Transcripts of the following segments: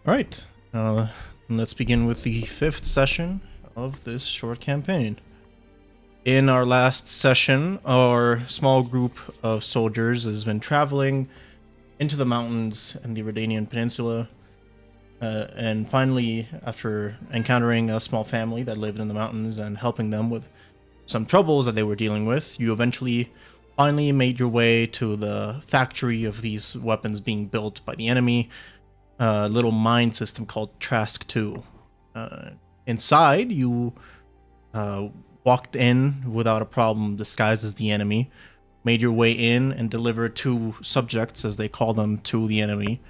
All right, let's begin with the fifth session of this short campaign. In our last session, our small group of soldiers has been traveling into the mountains in the Redanian Peninsula, and finally, after encountering a small family that lived in the mountains and helping them with some troubles that they were dealing with, you eventually finally made your way to the factory of these weapons being built by the enemy, a little mine system called Trask 2. Inside, you walked in without a problem, disguised as the enemy, made your way in and delivered two subjects, as they call them, to the enemy,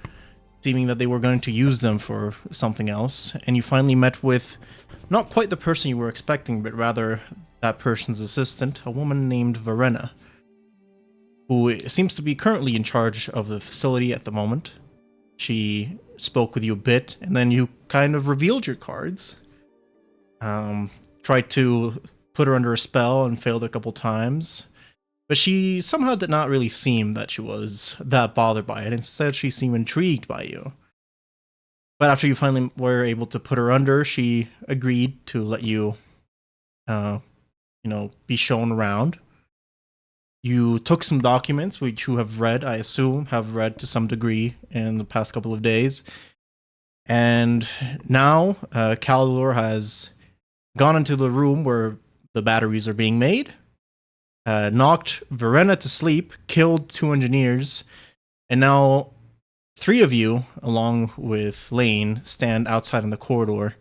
seeming that they were going to use them for something else. And you finally met with not quite the person you were expecting, but rather that person's assistant, a woman named Verena, who seems to be currently in charge of the facility at the moment. She spoke with you a bit, and then you kind of revealed your cards. Tried to put her under a spell and failed a couple times. But she somehow did not really seem that she was that bothered by it. Instead, she seemed intrigued by you. But after you finally were able to put her under, she agreed to let you, be shown around. You took some documents, which you have read, I assume, have read to some degree in the past couple of days. And now, Kaldor has gone into the room where the batteries are being made, knocked Verena to sleep, killed 2 engineers, and now 3 of you, along with Lane, stand outside in the corridor,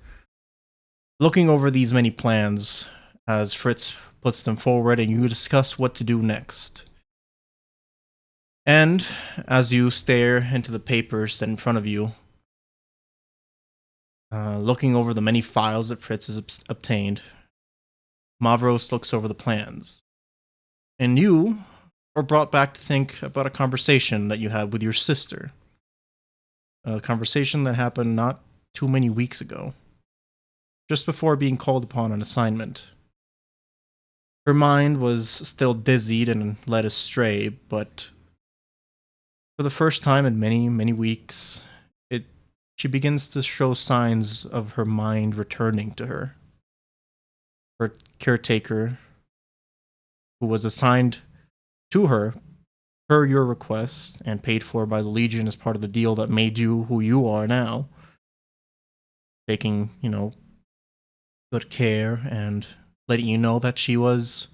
looking over these many plans as Fritz puts them forward, and you discuss what to do next. And as you stare into the papers set in front of you, looking over the many files that Fritz has obtained, Mavros looks over the plans. And you are brought back to think about a conversation that you had with your sister. A conversation that happened not too many weeks ago, just before being called upon an assignment. Her mind was still dizzied and led astray, but for the first time in many, many weeks, she begins to show signs of her mind returning to her. Her caretaker, who was assigned to her per your request and paid for by the Legion as part of the deal that made you who you are now, taking, good care and letting you know that she was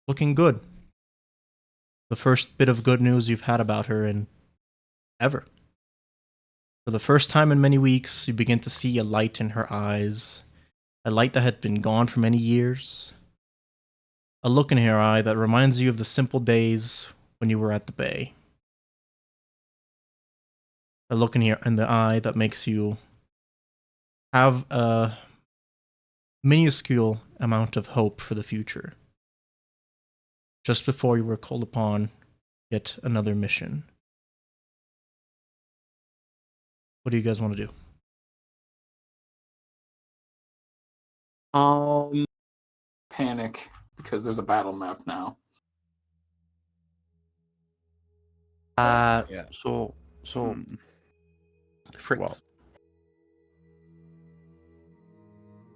looking good. The first bit of good news you've had about her in ever. For the first time in many weeks, you begin to see a light in her eyes, a light that had been gone for many years. A look in her eye that reminds you of the simple days when you were at the bay. A look in the eye that makes you have a minuscule amount of hope for the future. Just before you were called upon yet another mission. What do you guys want to do? Panic, because there's a battle map now. Yeah. So Fritz. well,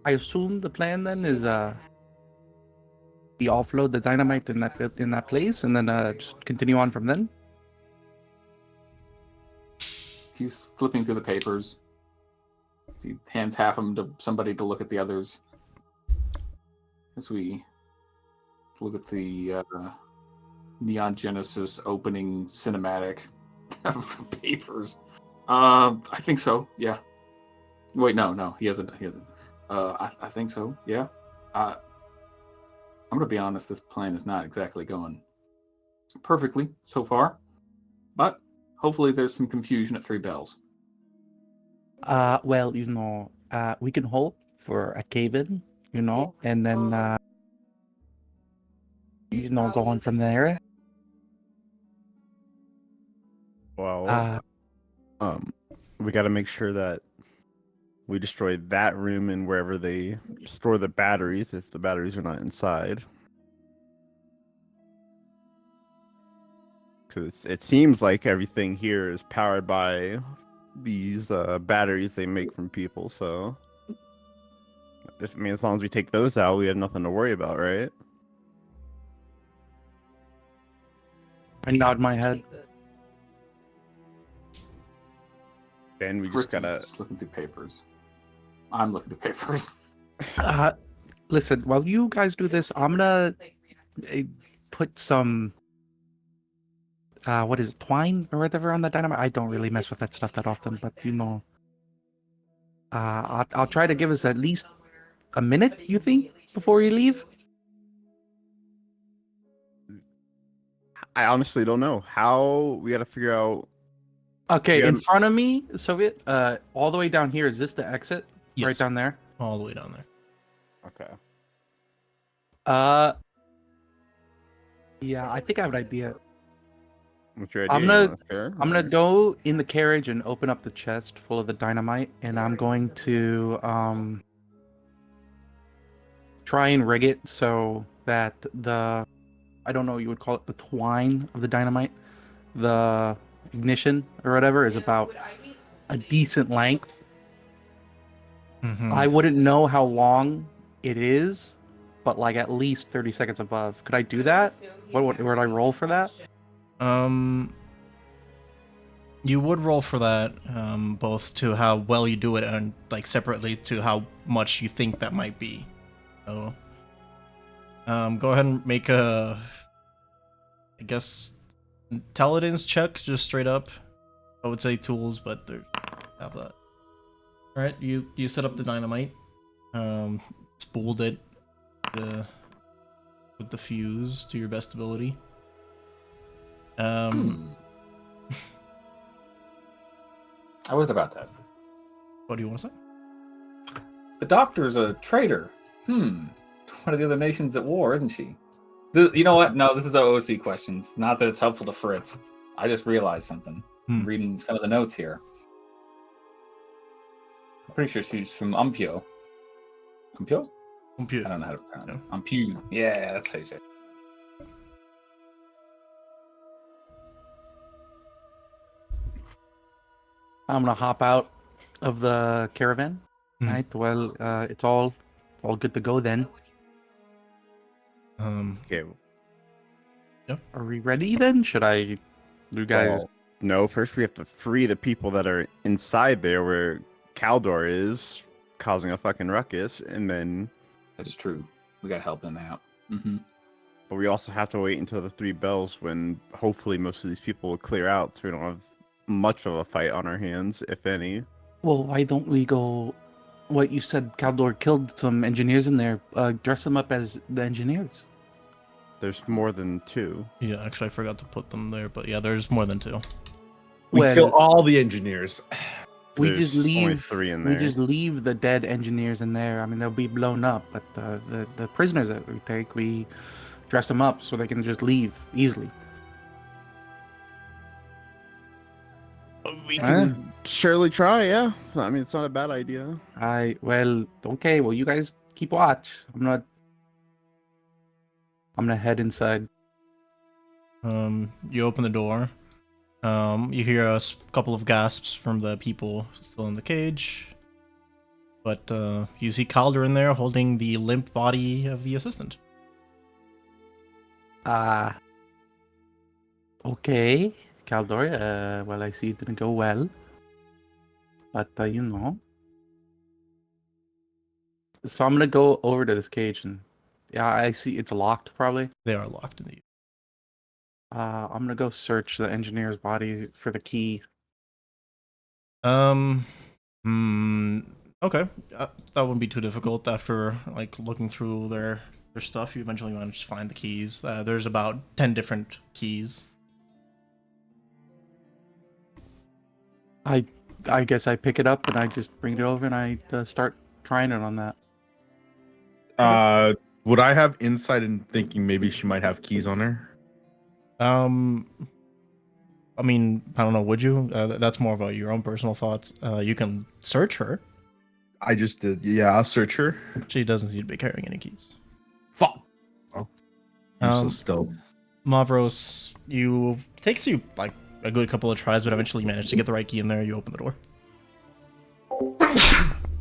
I assume the plan then is we offload the dynamite in that place and then just continue on from then. He's flipping through the papers. He hands half of them to somebody to look at the others. As we look at the Neon Genesis opening cinematic of papers. I think so, yeah. Wait, no, he hasn't. I think so, yeah. I'm gonna be honest, this plan is not exactly going perfectly so far. But hopefully there's some confusion at 3 Bells. Well, we can hope for a cave-in, and then go on from there. Well, we got to make sure that we destroy that room and wherever they store the batteries, if the batteries are not inside. Because it seems like everything here is powered by these batteries they make from people. So, as long as we take those out, we have nothing to worry about, right? I nod my head. Then we just Fritz gotta. is looking through papers. I'm looking through papers. Listen, while you guys do this, I'm gonna put some what is it, twine or whatever on the dynamite. I don't really mess with that stuff that often, but I'll try to give us at least a minute. You think before you leave? I honestly don't know how we gotta figure out. Okay, Yeah. in front of me, Soviet. All the way down here. Is this the exit? Yes. Right down there. All the way down there. Okay. Yeah, I think I have an idea. What's your idea? I'm You gonna- wanna share, I'm gonna or- go in the carriage and open up the chest full of the dynamite, and I'm going to try and rig it so that I don't know what you would call it, the twine of the dynamite, the ignition or whatever, is about a decent length. Mhm. I wouldn't know how long it is, but like at least 30 seconds above. Could I do that? What would I roll for that? You would roll for that, both to how well you do it and like separately to how much you think that might be. So, go ahead and make a, I guess, intelligence check, just straight up. I would say tools, but they have that. All right, you set up the dynamite, spooled it, with the fuse to your best ability. I was about that. What do you want to say? The doctor's a traitor. One of the other nations at war, isn't she? You know what? No, this is OOC questions. Not that it's helpful to Fritz. I just realized something. I'm reading some of the notes here. I'm pretty sure she's from Umpio. Umpio? Compute. I don't know how to pronounce it. No. Umpio. Yeah, that's how you say it. I'm gonna hop out of the caravan. Mhm. Right. Well, it's all good to go then. Okay. Are we ready then? Should I? You guys? Well, no, first we have to free the people that are inside there where Kaldor is causing a fucking ruckus, and then. That is true. We got help in out. Mm-hmm. But we also have to wait until the 3 bells when hopefully most of these people will clear out, so we don't have much of a fight on our hands, if any. Well, why don't we go? What you said, Kaldor killed some engineers in there. Dress them up as the engineers. There's more than 2. Yeah, actually, I forgot to put them there, but yeah, there's more than 2. We Well- kill all the engineers. We There's just leave. only 3 in there. We just leave the dead engineers in there. I mean, they'll be blown up, but the prisoners that we take, we dress them up so they can just leave easily. We can surely try, yeah. I mean, it's not a bad idea. Okay. Well, you guys keep watch. I'm gonna head inside. You open the door. You hear a couple of gasps from the people still in the cage. But you see Kaldor in there holding the limp body of the assistant. Okay, Kaldor. Well, I see it didn't go well. But, So I'm gonna go over to this cage and... Yeah, I see it's locked, probably. They are locked in the... I'm gonna go search the engineer's body for the key. Okay. That wouldn't be too difficult. After like looking through their stuff, you eventually manage to find the keys. There's about 10 different keys. I guess I pick it up and I just bring it over and I start trying it on that. Would I have insight in thinking maybe she might have keys on her? I mean, I don't know. Would you? That's more about your own personal thoughts. You can search her. I just did. Yeah, I'll search her. She doesn't seem to be carrying any keys. Fuck. Oh. Useless still. Mavros, takes you like a good couple of tries, but eventually you manage to get the right key in there. You open the door.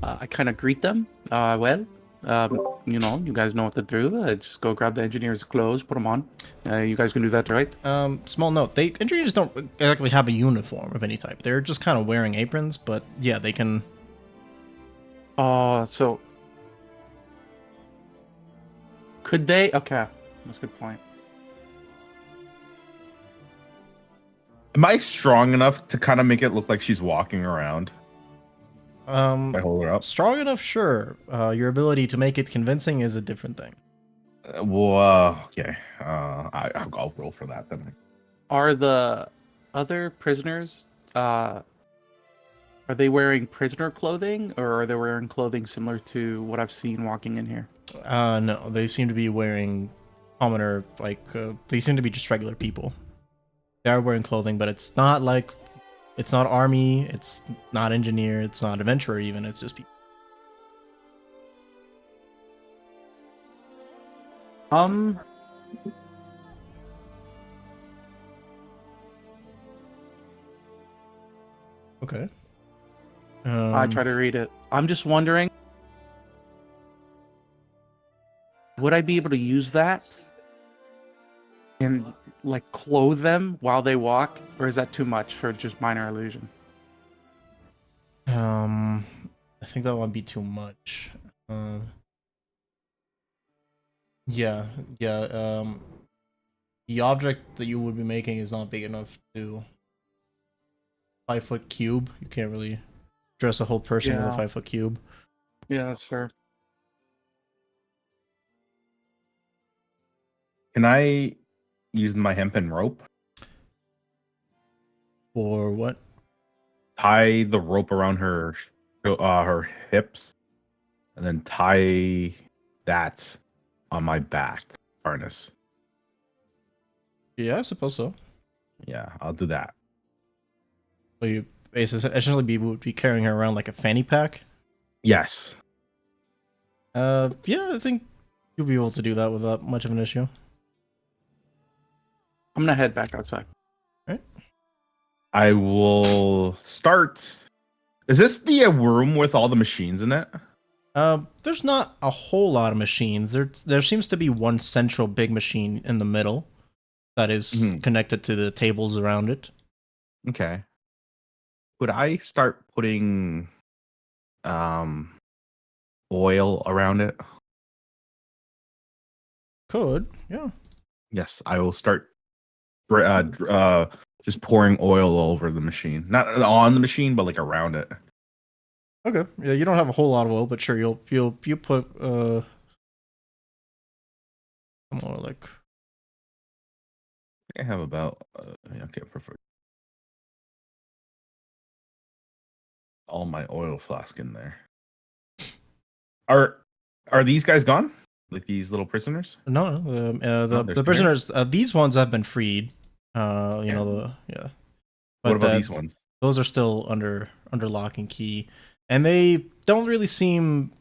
I kind of greet them. You know, you guys know what to do. Just go grab the engineer's clothes, put them on. You guys can do that, right? Small note: engineers don't exactly have a uniform of any type. They're just kind of wearing aprons, but yeah, they can. So could they? Okay, that's a good point. Am I strong enough to kind of make it look like she's walking around? If I hold her up. Strong enough, sure. Your ability to make it convincing is a different thing. Okay. I'll roll for that then. Are the other prisoners? Are they wearing prisoner clothing, or are they wearing clothing similar to what I've seen walking in here? No, they seem to be wearing commoner, they seem to be just regular people. They are wearing clothing, but it's not army, it's not engineer, it's not adventurer even, it's just people. Okay. I try to read it. I'm just wondering, would I be able to use that and like clothe them while they walk, or is that too much for just minor illusion? I think that would be too much. Yeah. The object that you would be making is not big enough to 5-foot cube. You can't really dress a whole person with a 5-foot cube. Yeah, that's fair. Can I use my hempen rope? Or what? Tie the rope around her hips, and then tie that on my back harness. Yeah, I suppose so. Yeah, I'll do that. So you essentially would be carrying her around like a fanny pack? Yes. Yeah, I think you'll be able to do that without much of an issue. I'm gonna head back outside. Right. I will start. Is this the room with all the machines in it? There's not a whole lot of machines. There seems to be one central big machine in the middle that is connected to the tables around it. Okay. Would I start putting oil around it? Could, yeah. Yes, I will start just pouring oil over the machine. Not on the machine, but like around it. Okay. Yeah, you don't have a whole lot of oil, but sure, you'll put some more like. I have about okay, perfect. All my oil flask in there. Are these guys gone? Like these little prisoners? No, the prisoners. These ones have been freed. But what about these ones? Those are still under lock and key, and they don't really seem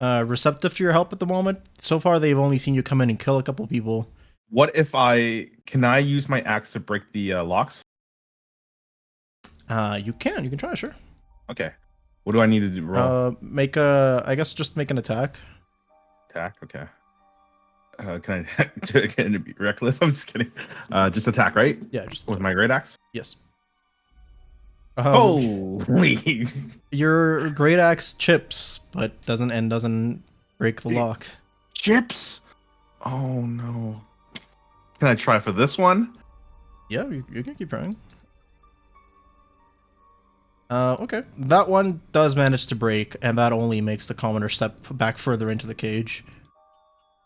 receptive to your help at the moment. So far, they've only seen you come in and kill a couple people. What if can I use my axe to break the locks? You can try, sure. Okay. What do I need to do? Roll? I guess just make an attack. Attack, okay. Can I be reckless? I'm just kidding. Just attack, right? Yeah, just with my great axe. Yes. Holy! Your great axe chips, but doesn't break the lock. Chips? Oh no! Can I try for this one? Yeah, you can keep trying. Okay. That one does manage to break, and that only makes the commoner step back further into the cage.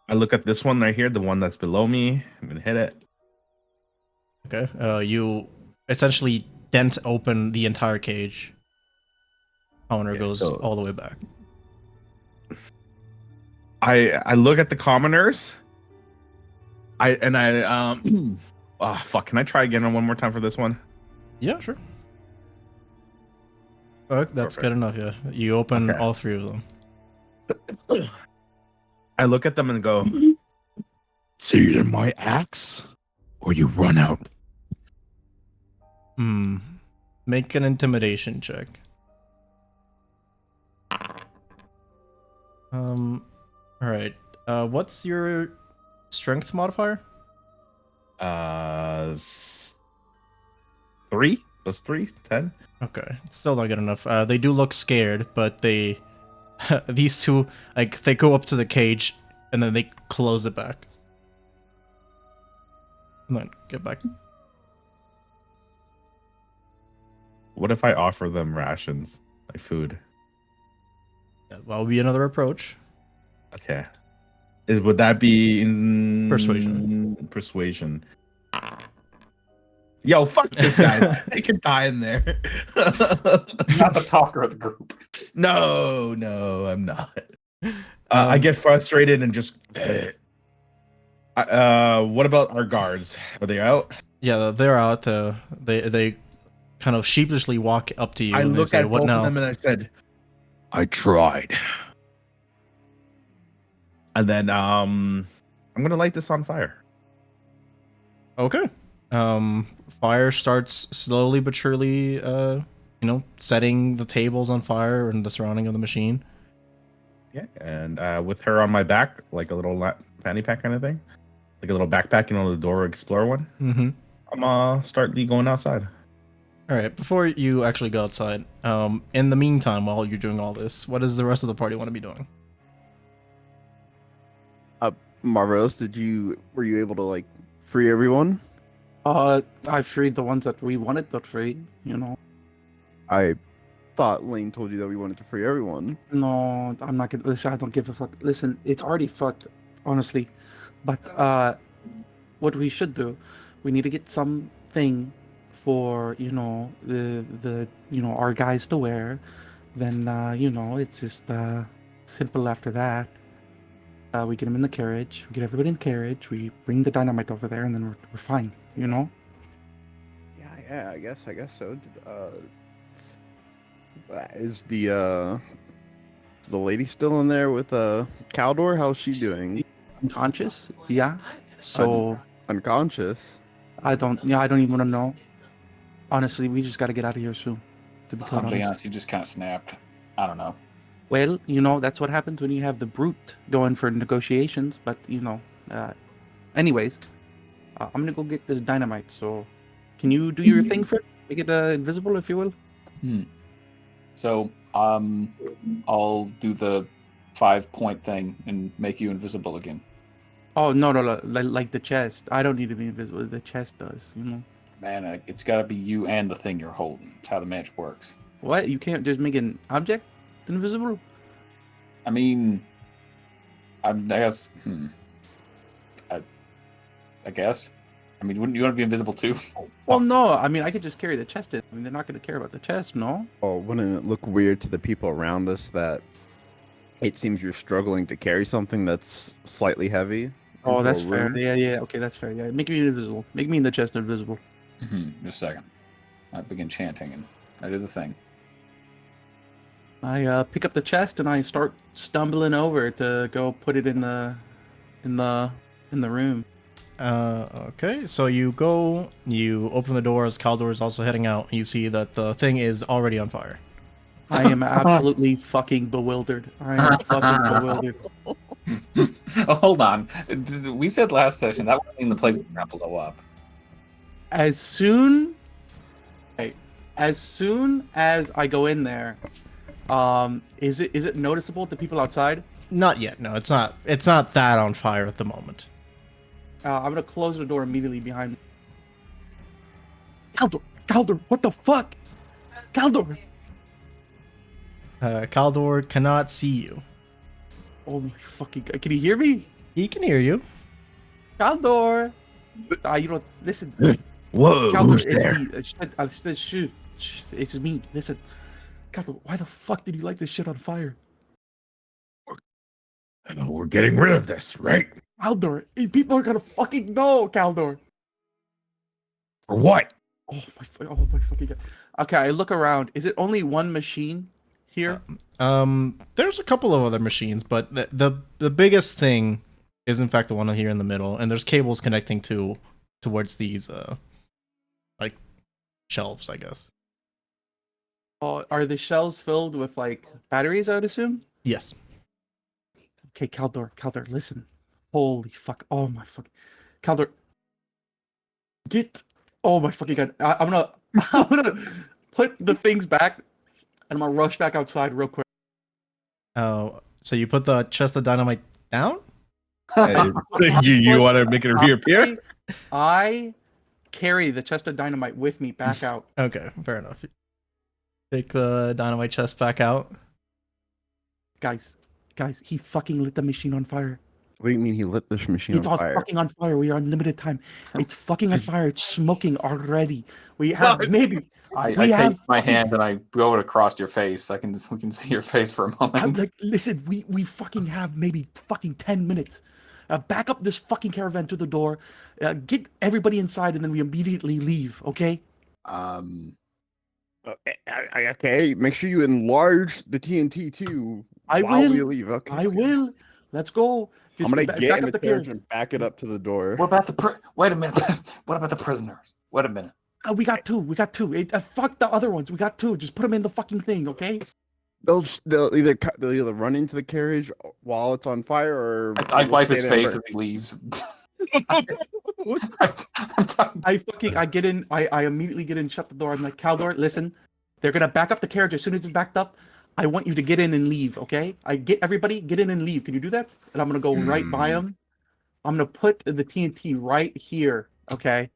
I look at this one right here, the one that's below me. I'm gonna hit it. Okay. You essentially dent open the entire cage. Commoner goes all the way back. I look at the commoners. Oh fuck! Can I try again one more time for this one? Yeah, sure. That's perfect. Good enough. Yeah, you open all three of them. I look at them and go, "So you're my axe, or you run out?" Make an intimidation check. All right. What's your strength modifier? 3 plus 3, 10. Okay, it's still not good enough. They do look scared, but they, these two, like, they go up to the cage and then they close it back. And then get back. What if I offer them rations, like food? That will be another approach. Okay. Would that be in Persuasion? Yo, fuck this guy. They can die in there. Not the talker of the group. No, I'm not. I get frustrated and just. What about our guards? Are they out? Yeah, they're out. They kind of sheepishly walk up to you. I and look they say, at "What both now?" of them and I said, "I tried." And then I'm gonna light this on fire. Okay. Fire starts slowly but surely, setting the tables on fire and the surrounding of the machine. Yeah, and with her on my back, like a little fanny pack kind of thing, like a little backpack, the Dora Explorer one. Mm-hmm. I'm start going outside. All right. Before you actually go outside, in the meantime, while you're doing all this, what does the rest of the party want to be doing? Mavros, were you able to like free everyone? I freed the ones that we wanted to free, I thought Lane told you that we wanted to free everyone. No, I'm not gonna listen. I don't give a fuck. Listen, it's already fucked, honestly. But what we should do, we need to get something for the our guys to wear. Then it's just simple after that. We get them in the carriage. We get everybody in the carriage. We bring the dynamite over there, and then we're fine. Yeah, I guess so. Is the lady still in there with Kaldor? How's she doing? Unconscious? Yeah. So Unconscious? I don't even want to know. Honestly, we just got to get out of here soon. To be I'll be honest, he just kind of snapped. I don't know. Well, that's what happens when you have the brute going for negotiations. But anyways, I'm gonna go get this dynamite. So, can you do your thing, Fritz? Make it invisible, if you will. So, I'll do the 5-point thing and make you invisible again. Oh no, like the chest. I don't need to be invisible. The chest does. Man, it's got to be you and the thing you're holding. That's how the magic works. What? You can't just make an object invisible? I mean, I guess. I guess. I mean, wouldn't you want to be invisible too? Well, no. I mean, I could just carry the chest in. I mean, they're not going to care about the chest, no? Oh, wouldn't it look weird to the people around us that it seems you're struggling to carry something that's slightly heavy? Oh, that's fair. Yeah. Okay, that's fair. Yeah, make me invisible. Make me in the chest invisible. Just a second. I begin chanting and I do the thing. I pick up the chest and I start stumbling over to go put it in the room. Okay, so you open the door as Kaldor is also heading out, and you see that the thing is already on fire. I am absolutely fucking bewildered. I am fucking bewildered. Oh, hold on. We said last session that would mean the place would not blow up. As soon as I go in there, is it noticeable to people outside? Not yet. No, it's not. It's not that on fire at the moment. I'm gonna close the door immediately behind me. Kaldor, what the fuck? Kaldor! Kaldor cannot see you. Oh my fucking god. Can he hear me? He can hear you. Kaldor! You don't listen. Whoa, Kaldor, who's it's there? me. It's me. Listen. Kaldor, why the fuck did you light this shit on fire? We're getting rid of this, right? Kaldor, people are gonna fucking know, Kaldor. For what? Oh my fucking god. Okay, I look around. Is it only one machine here? There's a couple of other machines, but the biggest thing is in fact the one here in the middle, and there's cables connecting towards these shelves, I guess. Oh, are the shelves filled with like batteries? I would assume. Yes. Okay, Kaldor, listen. Holy fuck! Oh my fuck, Kaldor, get! Oh my fucking god! I'm gonna I'm gonna put the things back, and I'm gonna rush back outside real quick. Oh, so you put the chest of dynamite down? Hey, you want to make it reappear? I carry the chest of dynamite with me back out. Okay, fair enough. Take the dynamite chest back out. Guys, he fucking lit the machine on fire. What do you mean he lit this machine It's on all fire? fucking on fire. We are on limited time. It's fucking on fire. It's smoking already. We have maybe. I We have- take my hand and I blow it across your face. We can see your face for a I'm moment. like, listen, we fucking have maybe fucking 10 minutes. Back up this fucking caravan to the door. Get everybody inside, and then we immediately leave. Okay? Okay, make sure you enlarge the TNT too. I while will. we leave. Okay, I will. Let's go. I'm Just gonna back get in up the carriage and back it up to the door. What about wait a minute. What about the prisoners? Wait a minute. We got two. Fuck the other ones. We got two. Just put them in the fucking thing, okay? They'll either run into the carriage while it's on fire, or I we'll wipe stay his there and face burn. as he leaves. I immediately get in, shut the door. I'm like, Kaldor, listen, they're gonna back up the carriage. As soon as it's backed up, I want you to get in and leave, okay? Get in and leave. Can you do that? And I'm gonna go right by him. I'm gonna put the TNT right here, okay?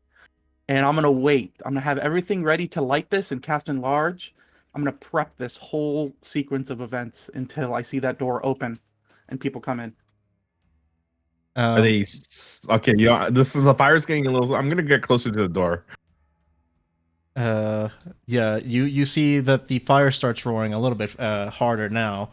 And I'm gonna wait. I'm gonna have everything ready to light this and cast enlarge. I'm gonna prep this whole sequence of events until I see that door open and people come in. Are they okay? You know, the fire's getting a little. I'm gonna get closer to the door. Yeah, you see that the fire starts roaring a little bit harder now.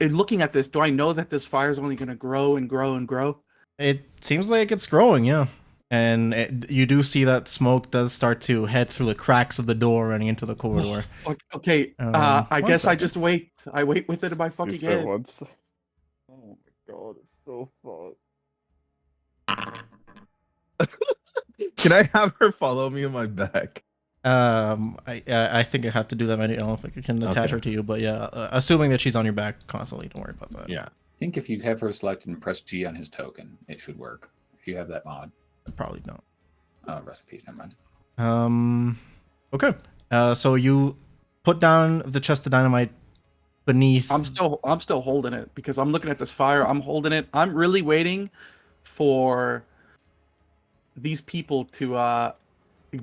Looking at this, do I know that this fire is only gonna grow and grow and grow? It seems like it's growing, yeah. And you do see that smoke does start to head through the cracks of the door running into the corridor. Okay, I guess I just wait. I wait with it in my fucking head. Oh my god, it's so fun. Can I have her follow me on my back? I think I have to do that. I don't think I can attach her to you, but yeah, assuming that she's on your back constantly, don't worry about that. Yeah. I think if you have her selected and press G on his token, it should work. If you have that mod. I probably don't. Oh, recipes, never mind. Okay. So you put down the chest of dynamite beneath. I'm still holding it because I'm looking at this fire. I'm holding it. I'm really waiting for these people to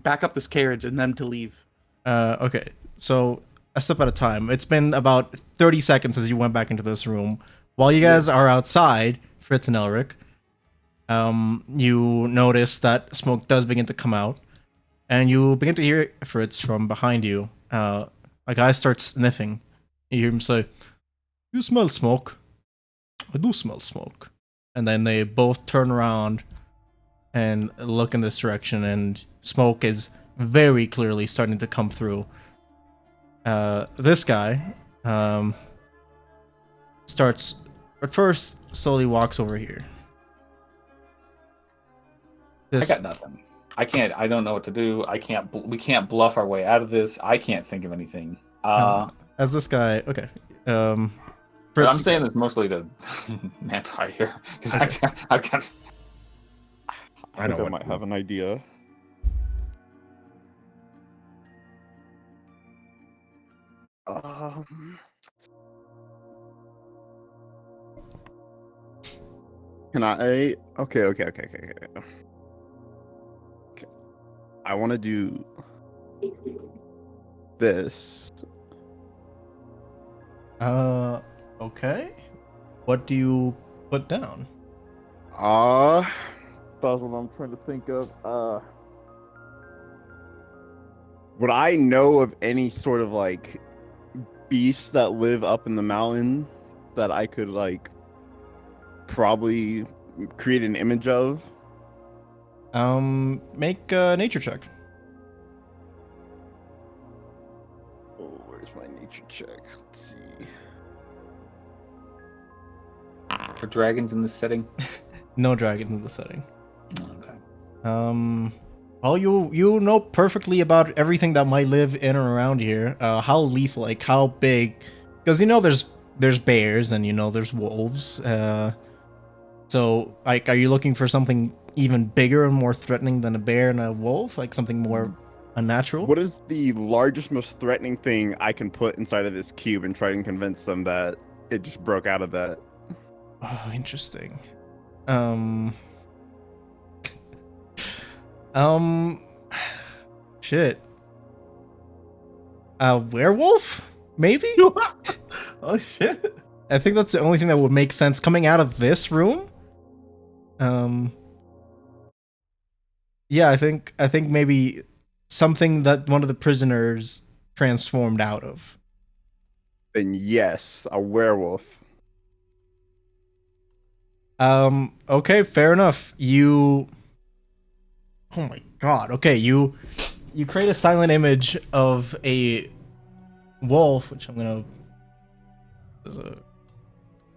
back up this carriage and them to leave. Okay. So a step at a time. It's been about 30 seconds since you went back into this room. While you guys are outside, Fritz and Elric, you notice that smoke does begin to come out, and you begin to hear Fritz from behind you. A guy starts sniffing. You hear him say, "You smell smoke." "I do smell smoke." And then they both turn around and look in this direction, and smoke is very clearly starting to come through. This guy starts, at first, slowly walks over here. I got nothing. I don't know what to do. We can't bluff our way out of this. I can't think of anything. As this guy, okay. But Fritz, I'm saying this mostly to Manpai here because I've got. I think I might have an idea. Can I? Okay. I want to do this. Okay. What do you put down? That's what I'm trying to think of. Would I know of any sort of like beasts that live up in the mountain that I could like probably create an image of? Make a nature check. Oh, where's my nature check? Let's see. Are dragons in this setting? No dragons in the setting. Okay. Well, you know perfectly about everything that might live in or around here. How lethal, like how big? Because you know there's bears and you know there's wolves. So like, are you looking for something even bigger and more threatening than a bear and a wolf? Like something more unnatural? What is the largest, most threatening thing I can put inside of this cube and try and convince them that it just broke out of that? Oh, interesting. Um. Um. Shit. A werewolf? Maybe? Oh shit. I think that's the only thing that would make sense coming out of this room. Yeah, I think maybe something that one of the prisoners transformed out of. Then yes, a werewolf. Okay, fair enough. You Oh my god. Okay, you create a silent image of a wolf, which I'm gonna there's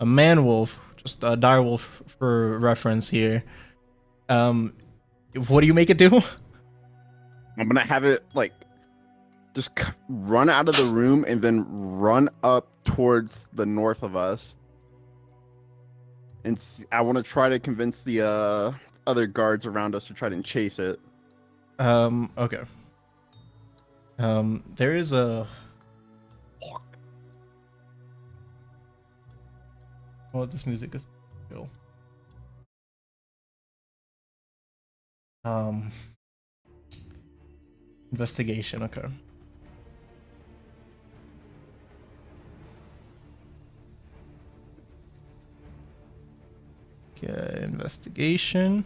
a man wolf, just a dire wolf for reference here. What do you make it do? I'm gonna have it like just run out of the room and then run up towards the north of us. And I want to try to convince the other guards around us to try and chase it. Okay. There is a. Oh, this music is cool. Investigation. Okay. Okay, investigation.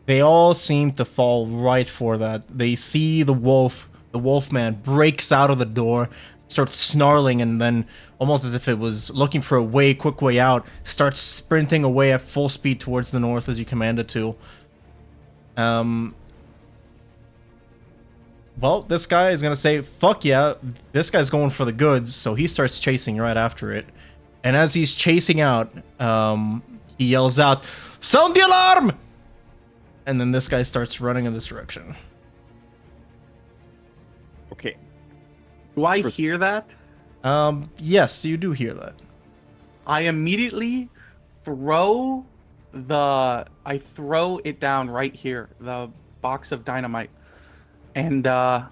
They all seem to fall right for that. They see the wolfman breaks out of the door, starts snarling, and then, almost as if it was looking for a quick way out, starts sprinting away at full speed towards the north as you command it to. Well, this guy is gonna say, fuck yeah, this guy's going for the goods, so he starts chasing right after it. And as he's chasing out, he yells out, "Sound the alarm!" And then this guy starts running in this direction. Okay. Do I hear that? Yes, you do hear that. I immediately throw it down right here, the box of dynamite. And I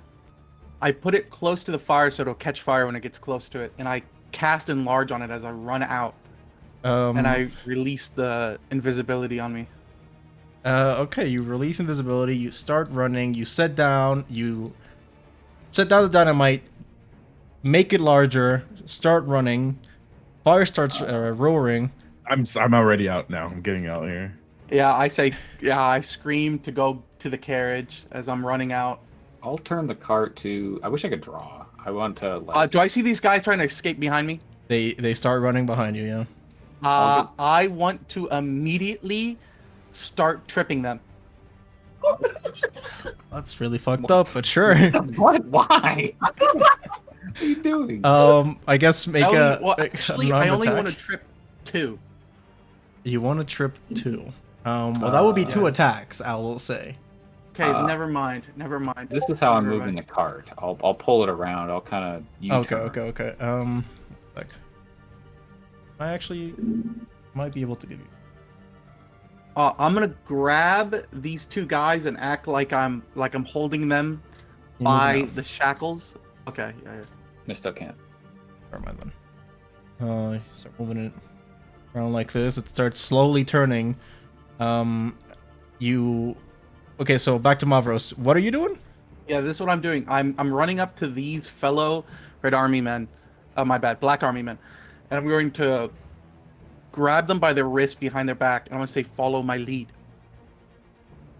put it close to the fire so it'll catch fire when it gets close to it. And I cast enlarge on it as I run out. And I release the invisibility on me. Okay, you release invisibility, you start running, you set down the dynamite, make it larger, start running, fire starts roaring. I'm already out now. I'm getting out here. Yeah, I scream to go to the carriage as I'm running out. I'll turn the cart to. I wish I could draw. I want to. Like, Do I see these guys trying to escape behind me? They start running behind you, yeah. I want to immediately start tripping them. That's really fucked up, but sure. What? Why? What are you doing? I guess make I I only want to trip 2. You want to trip 2. Well, that would be 2 attacks, I will say. Okay, never mind. This is how I'm moving the cart. I'll pull it around. I'll kind of. Okay. Like, I actually might be able to give you. I'm gonna grab these 2 guys and act like I'm holding them by the shackles. Okay, yeah. I still can't. Never mind then. You start moving it around like this. It starts slowly turning. Okay, so back to Mavros. What are you doing? Yeah, this is what I'm doing. I'm running up to these fellow Red Army men. Black Army men, and I'm going to grab them by their wrist behind their back, and I'm gonna say, "Follow my lead.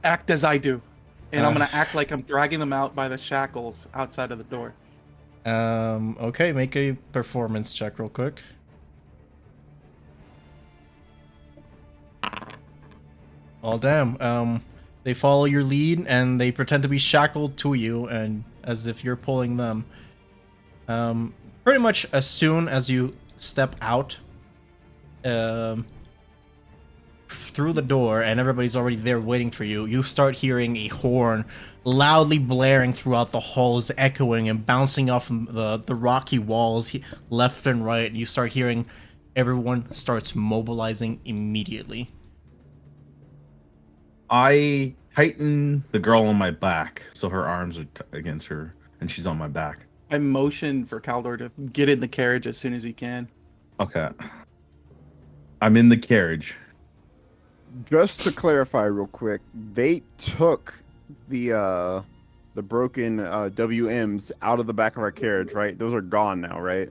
Act as I do." And I'm gonna act like I'm dragging them out by the shackles outside of the door. Okay, make a performance check real quick. Oh damn. They follow your lead and they pretend to be shackled to you, and as if you're pulling them. Pretty much as soon as you step out, through the door and everybody's already there waiting for you, you start hearing a horn loudly blaring throughout the halls, echoing and bouncing off the rocky walls left and right. And you start hearing everyone starts mobilizing immediately. I tighten the girl on my back so her arms are against her and she's on my back. I motion for Kaldor to get in the carriage as soon as he can. Okay. I'm in the carriage. Just to clarify real quick, they took the broken WMs out of the back of our carriage, right? Those are gone now, right?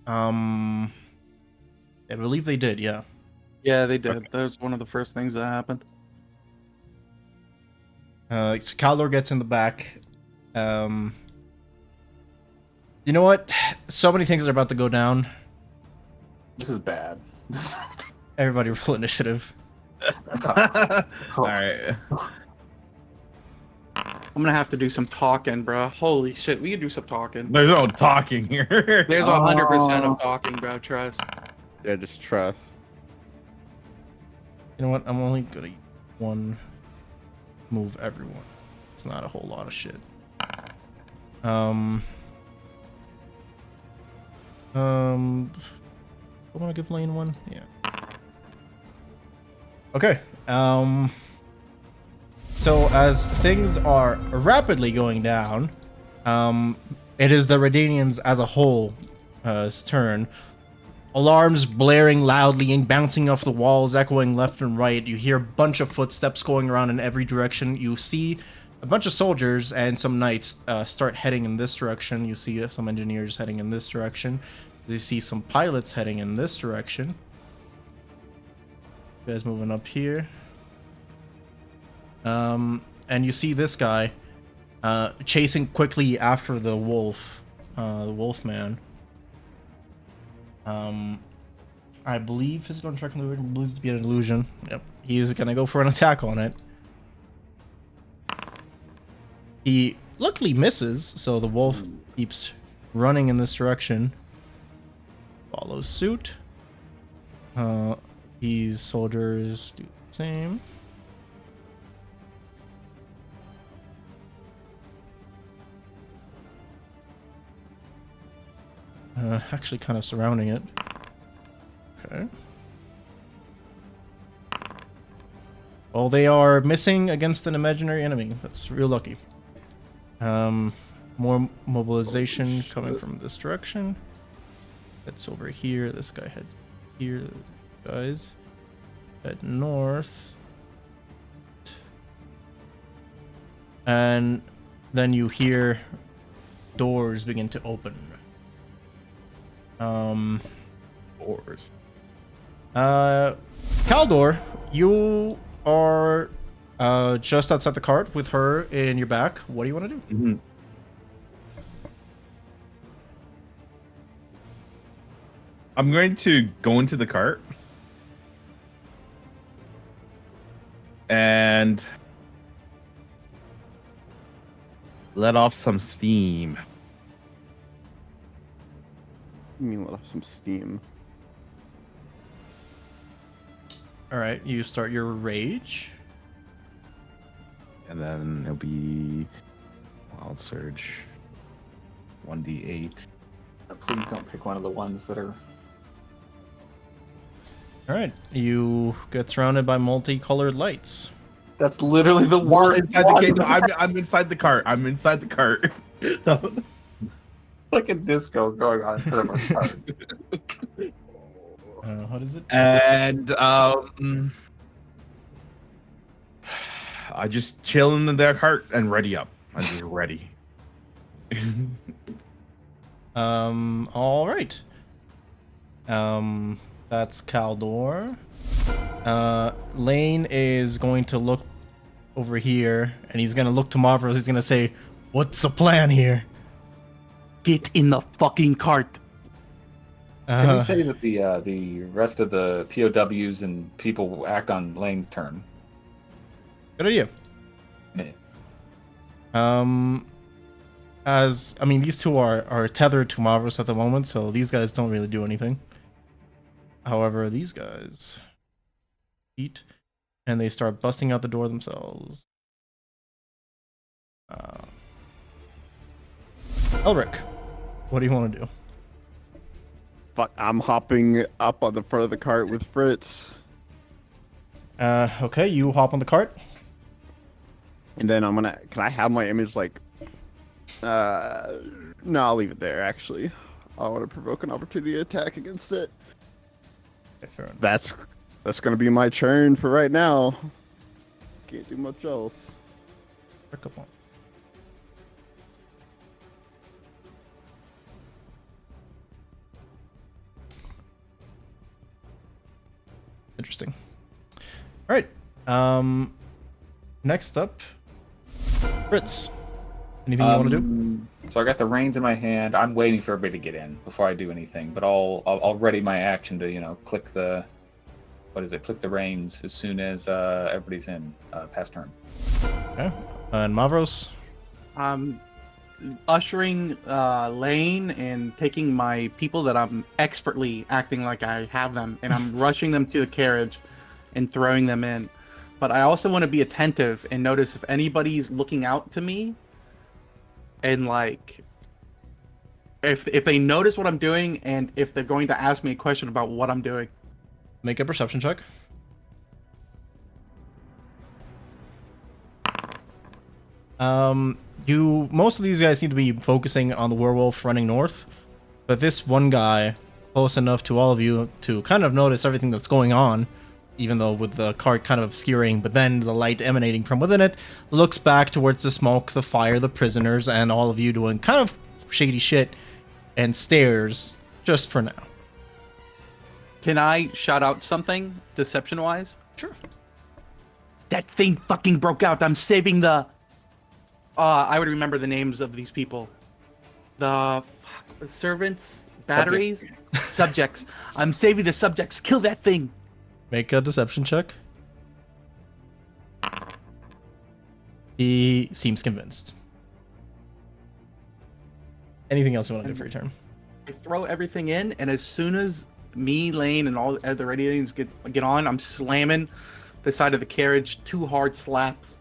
I believe they did, yeah. Yeah, they did. Okay. That was one of the first things that happened. So Kaldor gets in the back. You know what? So many things are about to go down. This is bad. Everybody roll initiative. All right. I'm gonna have to do some talking, bro. Holy shit, we can do some talking. There's no talking here. There's 100% of talking, bro. Trust. Yeah, just trust. You know what? I'm only gonna use one move everyone. It's not a whole lot of shit. I want to give Lane one. Yeah. Okay. So as things are rapidly going down, it is the Redanians as a whole turn. Alarms blaring loudly and bouncing off the walls, echoing left and right. You hear a bunch of footsteps going around in every direction. You see a bunch of soldiers and some knights start heading in this direction. You see some engineers heading in this direction. You see some pilots heading in this direction. You guys moving up here. And you see this guy chasing quickly after the wolf, the wolf man. I believe physical and track believes to be an illusion. Yep, he's gonna go for an attack on it. He luckily misses, so the wolf keeps running in this direction. Follows suit. These soldiers do the same. Actually kind of surrounding it. Okay. Well, they are missing against an imaginary enemy. That's real lucky. More mobilization coming from this direction. Heads over here. This guy heads here. Guys head north. And then you hear doors begin to open. Doors. Kaldor, you are just outside the cart with her in your back. What do you want to do? Mm-hmm. I'm going to go into the cart and let off some steam. You mean let off some steam? All right, you start your rage. And then it'll be Wild Surge 1d8. Please don't pick one of the ones that are. All right, you get surrounded by multicolored lights. That's literally the Well, word. inside the cage. I'm inside the cart. I'm inside the cart. Like a disco going on instead of a card. What is it? And I just chill in the cart and ready up. I'm just ready. All right. That's Kaldor. Lane is going to look over here, and he's gonna look to Mavros. He's gonna say, "What's the plan here?" Get in the fucking cart. Can you say that the rest of the POWs and people will act on Lane's turn? Good idea. Yeah. As I mean, these two are tethered to Mavros at the moment, so these guys don't really do anything. However, these feet, and they start busting out the door themselves. Elric, what do you want to do? Fuck, I'm hopping up on the front of the cart with Fritz. Okay, you hop on the cart. And then can I have my image like, no, I'll leave it there actually. I want to provoke an opportunity attack against it. Okay, fair enough. That's gonna be my turn for right now. Can't do much else. Pick up one. Interesting. All right. Next up, Fritz. Anything you want to do? So I got the reins in my hand. I'm waiting for everybody to get in before I do anything. But I'll ready my action to click the click the reins as soon as everybody's in past turn. Okay. And Mavros. Ushering Lane and taking my people that I'm expertly acting like I have them, and I'm rushing them to the carriage and throwing them in. But I also want to be attentive and notice if anybody's looking out to me, and like if they notice what I'm doing, and if they're going to ask me a question about what I'm doing. Make a perception check. Most of these guys seem to be focusing on the werewolf running north, but this one guy, close enough to all of you to kind of notice everything that's going on, even though with the cart kind of obscuring, but then the light emanating from within it, looks back towards the smoke, the fire, the prisoners, and all of you doing kind of shady shit, and stares just for now. Can I shout out something deception-wise? Sure. That thing fucking broke out. I'm saving the... I would remember the names of these people. The servants, batteries, subjects. I'm saving the subjects. Kill that thing. Make a deception check. He seems convinced. Anything else you want to do for your turn? I throw everything in, and as soon as me, Lane, and all the other aliens get on, I'm slamming the side of the carriage. 2 hard slaps.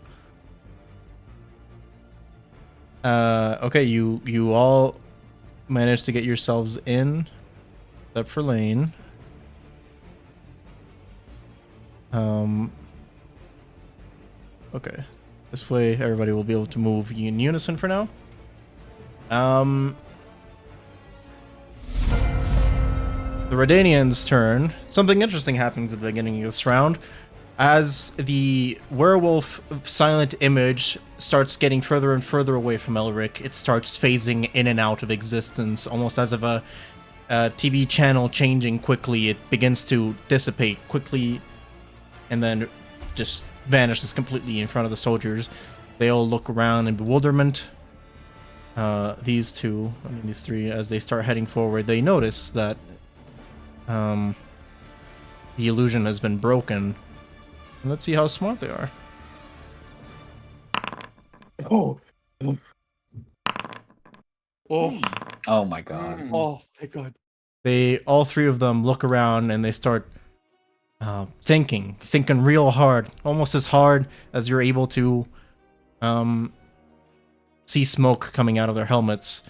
Okay, you all managed to get yourselves in, except for Lane. Okay. This way everybody will be able to move in unison for now. The Redanians' turn. Something interesting happens at the beginning of this round. As the werewolf silent image starts getting further and further away from Elric, it starts phasing in and out of existence, almost as of a TV channel changing quickly. It begins to dissipate quickly and then just vanishes completely in front of the soldiers. They all look around in bewilderment. These three, as they start heading forward, they notice that the illusion has been broken. Let's see how smart they are. Oh. Oh My God. Oh, thank God. All three of them look around and they start thinking real hard, almost as hard as you're able to see smoke coming out of their helmets.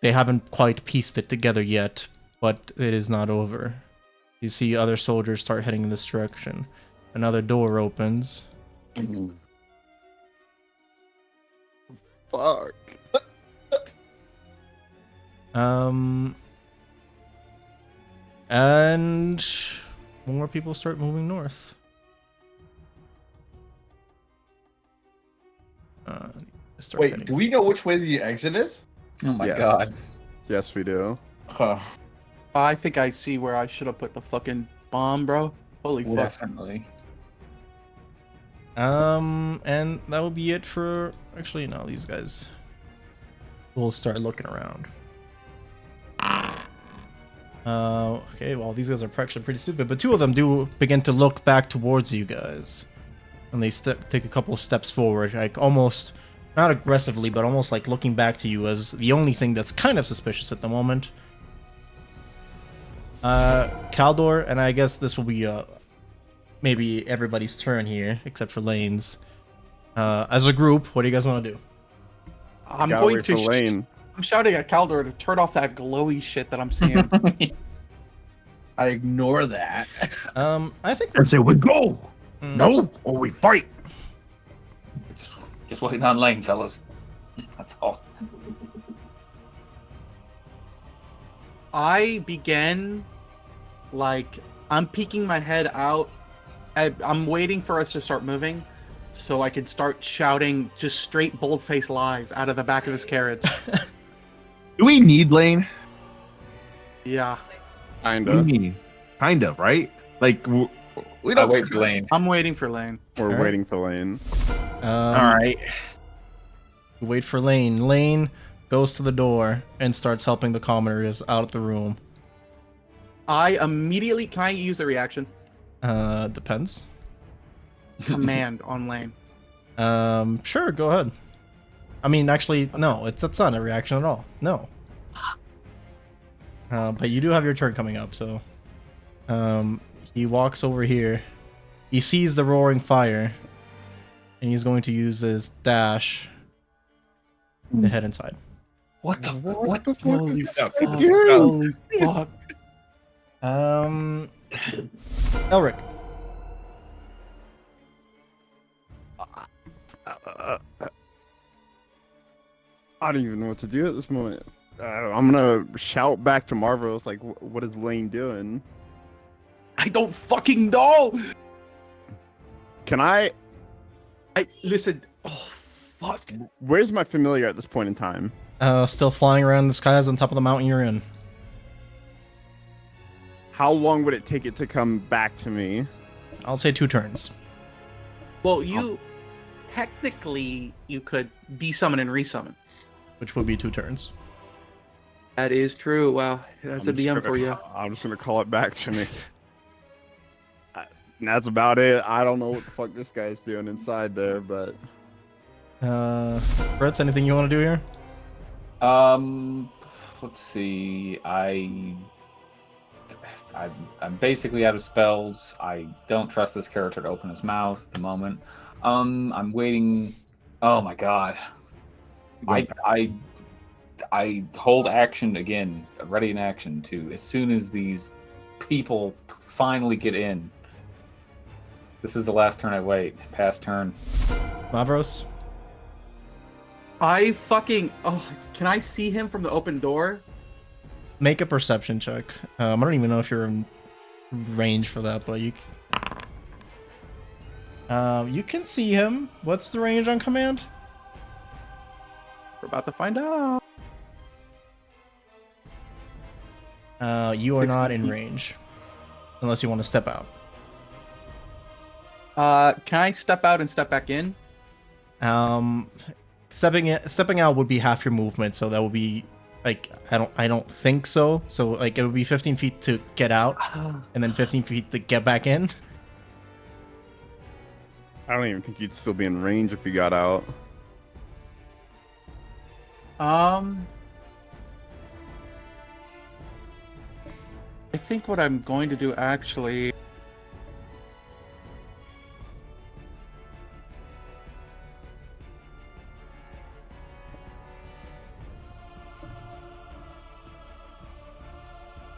They haven't quite pieced it together yet, but it is not over. You see other soldiers start heading in this direction. Another door opens. Fuck. And more people start moving north. Wait, heading. do we know which way the exit is? Oh my Yes. God. Yes, we do. Huh. I think I see where I should have put the fucking bomb, bro. Holy fuck. Definitely. And that will be it for... Actually, no, these guys will start looking around. Okay, well, these guys are actually pretty stupid, but 2 of them do begin to look back towards you guys. And they take a couple of steps forward, like almost, not aggressively, but almost like looking back to you as the only thing that's kind of suspicious at the moment. Kaldor, and I guess this will be maybe everybody's turn here, except for Lane's. As a group, what do you guys want to do? I'm Gotta going wait to. for Lane. I'm shouting at Kaldor to turn off that glowy shit that I'm seeing. I ignore that. I think And say we go. Mm. No, or we fight. Just waiting on Lane, fellas. That's all. I begin, like, I'm peeking my head out. I'm waiting for us to start moving so I can start shouting just straight bold-faced lies out of the back of his carriage. Do we need Lane? Yeah. Kinda. Kind of, right? Like we I don't wait for Lane. I'm waiting for Lane. We're Alright. waiting for Lane. All right. Wait for Lane. Lane goes to the door and starts helping the commoners out of the room. I immediately... Can I use a reaction? Depends. Command on Lane. Sure, go ahead. I mean, actually, no, that's not a reaction at all. No. But you do have your turn coming up, so... he walks over here. He sees the roaring fire. And he's going to use his dash to head inside. What the What the fuck Holy is this fuck. guy doing? Holy fuck. Elric. I don't even know what to do at this moment. I'm gonna shout back to Mavros, like, what is Lane doing? I don't fucking know! Can I... Listen. Oh, fuck. Where's my familiar at this point in time? Still flying around the skies on top of the mountain you're in. How long would it take it to come back to me? I'll say 2 turns. Well, technically, you could desummon and resummon. Which would be 2 turns. That is true. Wow, that's a I'm just DM gonna- for you. I'm just gonna call it back to me. And that's about it. I don't know what the fuck this guy's doing inside there, but... Fritz, anything you want to do here? Let's see. I'm basically out of spells. I don't trust this character to open his mouth at the moment. I'm waiting. Oh my god. I hold action again, ready in action to as soon as these people finally get in. This is the last turn I wait. Past turn. Mavros? I fucking... Oh, can I see him from the open door? Make a perception check. I don't even know if you're in range for that, but you can see him. What's the range on command? We're about to find out. You are 60 not in feet. range. Unless you want to step out. Can I step out and step back in? Stepping out would be half your movement, so that would be like I don't think so. So like it would be 15 feet to get out, and then 15 feet to get back in. I don't even think you'd still be in range if you got out. I think what I'm going to do actually...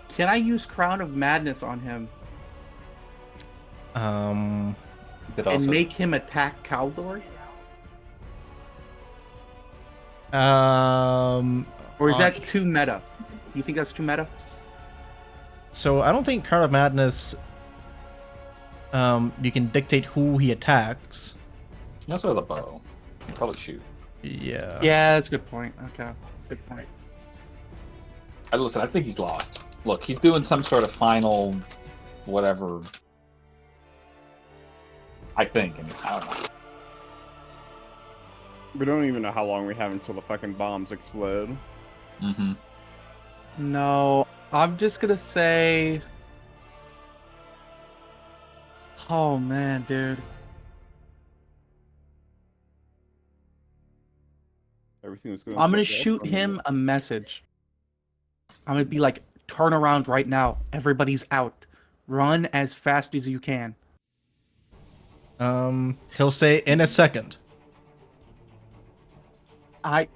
Can I use Crown of Madness on him Could and also make him attack Kaldor? Or is that too meta? You think that's too meta? So I don't think Crown of Madness. You can dictate who he attacks. He also has a bow. He'll probably shoot. Yeah. Yeah, that's a good point. Okay, that's a good point. Listen, I think he's lost. Look, he's doing some sort of final, whatever. I think. I mean, I don't know. We don't even know how long we have until the fucking bombs explode. Mm-hmm. No, I'm just gonna say... Oh man, dude. Everything was going. I'm gonna so well shoot for me. him a message. I'm gonna be like, turn around right now. Everybody's out. Run as fast as you can. He'll say in a second. This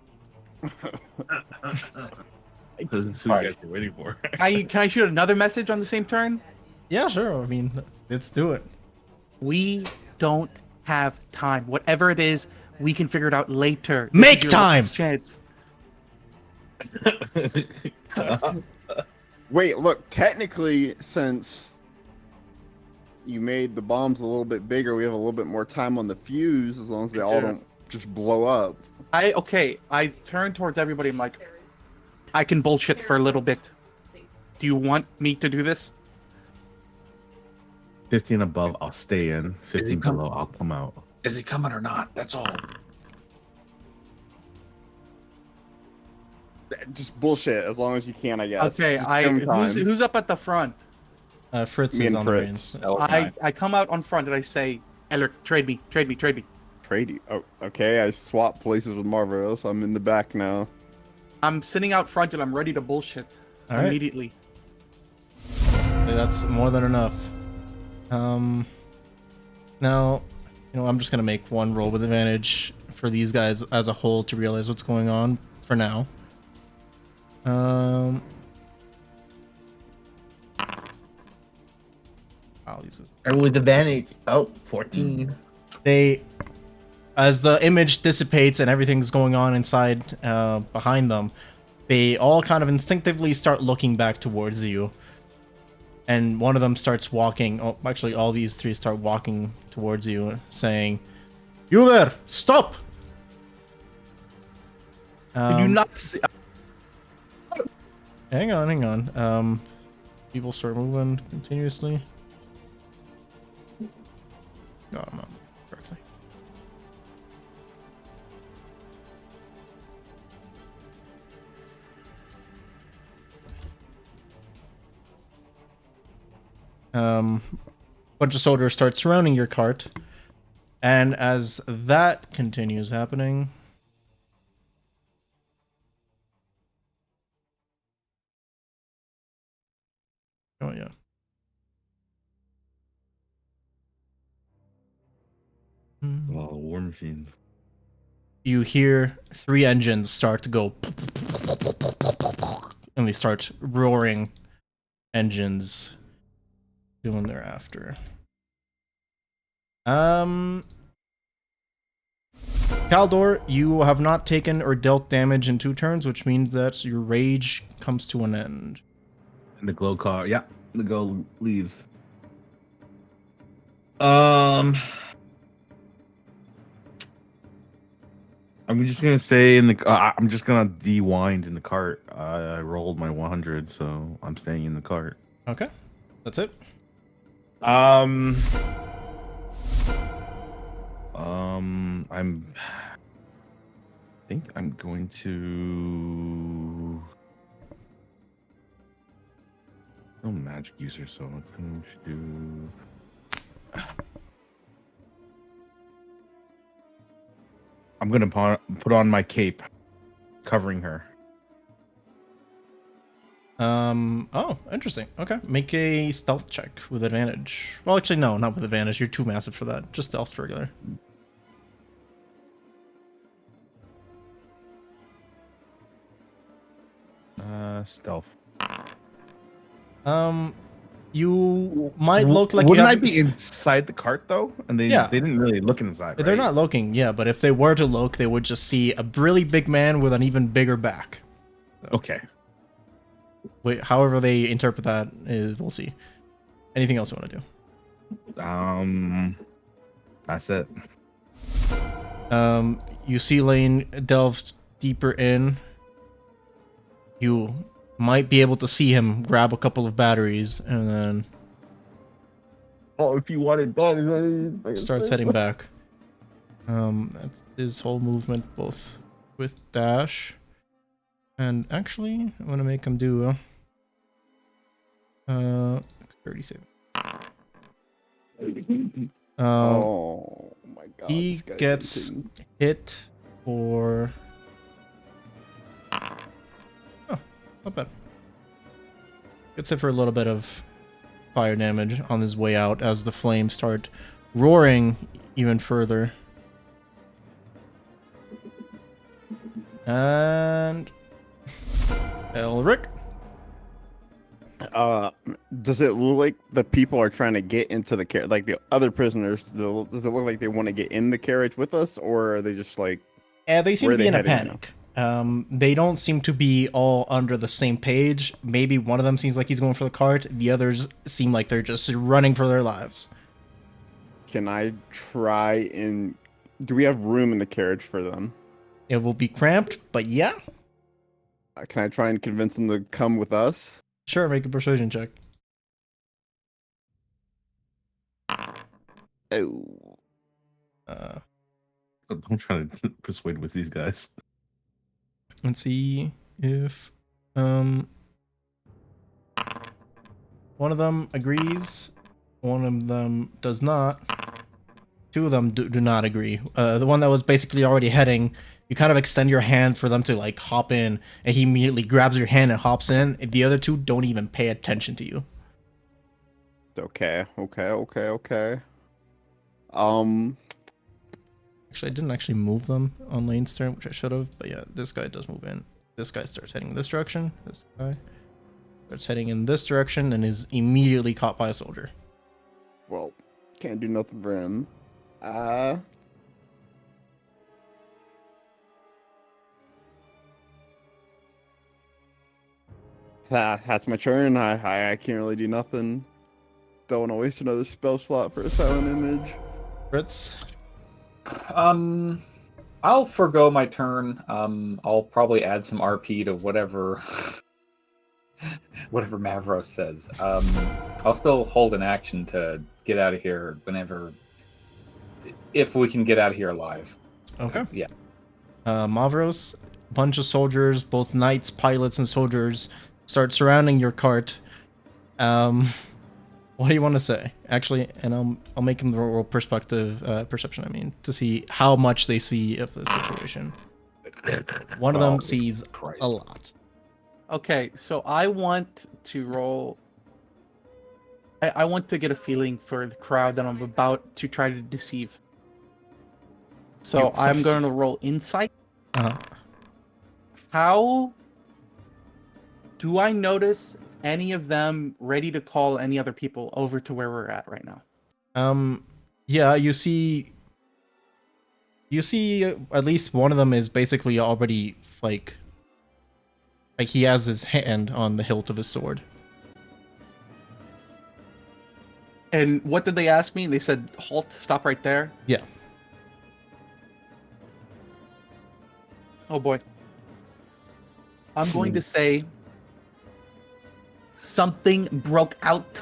is who you guys are waiting for. Can I shoot another message on the same turn? Yeah, sure. I mean, let's do it. We don't have time. Whatever it is, we can figure it out later. Make This is your time! last chance. Wait, look, technically, since you made the bombs a little bit bigger, we have a little bit more time on the fuse, as long as they all don't just blow up. I turn towards everybody. I'm like, I can bullshit for a little bit. Do you want me to do this? 15 above, I'll stay in. 15 below, I'll come out. Is he coming or not? That's all. Just bullshit, as long as you can, I guess. Okay, Just give 'em time. who's up at the front? Fritz Me is and on Fritz. the reins. I come out on front and I say, Elric, trade me. Trade you. Oh, okay, I swap places with Mavros. I'm in the back now. I'm sitting out front and I'm ready to bullshit All right. immediately. That's more than enough. Now, I'm just gonna make one roll with advantage for these guys as a whole to realize what's going on for now. Wow, And with advantage. Oh, 14. as the image dissipates and everything's going on inside behind them, they all kind of instinctively start looking back towards you. And one of them starts walking. Oh, actually, all these three start walking towards you, saying, "You there! Stop!" Did you not see? Hang on. People start moving continuously. Got him up correctly. Bunch of soldiers start surrounding your cart, and as that continues happening, oh yeah, Oh, war machines. you hear 3 engines start to go, and they start roaring engines doing their after. Kaldor, you have not taken or dealt damage in 2 turns, which means that your rage comes to an end. And the glow car, yeah, the glow leaves. I'm just gonna stay in the. I'm just gonna de-wind in the cart. I rolled my 100, so I'm staying in the cart. Okay, that's it. I think I'm going to. No magic user, so let's going to do. I'm gonna put on my cape, covering her. Oh, interesting. Okay, make a stealth check with advantage. Well, actually, no, not with advantage. You're too massive for that. Just stealth regular. Stealth. You might look like Wouldn't you I have... be inside the cart though? And they didn't really look inside. They're not looking, yeah, but if they were to look, they would just see a really big man with an even bigger back. So, Okay. wait, however they interpret that is, we'll see. Anything else you want to do? That's it. You see Lane delved deeper in. You might be able to see him grab a couple of batteries and then Oh, if you wanted batteries, starts heading back. That's his whole movement, both with dash and actually I want to make him do 30 save. Oh my god. He this guy's gets insane. hit for not bad. Gets hit for a little bit of fire damage on his way out as the flames start roaring even further. And Elric. Does it look like the people are trying to get into the carriage, like the other prisoners? Does it look like they want to get in the carriage with us, or are they just like? They seem Where to are be they in a heading panic. They don't seem to be all under the same page. Maybe one of them seems like he's going for the cart. The others seem like they're just running for their lives. Can I try and do we have room in the carriage for them? It will be cramped, but yeah. Can I try and convince them to come with us? Sure, make a persuasion check. Oh. I'm trying to persuade with these guys. Let's see if one of them agrees, one of them does not. Two of them do not agree. The one that was basically already heading, you kind of extend your hand for them to like hop in, and he immediately grabs your hand and hops in. The other two don't even pay attention to you. Okay. Actually, I didn't actually move them on Lane's turn, which I should have. But yeah, this guy does move in. This guy starts heading in this direction. This guy starts heading in this direction and is immediately caught by a soldier. Well, can't do nothing for him. That's my turn. I can't really do nothing. Don't want to waste another spell slot for a silent image. Fritz. I'll forgo my turn. I'll probably add some RP to whatever Mavros says. I'll still hold an action to get out of here if we can get out of here alive. Okay. Yeah. Mavros, a bunch of soldiers, both knights, pilots, and soldiers, start surrounding your cart. What do you want to say? Actually, and I'll make him roll perception. I mean, to see how much they see of the situation. One of them sees a lot. Okay, so I want to roll. I want to get a feeling for the crowd that I'm about to try to deceive. So I'm going to roll insight. Uh-huh. How do I notice any of them ready to call any other people over to where we're at right now? Yeah, you see at least one of them is basically already like he has his hand on the hilt of his sword. And what did they ask me? They said, halt, stop right there. Yeah. Oh boy. I'm going to say something broke out.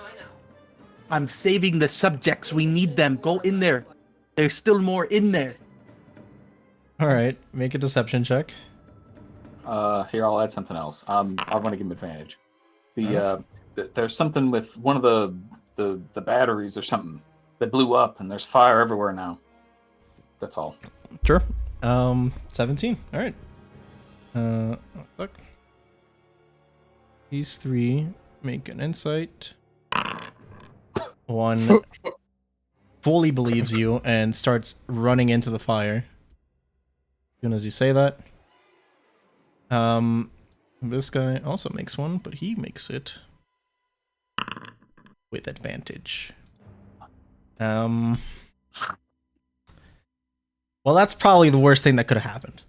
I'm saving the subjects. We need them. Go in there. There's still more in there. All right, make a deception check. Here, I'll add something else. I want to give him advantage. There's something with one of the batteries or something that blew up, and there's fire everywhere now. That's all. Sure. 17. All right. Look. These three make an insight. One fully believes you and starts running into the fire. As soon as you say that. This guy also makes one, but he makes it with advantage. Well, that's probably the worst thing that could have happened.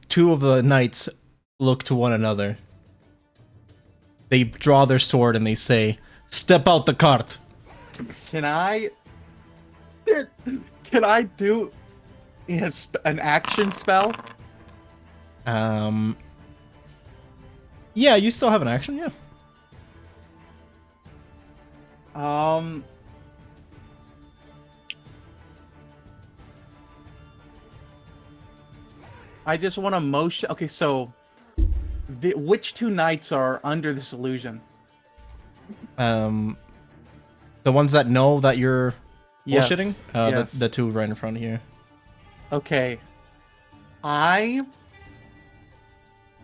Two of the knights look to one another. They draw their sword and they say, "Step out the cart." Can I do an action spell? Yeah, you still have an action, yeah. I just want to motion. Okay, so which two knights are under this illusion? The ones that know that you're Yes, bullshitting? yes. The two right in front of here. Okay. I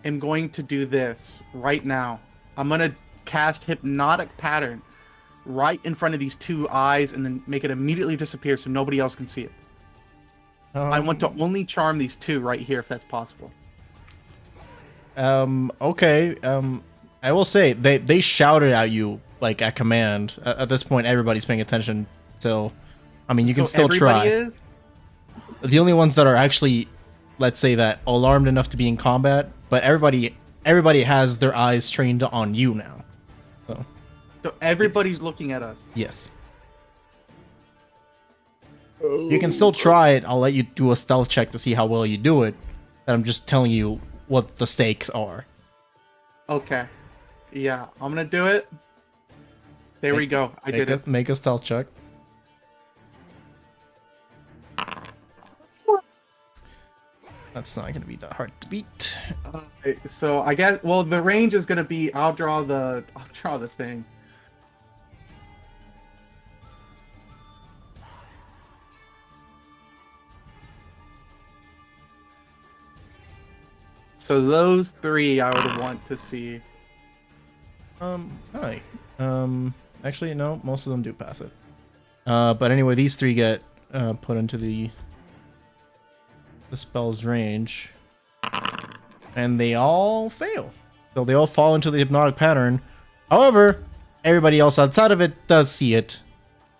am going to do this right now. I'm going to cast hypnotic pattern right in front of these two eyes and then make it immediately disappear so nobody else can see it. I want to only charm these two right here if that's possible. Okay. I will say they shouted at you like at command. At this point, everybody's paying attention. So, I mean, you can still try. Is? The only ones that are actually, let's say that alarmed enough to be in combat, but everybody has their eyes trained on you now. So everybody's looking at us. Yes. You can still try it. I'll let you do a stealth check to see how well you do it. And I'm just telling you what the stakes are. Okay. Yeah, I'm gonna do it. There we go. I did it. Make a stealth check. That's not gonna be that hard to beat. So I guess the range is gonna be I'll draw the thing. So those three I would want to see. Hi. Actually, no, most of them do pass it. But anyway, these three get put into the spell's range, and they all fail. So they all fall into the hypnotic pattern. However, everybody else outside of it does see it.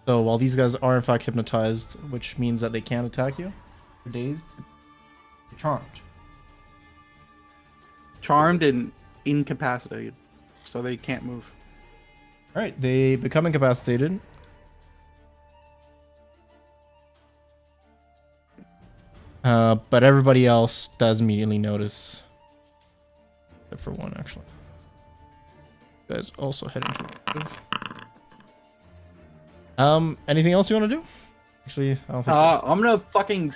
So while these guys are in fact hypnotized, which means that they can't attack you, you're dazed, you're charmed. Charmed and incapacitated, so they can't move. All right, they become incapacitated. But everybody else does immediately notice, except for one actually. You guys also head into. Anything else you want to do? Actually, I don't think. I'm gonna fucking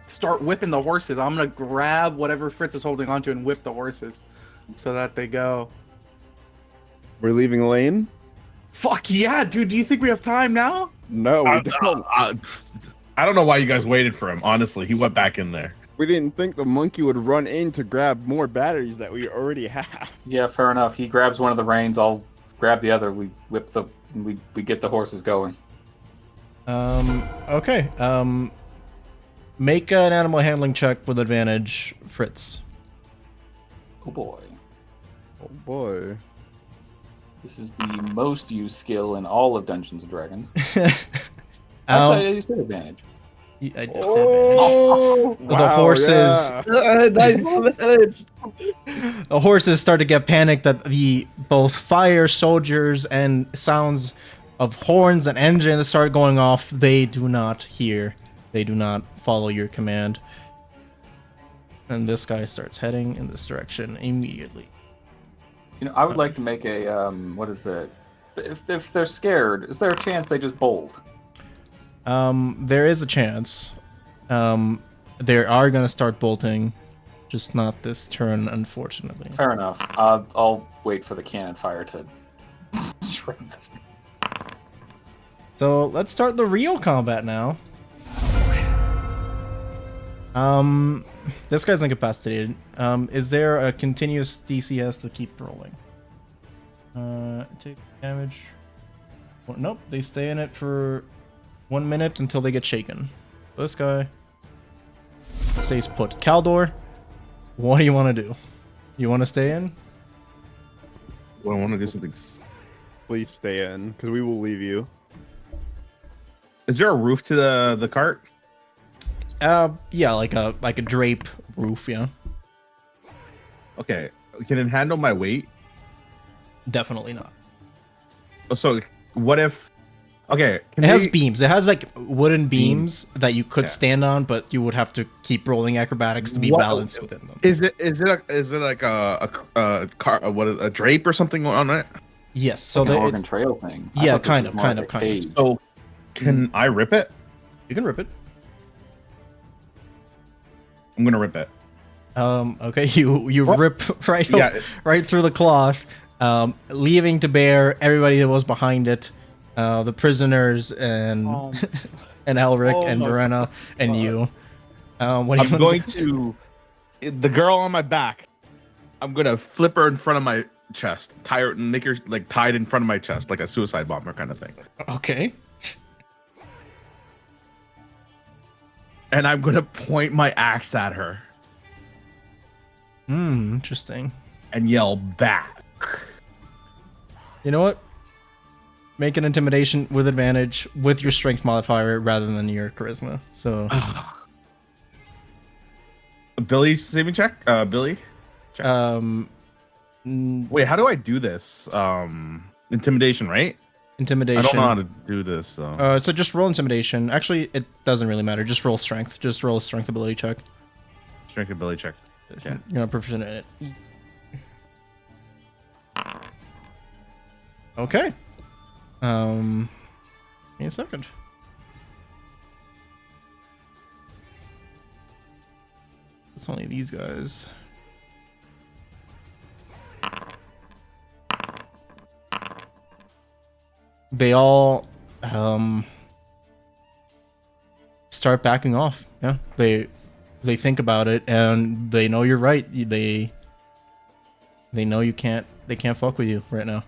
start whipping the horses. I'm gonna grab whatever Fritz is holding onto and whip the horses, so that they go. We're leaving lane? Fuck yeah, dude! Do you think we have time now? No, we don't. I don't know why you guys waited for him. Honestly, he went back in there. We didn't think the monkey would run in to grab more batteries that we already have. Yeah, fair enough. He grabs one of the reins. I'll grab the other. We whip we get the horses going. Okay. Make an animal handling check with advantage, Fritz. Oh boy. Oh boy. This is the most used skill in all of Dungeons and Dragons. Actually, I used to advantage. I did Oh, the horses. Yeah. Nice advantage. The horses start to get panicked at the both fire, soldiers, and sounds of horns and engines start going off. They do not hear. They do not follow your command. And this guy starts heading in this direction immediately. You know, I would like to make a what is it? If they're scared, is there a chance they just bolt? There is a chance. They are gonna start bolting, just not this turn, unfortunately. Fair enough. I'll wait for the cannon fire to shred this. So let's start the real combat now. This guy's incapacitated. Is there a continuous DCS to keep rolling? Take damage. Well, nope, they stay in it for 1 minute until they get shaken. This guy stays put. Kaldor, what do you want to do? You want to stay in? Well, I want to do something. Please stay in, because we will leave you. Is there a roof to the cart? Yeah, like a drape roof, yeah. Okay, can it handle my weight? Definitely not. So what if? Okay, it has beams. It has like wooden beams that you could stand on, but you would have to keep rolling acrobatics to be balanced within them. Is it like a drape or something on it? Yes. So like an Oregon Trail thing. Yeah, kind of. So can I rip it? You can rip it. I'm gonna rip it. Okay, you rip right through the cloth, leaving to bear everybody that was behind it, the prisoners and and Elric and Verena and you. What I'm going to the girl on my back. I'm gonna flip her in front of chest, tied in front of my chest, like a suicide bomber kind of thing. Okay. And I'm gonna point my axe at her Interesting. and yell back. You know what? Make an intimidation with advantage with your strength modifier rather than your charisma. So Billy saving check. Billy. Check. Wait, how do I do this? Intimidation, right? Intimidation. I don't know how to do this though. So just roll intimidation. Actually, it doesn't really matter. Just roll strength. Just roll a strength ability check. Strength ability check. Okay. You're not proficient in it. Okay. Give me a second. It's only these guys. They all start backing off. Yeah, they think about it and they know you're right. They know you can't. They can't fuck with you right now.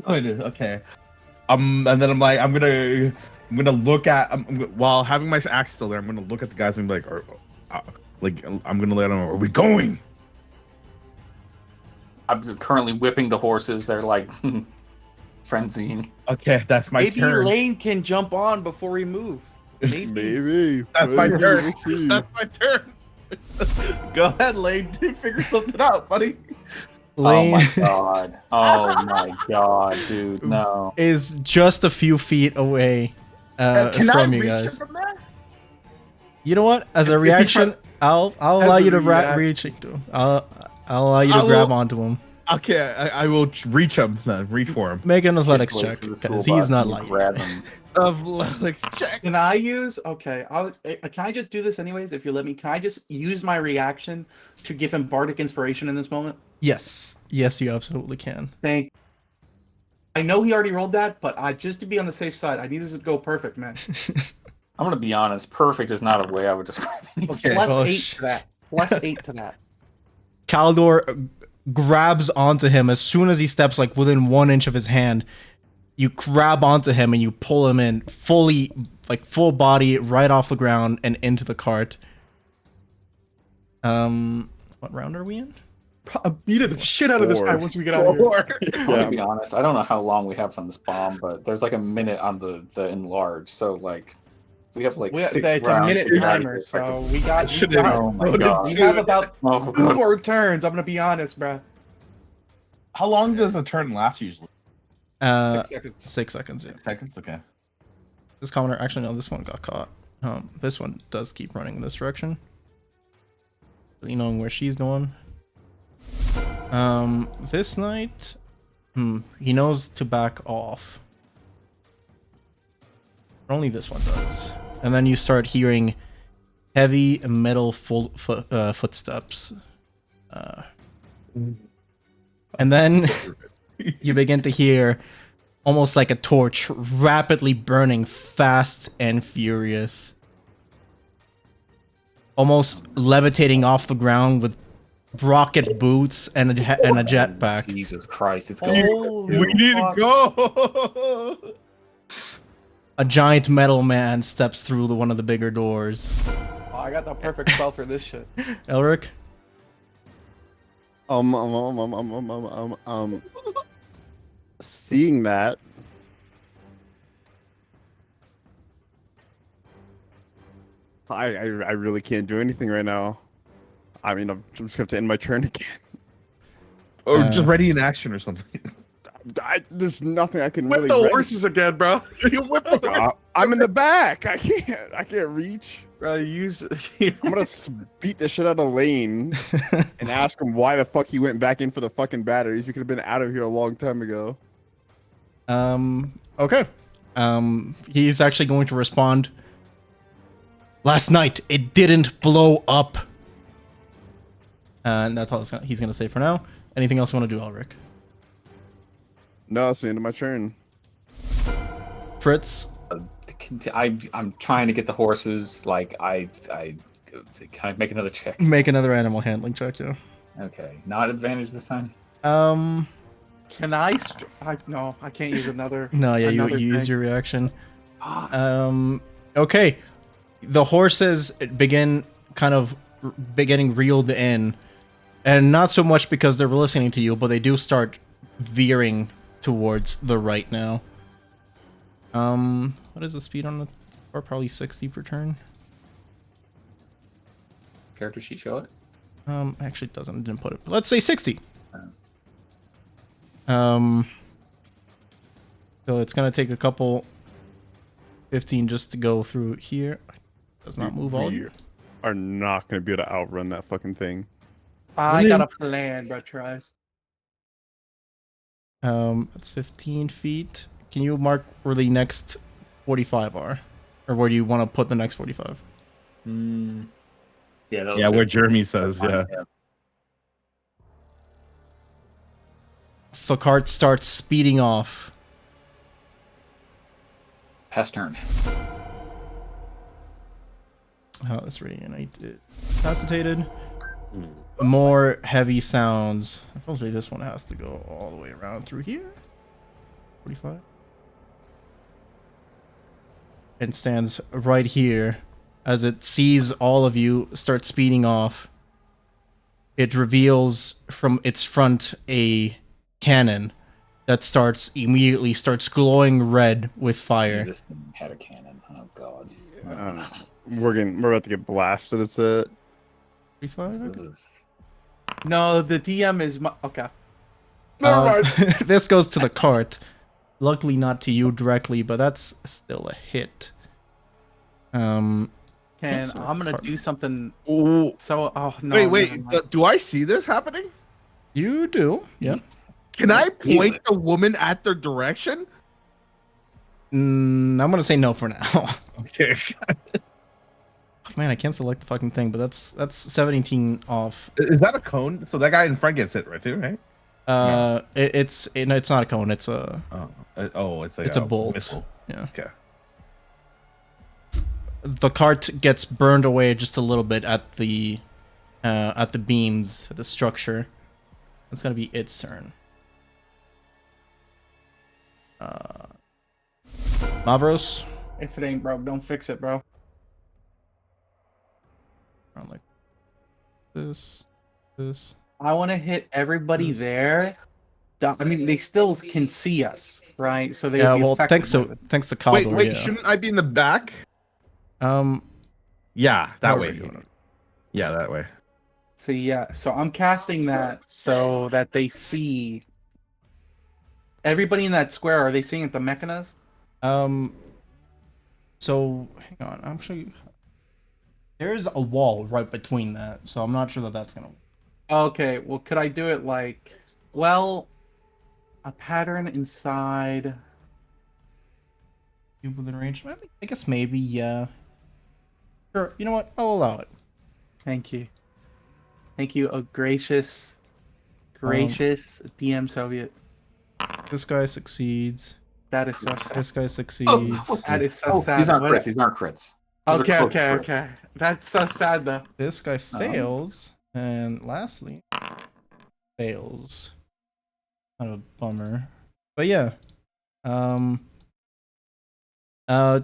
Okay. And then I'm like, I'm gonna look at while having my axe still there. I'm gonna look at the guys and be like, I'm gonna let them know. Are we going? I'm currently whipping the horses. They're like frenzying. Okay, that's my Maybe turn. Lane can jump on before we move. Maybe. Maybe. That's my Maybe. turn. We'll see. That's my turn. Go ahead, Lane. Figure something out, buddy. Lane Oh my god. Oh my god, dude. No. is just a few feet away Can I from you reach guys. him from there? You know what? As a If he reaction, I'll allow As a you to reaction. reach to him. I'll allow you to I grab will- onto him. Okay, I will reach him then. Reach for him. Make an athletics Wait check for the school because bus he's not and light. grab him. Athletics check. Can I use? Okay, can I just do this anyways? If you let me, can I just use my reaction to give him bardic inspiration in this moment? Yes, you absolutely can. Thank. I know he already rolled that, but just to be on the safe side, I need this to go perfect, man. I'm gonna be honest. Perfect is not a way I would describe anything. Okay. Plus Oh, 8 to that. Plus 8 to that. Kaldor grabs onto him as soon as he steps like within 1 inch of his hand. You grab onto him and you pull him in fully, like full body, right off the ground and into the cart. What round are we in? Beat the shit out of this guy once we get out of here. I'm gonna be honest. I don't know how long we have on this bomb, but there's like a minute on the enlarge. So like, we have like 6 It's a rounds minute to get out of timer, here so effectively. we got. Should We got Oh my god. we have about Oh god. 4 turns. I'm gonna be honest, bruh. How long does a turn last usually? 6 seconds. 6 seconds. Yeah. 6 seconds. Okay. This commoner, actually no, this one got caught. This one does keep running in this direction. You knowing where she's going. This night, he knows to back off. Only this one does. And then you start hearing heavy metal footsteps. And then you begin to hear almost like a torch rapidly burning fast and furious. Almost levitating off the ground with rocket boots and a jetpack. Jesus Christ! It's going. Holy We need to fuck. go. A giant metal man steps through one of the bigger doors. Oh, I got the perfect spell for this shit. Elric? Seeing that, I really can't do anything right now. I mean, I'm just gonna have to end my turn again. Or just ready in action or something. There's nothing I can Whip really. the ready. horses again, bro. You whip them. I'm in the back. I can't reach. Bro, use. I'm gonna beat the shit out of Lane and ask him why the fuck he went back in for the fucking batteries. We could have been out of here a long time ago. Okay. He's actually going to respond. Last night, it didn't blow up. And that's all he's going to say for now. Anything else you want to do, Elric? No, it's the end of my turn. Fritz? I'm trying to get the horses. Like can I make another check? Make another animal handling check, yeah. Okay, not advantage this time. Can I? No, I can't use another. No, yeah, you another use thing. your reaction. Ah, Okay. The horses begin kind of getting reeled in, and not so much because they're listening to you, but they do start veering towards the right now. What is the speed on the car? Probably 60 per turn. Character sheet show it. Actually it doesn't. Didn't put it. Let's say 60. Oh. So it's gonna take a couple 15 just to go through here. Does not move all. We are not going to be able to outrun that fucking thing. I got a plan, bro. Tries. That's 15 feet. Can you mark where the next 45 are? Or where do you want to put the next 45? Yeah. Yeah, where Jeremy says, yeah. The cart starts speeding off. Pass turn. Oh, this radiant incapacitated. More heavy sounds. Unfortunately, this one has to go all the way around through here. 45. And stands right here as it sees all of you start speeding off. It reveals from its front a cannon that immediately starts glowing red with fire. This thing had a cannon. Oh god. We're about to get blasted at it. 45? This is... No, the DM is okay. This goes to the cart. Luckily not to you directly, but that's still a hit. And That's I'm gonna part- do something. Ooh. So, oh no. Wait, never mind. do I see this happening? You do, yeah. Can I Easily. point the woman at their direction? I'm gonna say no for now. Okay. Man, I can't select the fucking thing, but that's 17 off. Is that a cone? So that guy in front gets hit, right? Too, right? It's not a cone. It's a It's a bolt. Missile. Yeah. Okay. The cart gets burned away just a little bit at the beams, at the structure. It's gonna be its turn. Mavros. If it ain't broke, don't fix it, bro. Around like this. I want to hit everybody there. I mean, they still can see us, right? So they Yeah, would be well, affected thanks to by it. Kaldor. Wait, yeah. shouldn't I be in the back? However Yeah, that way. you wanna- Yeah, that way. So yeah, so I'm casting that so that they see everybody in that square. Are they seeing it, the mechanas? So hang on. Actually, there's a wall right between that, so I'm not sure that that's gonna. Okay, well, could I do it like, well, a pattern inside? You within range? I guess maybe. Yeah. Sure. You know what? I'll allow it. Thank you. Thank you, a gracious DM Soviet. This guy succeeds. That is so sad. This guy succeeds. That is so sad. These aren't What- crits. These aren't crits. Those are Okay, close okay, crits. okay. That's so sad, though. This guy fails, and lastly, fails. Kind of a bummer, but yeah.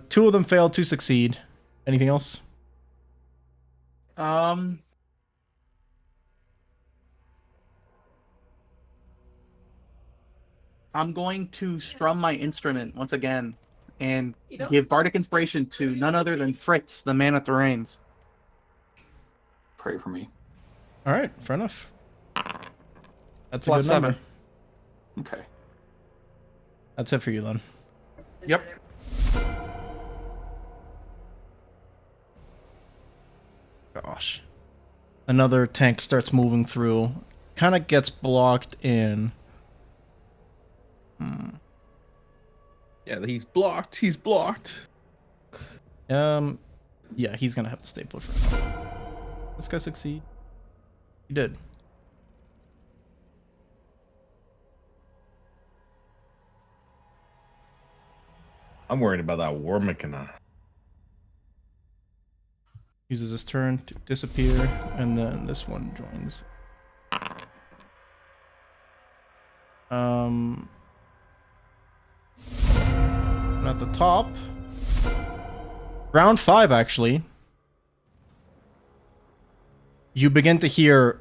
Two of them fail, two succeed. Anything else? I'm going to strum my instrument once again and give bardic inspiration to none other than Fritz, the man at the reins. Pray for me. All right, fair enough. That's a Plus good number. 7. Okay. That's it for you then. Yep. Gosh. Another tank starts moving through. Kind of gets blocked in. Yeah, he's blocked. He's blocked. Yeah, he's gonna have to stay put for now. This guy succeed. He did. I'm worried about that war mechana. Uses his turn to disappear, and then this one joins. And at the top, round 5 actually, you begin to hear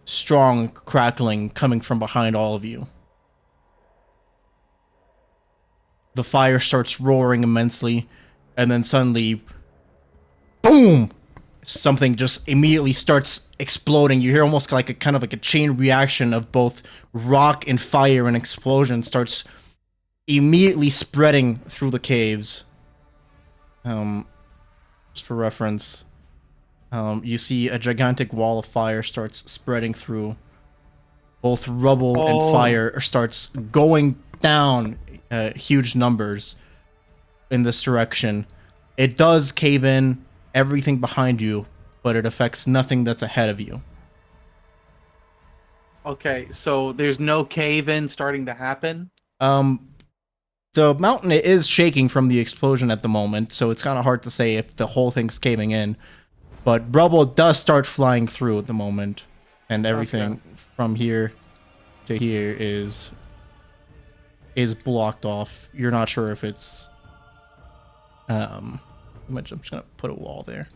strong crackling coming from behind all of you. The fire starts roaring immensely, and then suddenly, boom! Something just immediately starts exploding. You hear almost like a kind of like a chain reaction of both rock and fire, and explosion starts immediately spreading through the caves. Just for reference, you see a gigantic wall of fire starts spreading through. Both rubble and fire starts going down huge numbers in this direction. It does cave in everything behind you, but it affects nothing that's ahead of you. Okay, so there's no cave-in starting to happen? The mountain is shaking from the explosion at the moment, so it's kind of hard to say if the whole thing's caving in. But rubble does start flying through at the moment, and everything from here to here is blocked off. You're not sure if it's I'm just gonna put a wall there.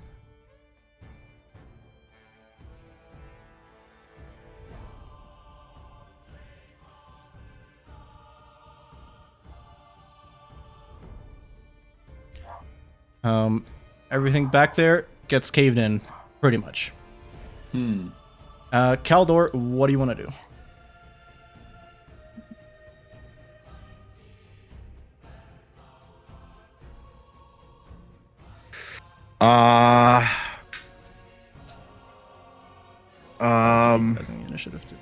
Everything back there gets caved in, pretty much. Kaldor, what do you want to do? As an initiative too.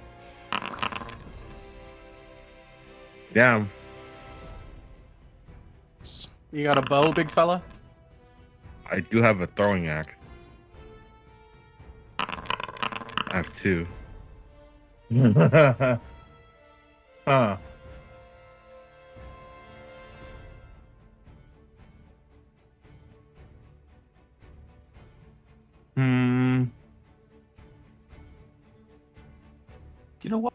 Yeah. You got a bow, big fella? I do have a throwing axe. I have 2. Huh. You know what?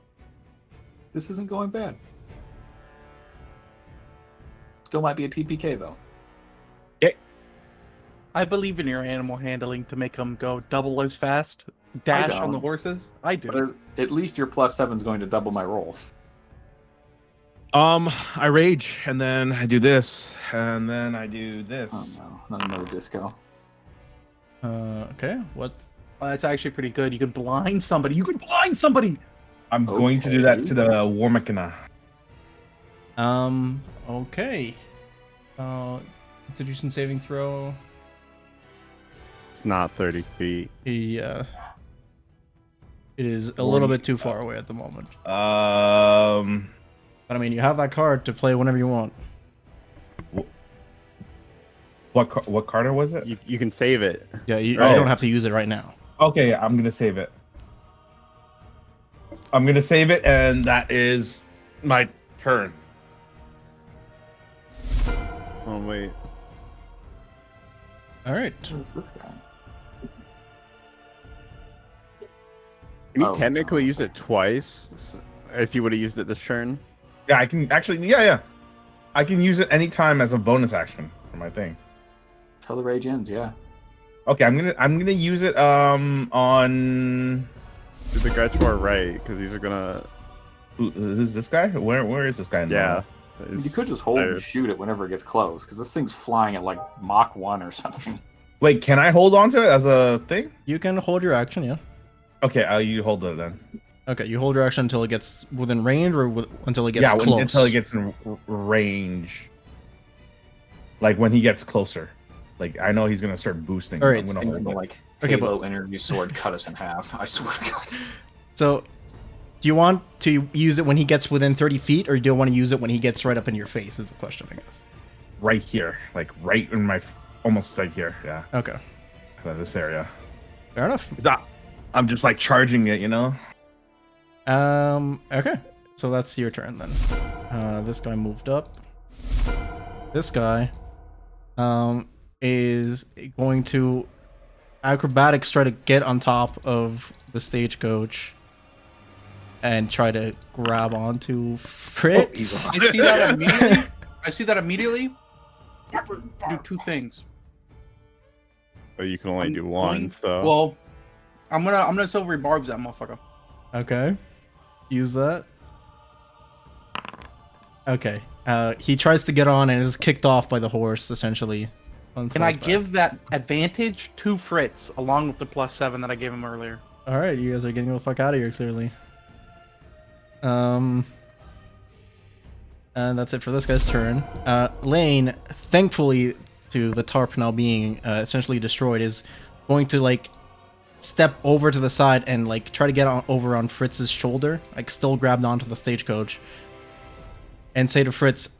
This isn't going bad. Still might be a TPK though. I believe in your animal handling to make them go double as fast. Dash on the don't. horses. I do. But at least your +7 is going to double my roll. I rage, and then I do this, and then I do this. Oh no, not another disco. Okay, what? Well, that's actually pretty good. You can blind somebody. You can blind somebody. I'm going to do that to the warmachine. Okay. Constitution saving throw. It's not 30 feet. Yeah. It is a little bit too far away at the moment. But I mean, you have that card to play whenever you want. What card was it? You can save it. Yeah, you Right. don't have to use it right now. Okay, I'm gonna save it. And that is my turn. Oh wait. All right. Who's this guy? Can you Oh, technically so- use it twice if you would have used it this turn? Yeah, I can actually. Yeah. I can use it anytime as a bonus action for my thing. Till the rage ends, yeah. Okay, I'm gonna use it on. Do the guy to our right, because these are gonna. Who's this guy? Where is this guy? Yeah. You could just hold and shoot it whenever it gets close, because this thing's flying at like Mach 1 or something. Wait, can I hold on to it as a thing? You can hold your action, yeah. Okay, you hold it then. Okay, you hold your action until it gets within range, or until it gets close. Until it gets in range. Like when he gets closer. Like I know he's gonna start boosting. All right, I'm It's gonna gonna hold it. like Okay, Halo energy sword cut us in half. I swear to God. So, do you want to use it when he gets within 30 feet, or do you want to use it when he gets right up in your face? Is the question, I guess. Right here, like right in my, almost right here. Yeah, Okay, this area. fair enough. I'm just like charging it, you know. Okay, so that's your turn then. This guy moved up. This guy, is going to acrobatics try to get on top of the stagecoach. and try to grab onto Fritz. I see that immediately. I see that immediately. Do two things. But you can only I'm do one, going- so. Well, I'm gonna silvery barbs that motherfucker. Okay. Use that. Okay. He tries to get on and is kicked off by the horse, essentially. Can I give that advantage to Fritz along with the +7 that I gave him earlier? Alright, you guys are getting the fuck out of here, clearly. And that's it for this guy's turn. Lane, thankfully to the tarp now being essentially destroyed, is going to, like, step over to the side and, like, try to get over on Fritz's shoulder, like, still grabbed onto the stagecoach, and say to Fritz,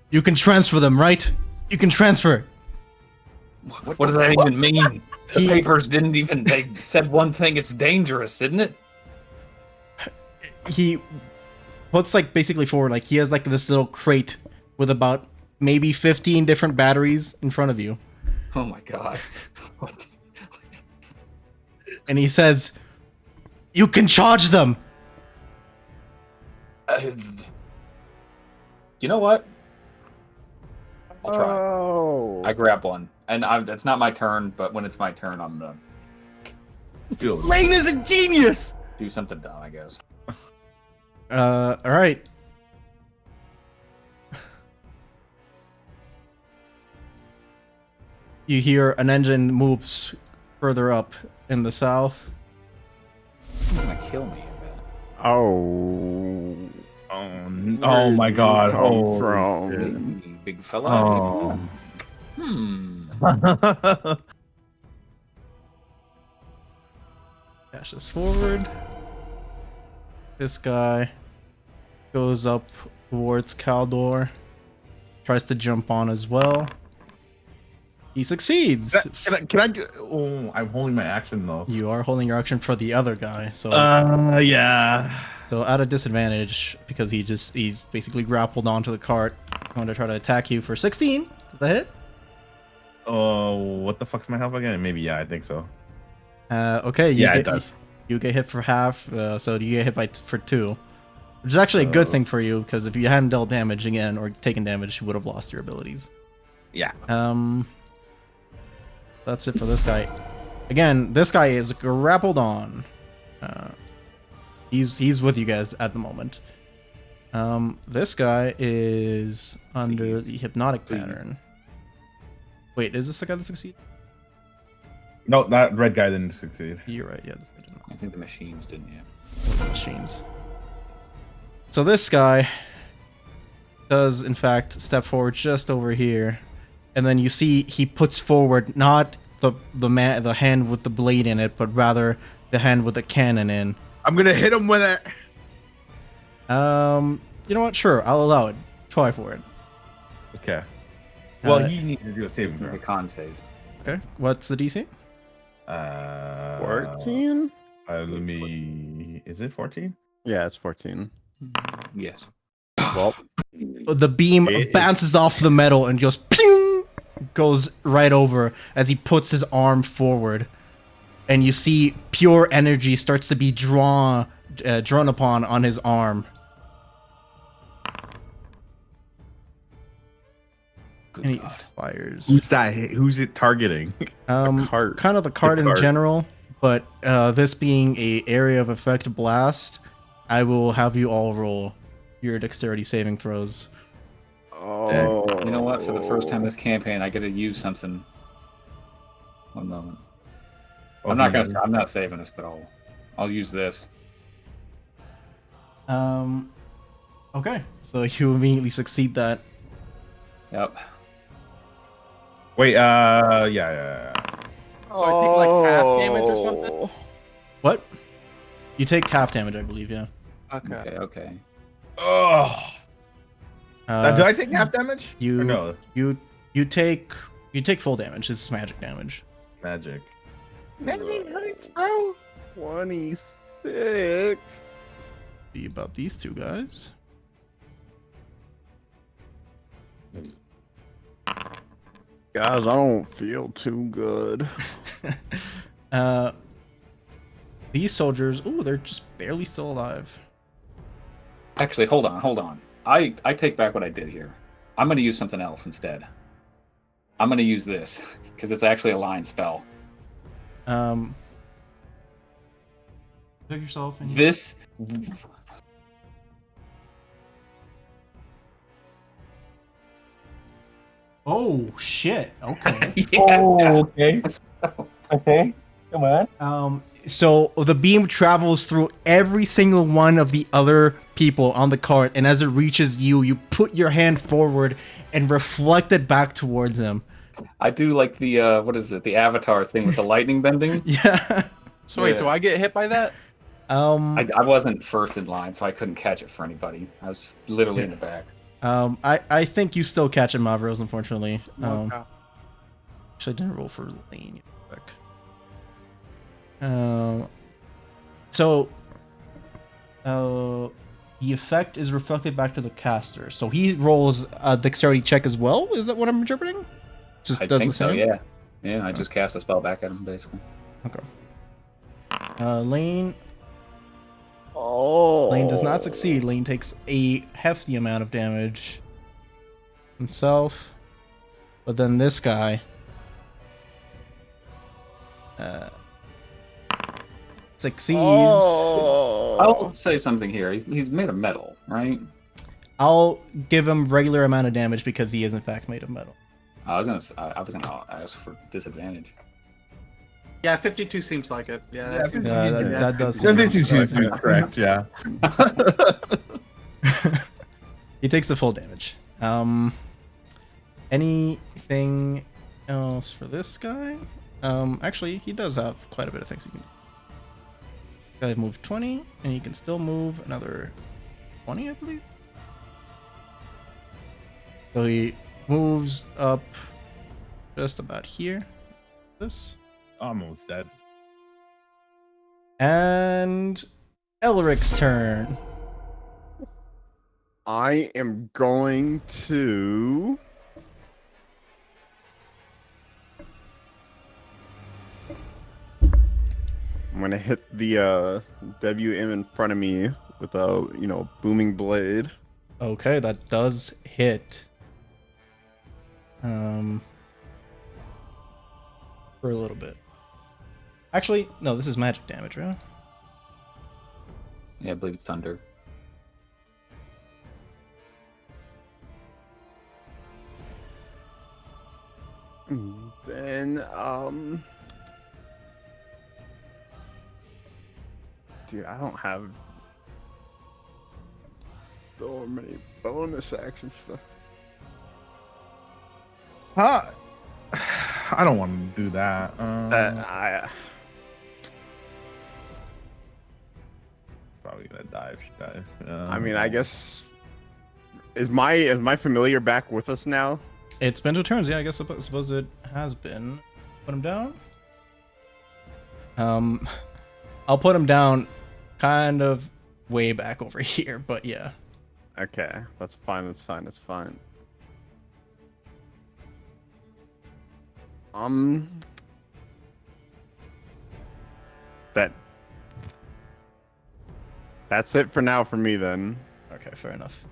you can transfer them, right? You can transfer. What does that even mean? The papers didn't even. They said one thing. It's dangerous, isn't it? He puts, like, basically forward, like, he has, like, this little crate with about maybe 15 different batteries in front of you. Oh my god! What? And he says, you can charge them. You know what? I'll try. Oh. I grab one, and it's not my turn. But when it's my turn, I'm gonna Lane is a genius. do something dumb, I guess. All right. You hear an engine moves further up in the south. It's gonna kill me. Oh. Oh my god. Come Oh. from? Big fella. Oh. Dashes forward. This guy goes up towards Kaldor. Tries to jump on as well. He succeeds. Can I do? Oh, I'm holding my action though. You are holding your action for the other guy, so Yeah. so at a disadvantage because he's basically grappled onto the cart. Going to try to attack you for 16. Does that hit? Oh, what the fuck's my health again? Maybe, yeah, I think so. Okay. Yeah, it does. You get hit for half, so you get hit for 2. Which is actually a good thing for you, because if you hadn't dealt damage again, or taken damage, you would have lost your abilities. Yeah. That's it for this guy. Again, this guy is grappled on. He's with you guys at the moment. This guy is under the hypnotic pattern. Wait, is this the guy that succeeded? No, that red guy didn't succeed. You're right, yeah, this guy did not. I think the machines didn't yet. Machines. So this guy does, in fact, step forward just over here, and then you see he puts forward not the hand with the blade in it, but rather the hand with the cannon in. I'm gonna hit him with it. You know what? Sure, I'll allow it. Try for it. Okay. Well, Uh, he needs to do a saving The throw. con save. Okay. What's the DC? 14? Let me. Is it 14? Yeah, it's 14. Yes. Well, The beam It- bounces off the metal and just ping, goes right over as he puts his arm forward, and you see pure energy starts to be drawn upon on his arm. Good And he God. fires. Who's that? Who's it targeting? cart. Kind of the cart in cart. general, but this being a area of effect blast, I will have you all roll your dexterity saving throws. Oh. You know what? For the first time this campaign, I get to use something. One moment. I'm not saving this, but I'll use this. Okay, so you immediately succeed that. Yep. Wait. Yeah. So I think like half damage or something. What? You take half damage, I believe. Yeah. Okay. Okay. Oh. Do I take half damage? you Or no? you take full damage. This is magic damage. Magic. 26. See about these two guys. Guys, I don't feel too good. These soldiers, ooh, they're just barely still alive. Actually, hold on. I take back what I did here. I'm going to use something else instead. I'm going to use this because it's actually a line spell. Took yourself. And This. Oh shit! Okay. Yeah. okay. Okay. Come on. So the beam travels through every single one of the other people on the cart, and as it reaches you, you put your hand forward and reflect it back towards him. I do like the what is it? The Avatar thing with the lightning bending. Yeah. So wait, Yeah. do I get hit by that? I wasn't first in line, so I couldn't catch it for anybody. I was literally in the back. I think you still catch it, Mavros, unfortunately. Okay. Actually, I didn't roll for lane. So, the effect is reflected back to the caster. So he rolls a dexterity check as well. Is that what I'm interpreting? Just I does think the so. same? Yeah. Yeah. I just cast a spell back at him, basically. Okay. Lane Oh. Lane does not succeed. Lane takes a hefty amount of damage himself. But then this guy succeeds. Oh. I'll say something here. He's made of metal, right? I'll give him regular amount of damage because he is in fact made of metal. I was gonna ask for disadvantage. Yeah, 52 seems like it. Yeah, Yeah, that seems that does seem 72 seems correct. Yeah. He takes the full damage. Anything else for this guy? Actually, he does have quite a bit of things he can do. Guy moved 20, and he can still move another 20, I believe. So he moves up just about here. This. Almost dead. And Elric's turn. I am going to. I'm gonna hit the WM in front of me with a booming blade. Okay, that does hit. For a little bit. Actually, no, this is magic damage, right? Yeah, I believe it's thunder. Then dude, I don't have so many bonus action stuff. Huh? I don't want to do that. Probably gonna die if she dies. I mean, I guess is my familiar back with us now? It's been 2 turns, yeah, I guess suppose it has been. Put him down. I'll put him down kind of way back over here, but yeah. Okay, that's fine. That's fine. That's it for now for me then. Okay, fair enough.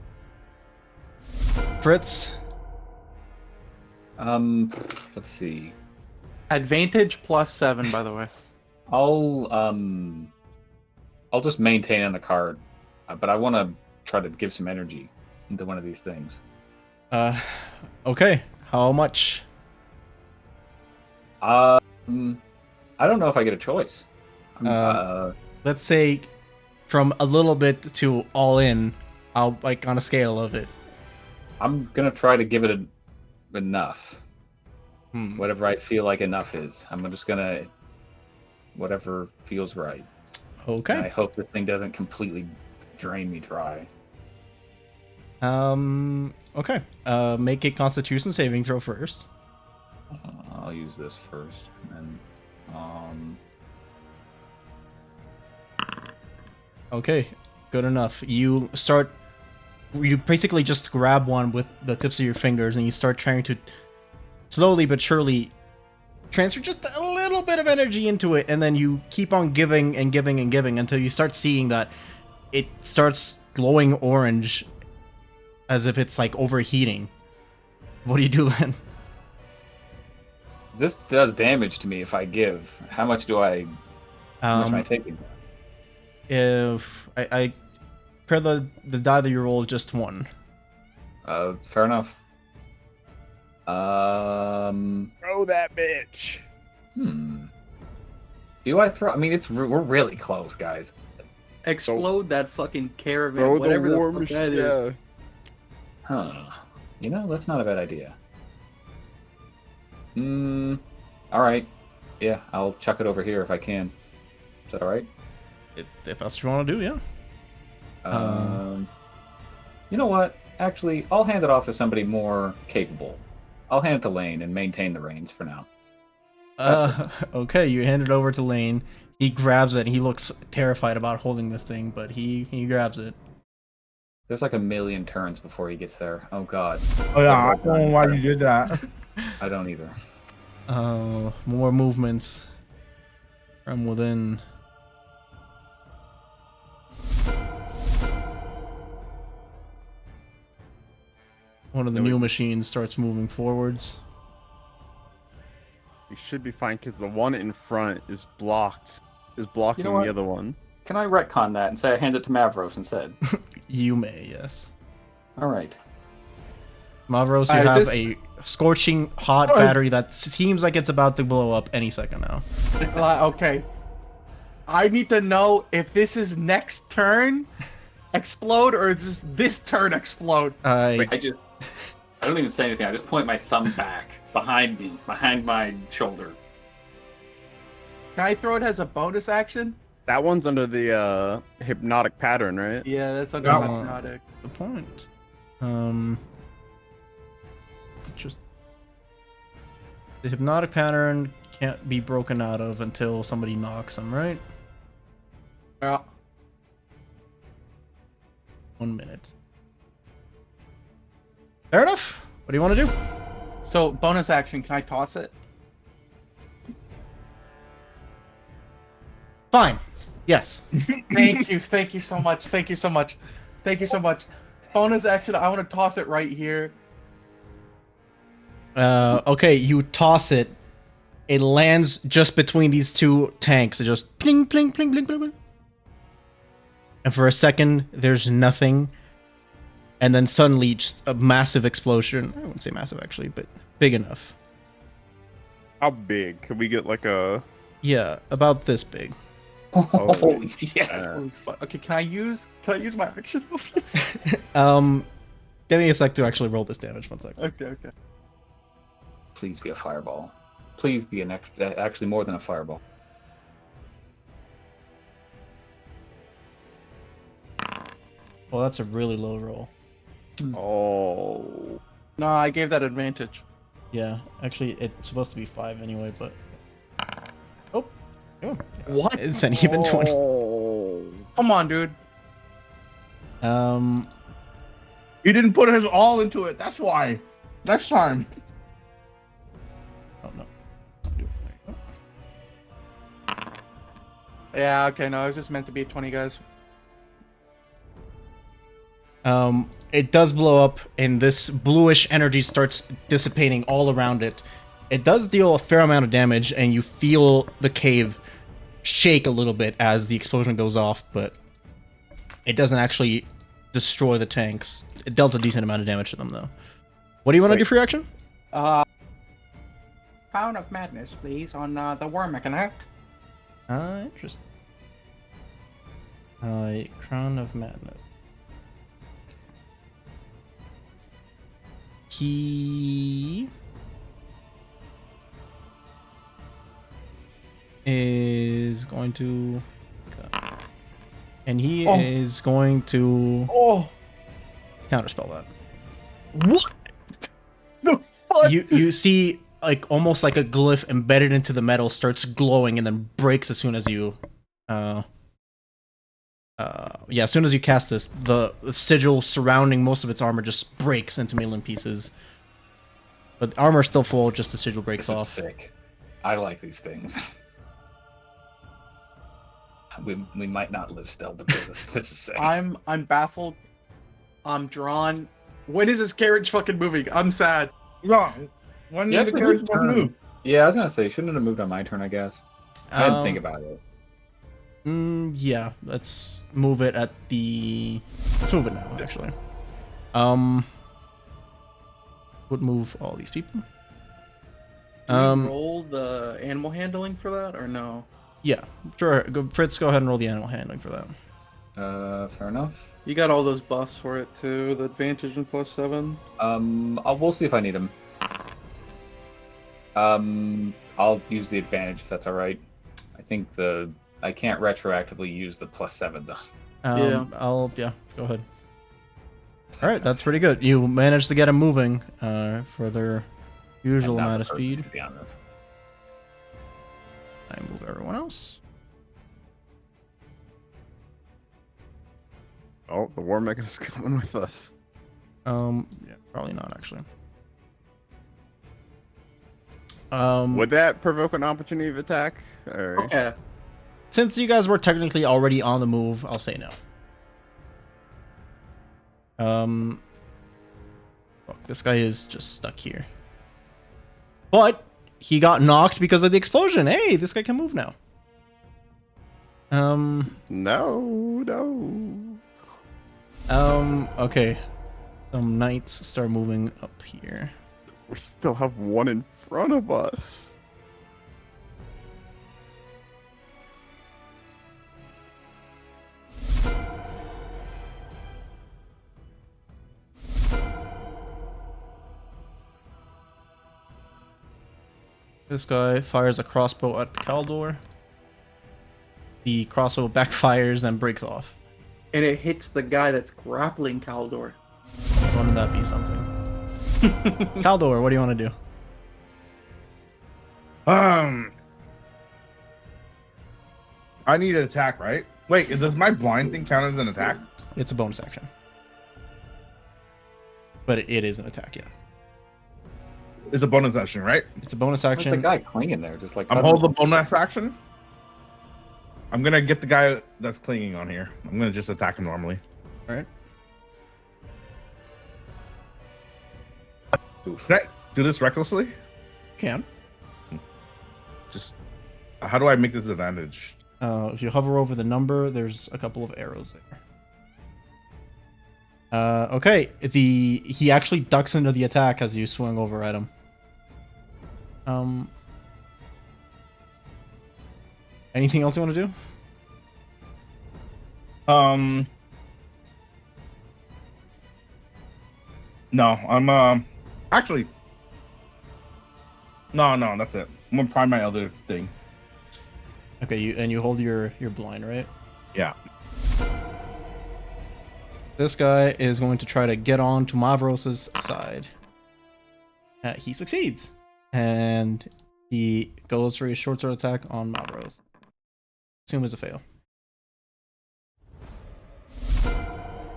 Fritz. Let's see. advantage +7, by the way. I'll just maintain on the card, but I want to try to give some energy into one of these things. Okay. How much? I don't know if I get a choice. Let's say from a little bit to all in. I'll like on a scale of it. I'm gonna try to give it enough. Hmm. Whatever I feel like enough is. I'm just gonna whatever feels right. And I Okay. hope this thing doesn't completely drain me dry. Okay. Make a Constitution saving throw first. I'll use this first, and Okay. Good enough. You basically just grab one with the tips of your fingers and you start trying to slowly but surely transfer just a little little bit of energy into it, and then you keep on giving and giving and giving until you start seeing that it starts glowing orange as if it's like overheating. What do you do then? This does damage to me if I give. How much am I taking? If I per the die that you roll, just one. Fair enough. Throw that bitch. Do I throw? I mean, we're really close, guys. Explode that fucking caravan, Throw whatever the the war fuck machine. that is. Huh. You know, that's not a bad idea. All right. Yeah, I'll chuck it over here if I can. Is that all right? If that's what you want to do, yeah. You know what? Actually, I'll hand it off to somebody more capable. I'll hand it to Lane and maintain the reins for now. Okay, you hand it over to Lane. He grabs it. He looks terrified about holding this thing, but he grabs it. There's like a million turns before he gets there. Oh god. Oh yeah, I don't know why you did that. I don't either. More movements from within. One of the new machines starts moving forwards. You should be fine because the one in front is blocking what? the other one. Can I retcon that and say I hand it to Mavros instead? You may, yes. All right. Mavros, you Is have this- a scorching hot battery that seems like it's about to blow up any second now. Okay. I need to know if this is next turn explode or is this turn explode? I don't even say anything. I just point my thumb back behind me, behind my shoulder. Can I throw it as a bonus action? That one's under the hypnotic pattern, right? Yeah, that's under Yeah. hypnotic. The point. Just the hypnotic pattern can't be broken out of until somebody knocks him, right? Yeah. 1 minute. Fair enough. What do you want to do? So bonus action, can I toss it? Fine. Yes. Thank you so much. Thank you so much. Bonus action, I want to toss it right here. Okay, you toss it. It lands just between these two tanks. It just pling, pling, pling, pling, pling, pling. And for a second, there's nothing. And then suddenly, just a massive explosion. I wouldn't say massive, actually, but big enough. How big? Could we get like a? Yeah, about this big. Oh, yes. Holy fuck. Okay, can I use my action? Please? Give me a sec to actually roll this damage. 1 second. Okay. Please be a fireball. Please be actually more than a fireball. Well, that's a really low roll. Oh. No, I gave that advantage. Yeah, actually, it's supposed to be 5 anyway, but... Oh. What? It's an even 20. Oh. Come on, dude. He didn't put his all into it. That's why. Next time. Oh, no. Yeah, okay, no, it was just meant to be 20 guys. It does blow up, and this bluish energy starts dissipating all around it. It does deal a fair amount of damage, and you feel the cave shake a little bit as the explosion goes off, but it doesn't actually destroy the tanks. It dealt a decent amount of damage to them, though. What do you want to do for your action? Pound of Madness, please, on the War Mechanic. Interesting. Crown of Madness. He is going to, and he is going to counterspell that. What? The fuck? You see, like almost like a glyph embedded into the metal starts glowing and then breaks as soon as you, as soon as you cast this, the sigil surrounding most of its armor just breaks into a million pieces. But the armor's still full, just the sigil breaks This is off. sick. I like these things. We might not live still, but this is sick. I'm baffled. I'm drawn. When is this carriage fucking moving? I'm sad. Wrong. When Yeah, did the actually, carriage good supposed to turn. move? Yeah, I was gonna say, shouldn't it have moved on my turn? I guess. I didn't think about it. Yeah, let's move it at the. Let's move it now, actually. Would move all these people. Do we roll the animal handling for that or no? Yeah, sure. Fritz, go ahead and roll the animal handling for that. Fair enough. You got all those buffs for it too. The advantage and +7. We'll see if I need them. I'll use the advantage if that's all right. I think I can't retroactively use the +7 though. Yeah. Go ahead. All right, that's pretty good. You managed to get them moving for their usual I'm not amount of the person, speed. to be honest. I move everyone else. Oh, the war mechanist is coming with us. Yeah, probably not actually. Would that provoke an opportunity of attack? Or... Okay. Since you guys were technically already on the move, I'll say no. Fuck, this guy is just stuck here. But he got knocked because of the explosion. Hey, this guy can move now. No. Okay. Some knights start moving up here. We still have one in front of us. This guy fires a crossbow at Kaldor. The crossbow backfires and breaks off. And it hits the guy that's grappling Kaldor. Wouldn't that be something? Kaldor, what do you want to do? I need an attack, right? Wait, does my blind thing count as an attack? It's a bonus action. But it is an attack, yeah. It's a bonus action, right? It's a bonus There's a action. guy clinging there, just like. I'm holding the bonus action. I'm gonna get the guy that's clinging on here. I'm gonna just attack him normally. All right. Oof. Can I do this recklessly? Can. Just how do I make this advantage? If you hover over the number, there's a couple of arrows there. Okay. He actually ducks into the attack as you swing over at him. Anything else you want to do? No, I'm actually no, that's it. I'm gonna prime my other thing. Okay, you hold your blind, right? Yeah. This guy is going to try to get on to Mavros' side. He succeeds. And he goes for a short sword attack on Mavros. Assume it's a fail.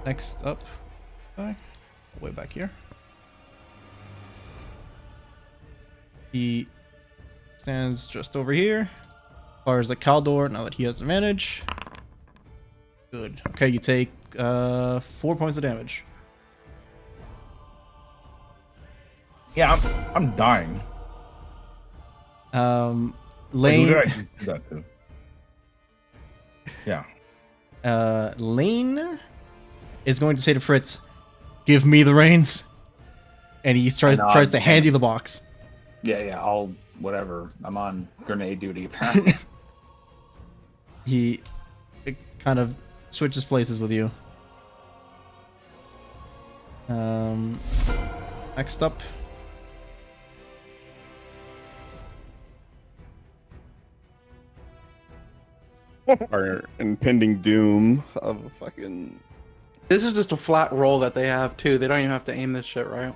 Next up. Okay. Way back here. He stands just over here. Fires the Kaldor now that he has advantage. Good. Okay, you take 4 points of damage. Yeah, I'm dying. Lane. Wait, who did I do that to? Yeah. Lane is going to say to Fritz, "Give me the reins," and he tries to hand you the box. Yeah, I'll whatever. I'm on grenade duty apparently. He kind of switches places with you. Next up. Our impending doom of fucking. This is just a flat roll that they have too. They don't even have to aim this shit, right?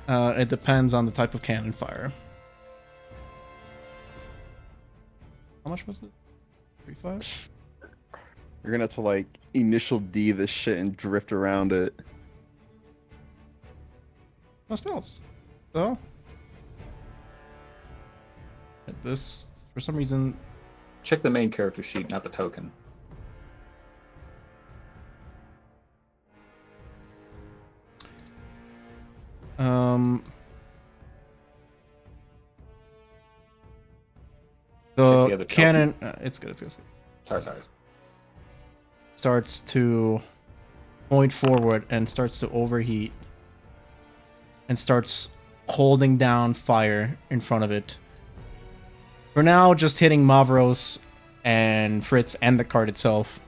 It depends on the type of cannon fire. How much was it? 35? You're gonna have to like initial D this shit and drift around it. No spells. So This, for some reason, Check the main character sheet, not the token. the other cannon. It's good. It's good. Sorry. Starts to point forward and starts to overheat and starts holding down fire in front of it. For now, just hitting Mavros and Fritz and the cart itself,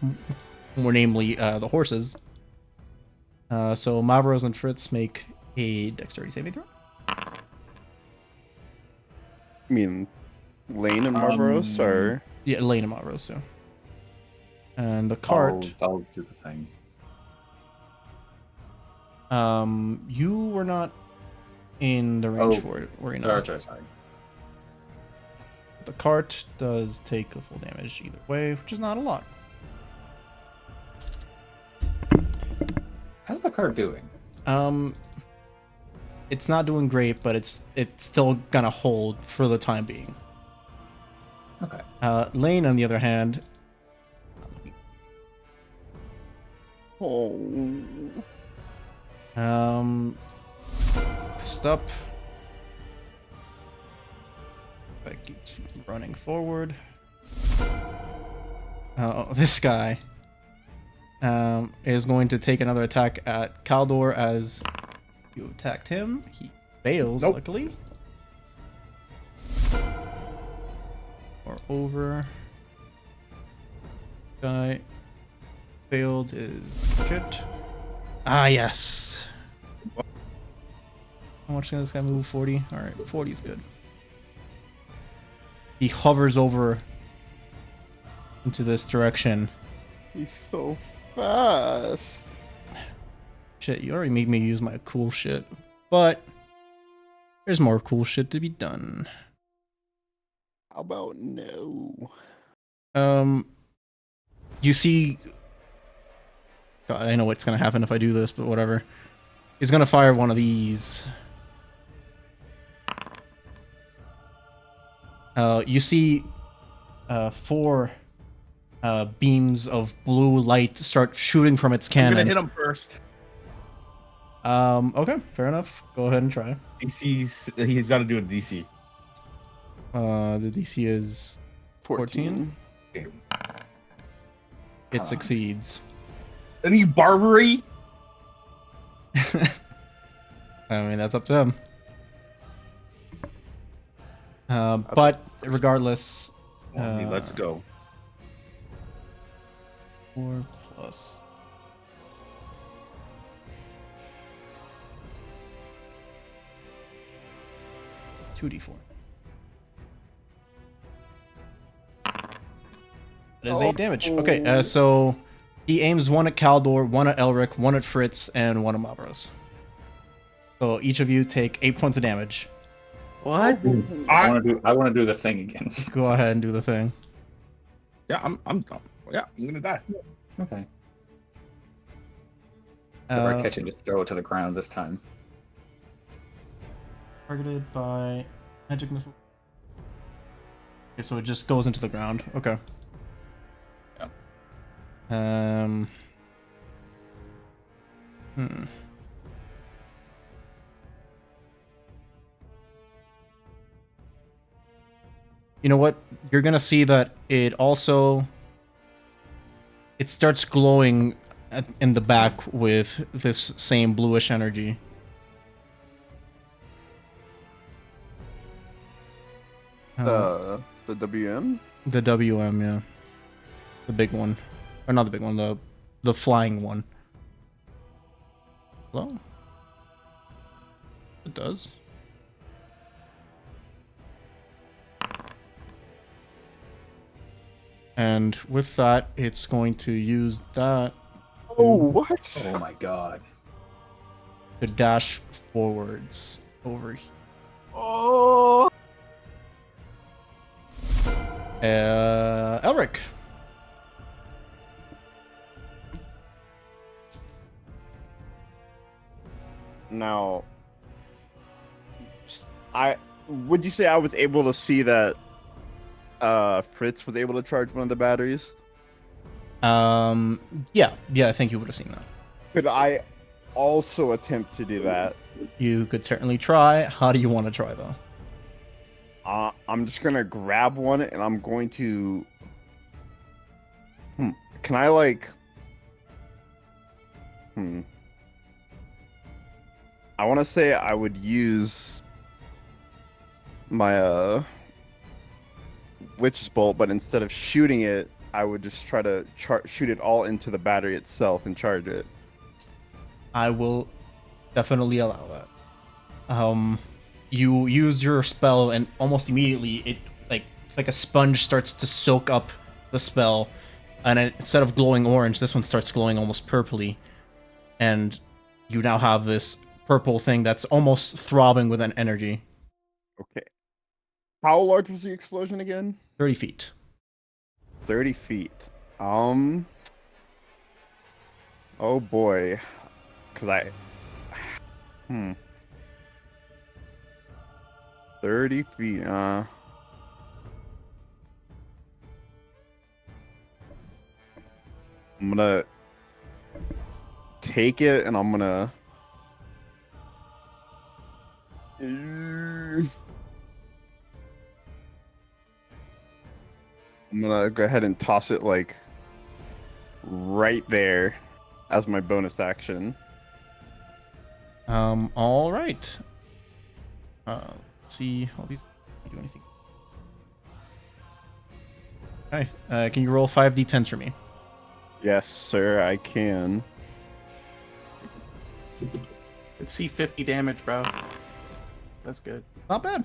more namely the horses. So Mavros and Fritz make a dexterity saving throw. I mean, Lane and Mavros are. Yeah, Lane and Mavros, so. And the cart. I'll do the thing. You were not in the range for it, were you not? Sorry. The cart does take the full damage either way, which is not a lot. How's the card doing? It's not doing great, but it's still gonna hold for the time being. Okay. Lane, on the other hand, stop. That keeps running forward. This guy is going to take another attack at Kaldor as you attacked him. He fails, luckily. Or over. Guy failed is shit. Ah, yes. How much can this guy move? 40? Alright, 40 is good. He hovers over into this direction. He's so fast. Shit, you already made me use my cool shit. But there's more cool shit to be done. How about no? You see... God, I know what's gonna happen if I do this, but whatever. He's gonna fire one of these. You see 4 beams of blue light start shooting from its cannon. I'm gonna hit him first. Okay, fair enough. Go ahead and try. DC's, he's got to do a DC. The DC is 14. Okay. It succeeds. Any Barbary? I mean, that's up to him. But regardless, Let's go. 4 plus. It's 2d4. That is 8 damage. Okay, so he aims 1 at Kaldor, 1 at Elric, 1 at Fritz, and 1 at Mavros. So each of you take 8 points of damage. What? I want to do the thing again. Go ahead and do the thing. Yeah, I'm gonna die. Okay. If I catch it, just throw it to the ground this time. Targeted by magic missile. Okay, so it just goes into the ground. Okay. Yeah. You know what? You're gonna see that it starts glowing in the back with this same bluish energy. The WM? The WM, yeah. The big one. Or not the big one, the flying one. Hello? It does. And with that, it's going to use that Oh, what? Oh my god. to dash forwards over here. Oh! Elric. Now, would you say I was able to see that Fritz was able to charge one of the batteries? Yeah, I think you would have seen that. Could I also attempt to do that? You could certainly try. How do you want to try, though? I'm just gonna grab one and I'm going to. Can I like? I want to say I would use my witch's bolt, but instead of shooting it, I would just try to shoot it all into the battery itself and charge it. I will definitely allow that. You use your spell, and almost immediately, it like a sponge starts to soak up the spell, and instead of glowing orange, this one starts glowing almost purpley, and you now have this purple thing that's almost throbbing with an energy. Okay. How large was the explosion again? 30 feet. 30 feet. Oh boy. Cause 30 feet, I'm gonna take it and I'm gonna go ahead and toss it like right there as my bonus action. All right. Let's see. All these do anything. Okay. Can you roll 5d10s for me? Yes, sir, I can. Let's see 50 damage, bro. That's good. Not bad.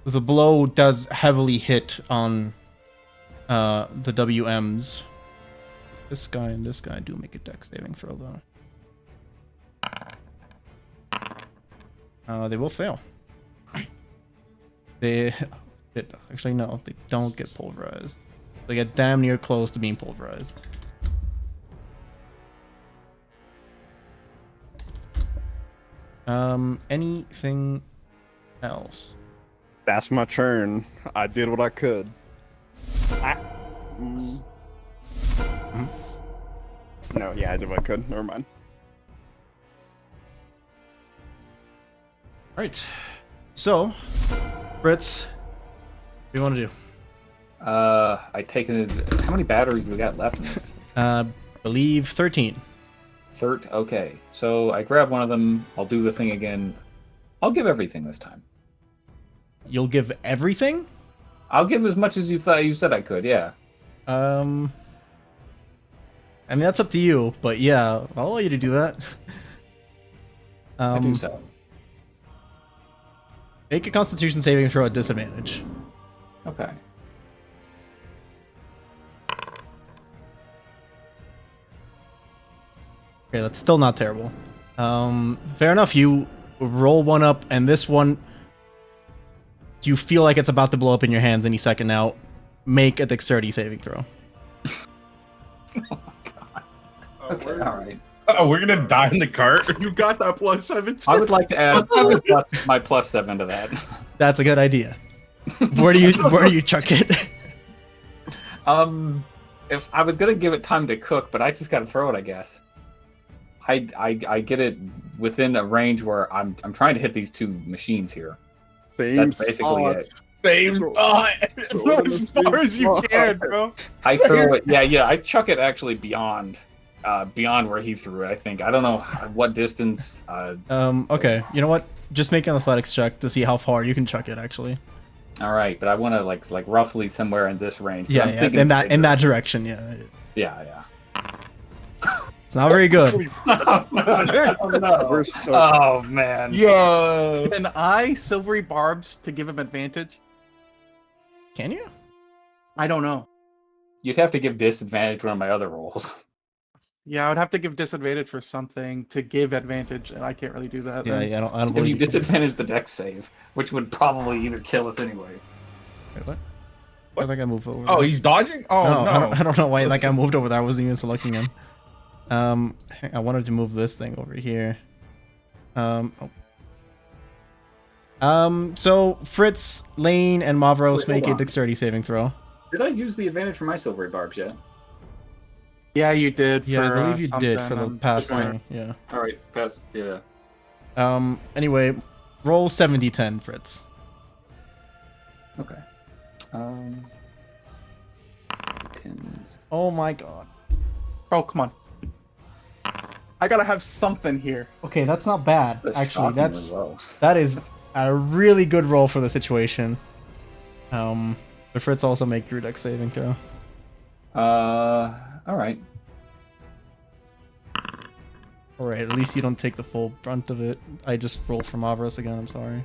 The blow does heavily hit on the WMs. This guy and this guy do make a dex saving throw, though. They will fail. Actually, no, they don't get pulverized. They get damn near close to being pulverized. Anything else? That's my turn. I did what I could. No, yeah, I did what I could. Never mind. Alright. So, Fritz, what do you want to do? I taken it. How many batteries we got left in this? Believe 13. Okay, so I grab one of them. I'll do the thing again. I'll give everything this time. You'll give everything? I'll give as much as you thought you said I could. Yeah. I mean, that's up to you, but yeah, I'll allow you to do that. I do so. Make a Constitution saving throw at disadvantage. Okay. Okay, that's still not terrible. Fair enough. You roll one up, and this one, you feel like it's about to blow up in your hands any second now. Make a dexterity saving throw. Oh my god. Okay, all right. Oh, we're gonna die in the cart. You got that plus 7. I would like to add my +7 to that. That's a good idea. Where do you chuck it? If I was gonna give it time to cook, but I just gotta throw it, I guess. I get it within a range where I'm trying to hit these two machines here. That's basically it. Same spot. Throw as far as you can, bro. I throw it. Yeah. I chuck it actually beyond where he threw it. I think. I don't know what distance. Okay. You know what? Just make an athletics check to see how far you can chuck it. Actually. All right, but I want to like roughly somewhere in this range. Yeah. In that direction. Yeah. Yeah. It's not very good. Oh, no. We're so Oh man. Yo. Can I silvery barbs to give him advantage? Can you? I don't know. You'd have to give disadvantage to one of my other rolls. Yeah, I would have to give disadvantage for something to give advantage, and I can't really do that. Yeah. then. I don't If believe you disadvantage the dex save, which would probably either kill us anyway. Wait, what? I think I moved over. Oh, there. he's dodging? Oh, no. I don't know why that guy moved over there. I wasn't even selecting him. I wanted to move this thing over here. So Fritz, Lane, and Mavros Wait, make hold a on. dexterity saving throw. Did I use the advantage for my silvery barbs yet? Yeah, you did. Yeah, for, I believe you did something, for the I'm past sure. thing. Yeah. All right, pass. Yeah. Anyway, roll 70-10, Fritz. Okay. Tens. Oh my god. Oh, come on. I gotta have something here. Okay, that's not bad. That's Actually, shockingly low. that is a really good roll for the situation. But Fritz also make your dex saving throw. All right. Alright, at least you don't take the full brunt of it. I just rolled for Mavros again, I'm sorry.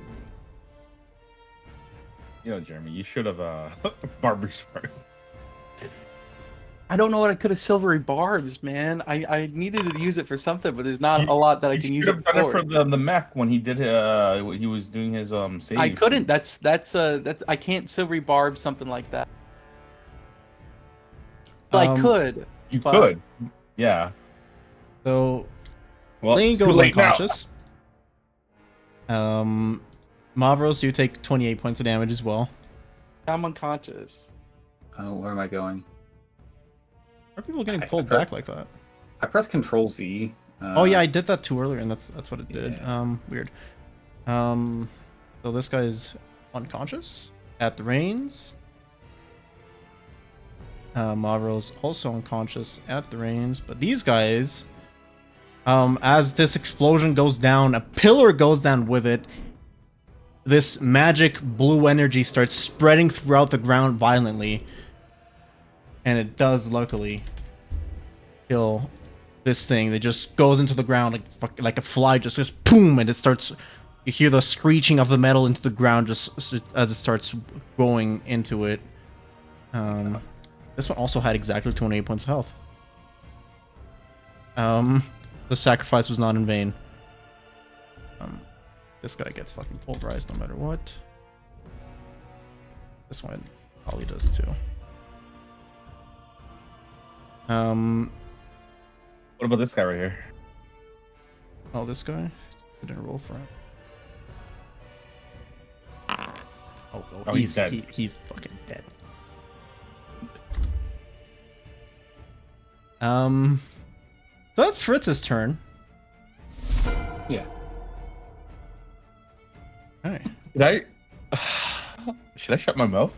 You know, Jeremy, you should have barber's part. I don't know what I could have silvery barbs, man. I needed to use it for something, but there's not a lot that I can use should it have done for. it for the mech when he did he was doing his save. I couldn't. That's I can't silvery barb something like that. Well, I could. You but- could. Yeah. So Well, Lane it's too goes late now. unconscious. Mavros, you take 28 points of damage as well. I'm unconscious. Oh, where am I going? Are people getting I pulled thought- back like that? I pressed Control Z. Oh yeah, I did that too earlier, and that's what it did. Yeah. Weird. So this guy's unconscious at the reins. Mavros also unconscious at the reins, but these guys, as this explosion goes down, a pillar goes down with it. This magic blue energy starts spreading throughout the ground violently, and it does luckily kill this thing. It just goes into the ground like a fly, just goes boom, and it starts. You hear the screeching of the metal into the ground just as it starts going into it. This one also had exactly 28 points of health. The sacrifice was not in vain. This guy gets fucking pulverized no matter what. This one probably does too. What about this guy right here? Oh, this guy didn't roll for it. Oh, he's dead. He's fucking dead. So that's Fritz's turn. Yeah. Alright. Did I? Should I shut my mouth?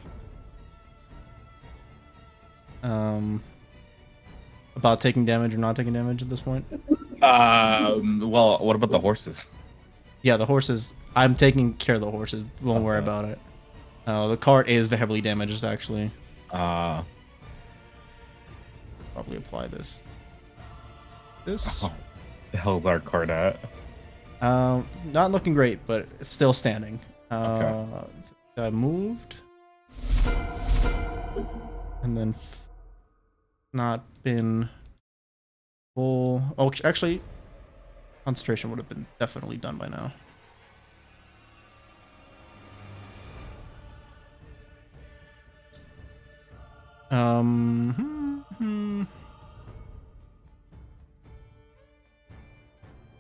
About taking damage or not taking damage at this point? Well, what about the horses? Yeah, the horses. I'm taking care of the horses. Don't worry Okay. about it. The cart is heavily damaged, actually. Uh, Probably apply this. This. oh, the hell is our card at? Not looking great, but it's still standing. Okay. I moved. And then not been full. Oh, actually, concentration would have been definitely done by now.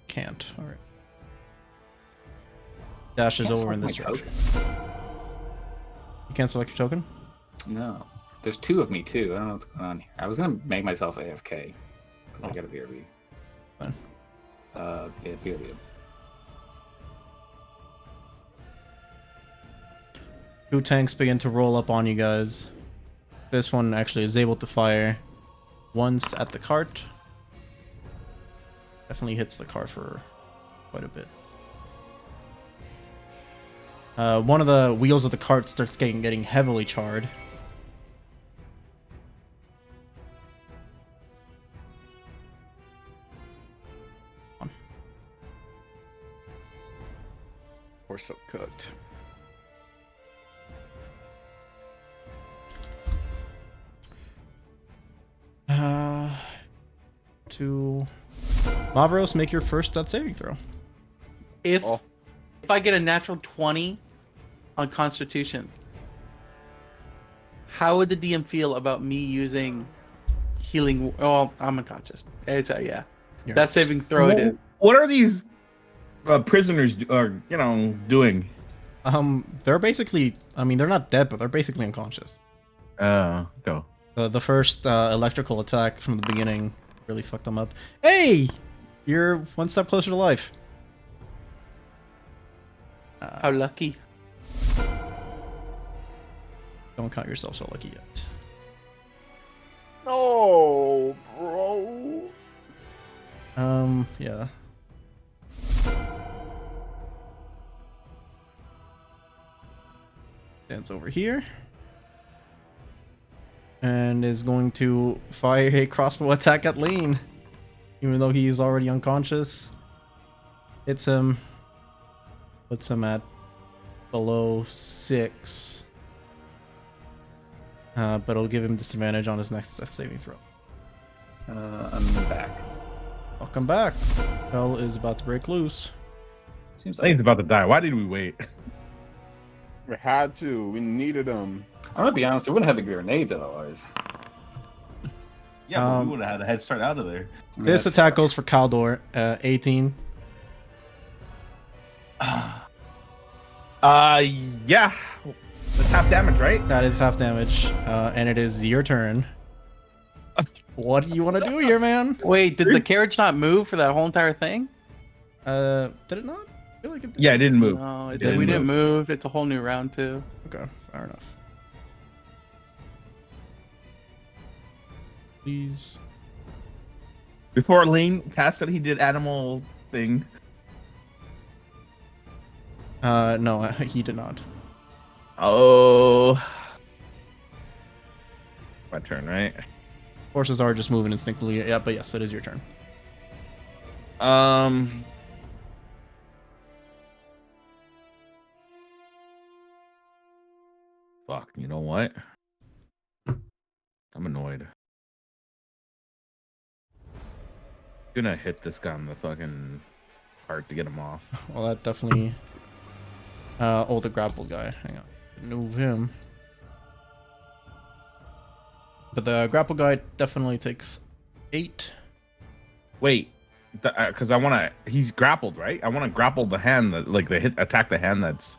Can't. All right. Dash is Can't over in select this my direction. You can't select your token? No. There's two of me too. I don't know what's going on here. I was gonna make myself AFK because I got a BRB. Fine. Yeah, BRB. Two tanks begin to roll up on you guys. This one actually is able to fire once at the cart. Definitely hits the cart for quite a bit. One of the wheels of the cart starts getting heavily charred. Horse cooked. To Mavros, make your first death saving throw. If Oh. if I get a natural 20 on Constitution, how would the DM feel about me using healing. Oh, I'm unconscious. It's yeah. You're That saving throw it is. What are these prisoners doing? They're basically. I mean, they're not dead, but they're basically unconscious. Go. The first electrical attack from the beginning really fucked them up. Hey, you're one step closer to life. How lucky. Don't count yourself so lucky yet. No, bro. Yeah. Stands over here. And is going to fire a crossbow attack at Lane. Even though he's already unconscious. Hits him. Puts him at below 6. But it'll give him disadvantage on his next saving throw. I'm back. Welcome back. Hell is about to break loose. Seems I think like he's about to die. Why did we wait? We had to. We needed them. I'm gonna be honest. We wouldn't have the grenades otherwise. Yeah, but Um, we would have had a head start out of there. This attack goes for Kaldor. 18. Yeah. That's half damage, right? That is half damage. And it is your turn. What do you want to do here, man? Wait, did the carriage not move for that whole entire thing? Did it not? I feel like it did. Yeah, it didn't move. No, Didn't we didn't move. It's a whole new round too. Okay, fair enough. Please. Before Lane cast it, he did animal thing. No, he did not. Oh. My turn, right? Horses are just moving instinctively. Yeah, but yes, it is your turn. Fuck, you know what? I'm annoyed. Gonna hit this guy on the fucking heart to get him off. Well, that definitely. Oh, the grapple guy. Hang on. Move him. But the grapple guy definitely takes 8. Wait, because I want to. He's grappled, right? I want to grapple the hand that, like, attack the hand that's,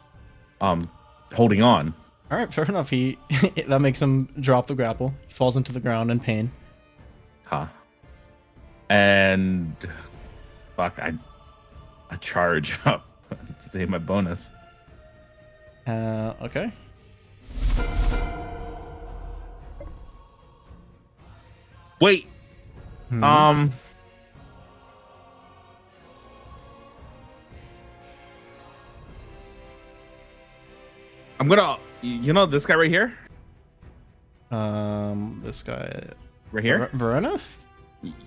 holding on. All right, fair enough. He that makes him drop the grapple. He falls into the ground in pain. Huh. And fuck, I charge up to take my bonus. Okay. Wait. Hmm. I'm gonna, you know, this guy right here, This guy. right here. Verena?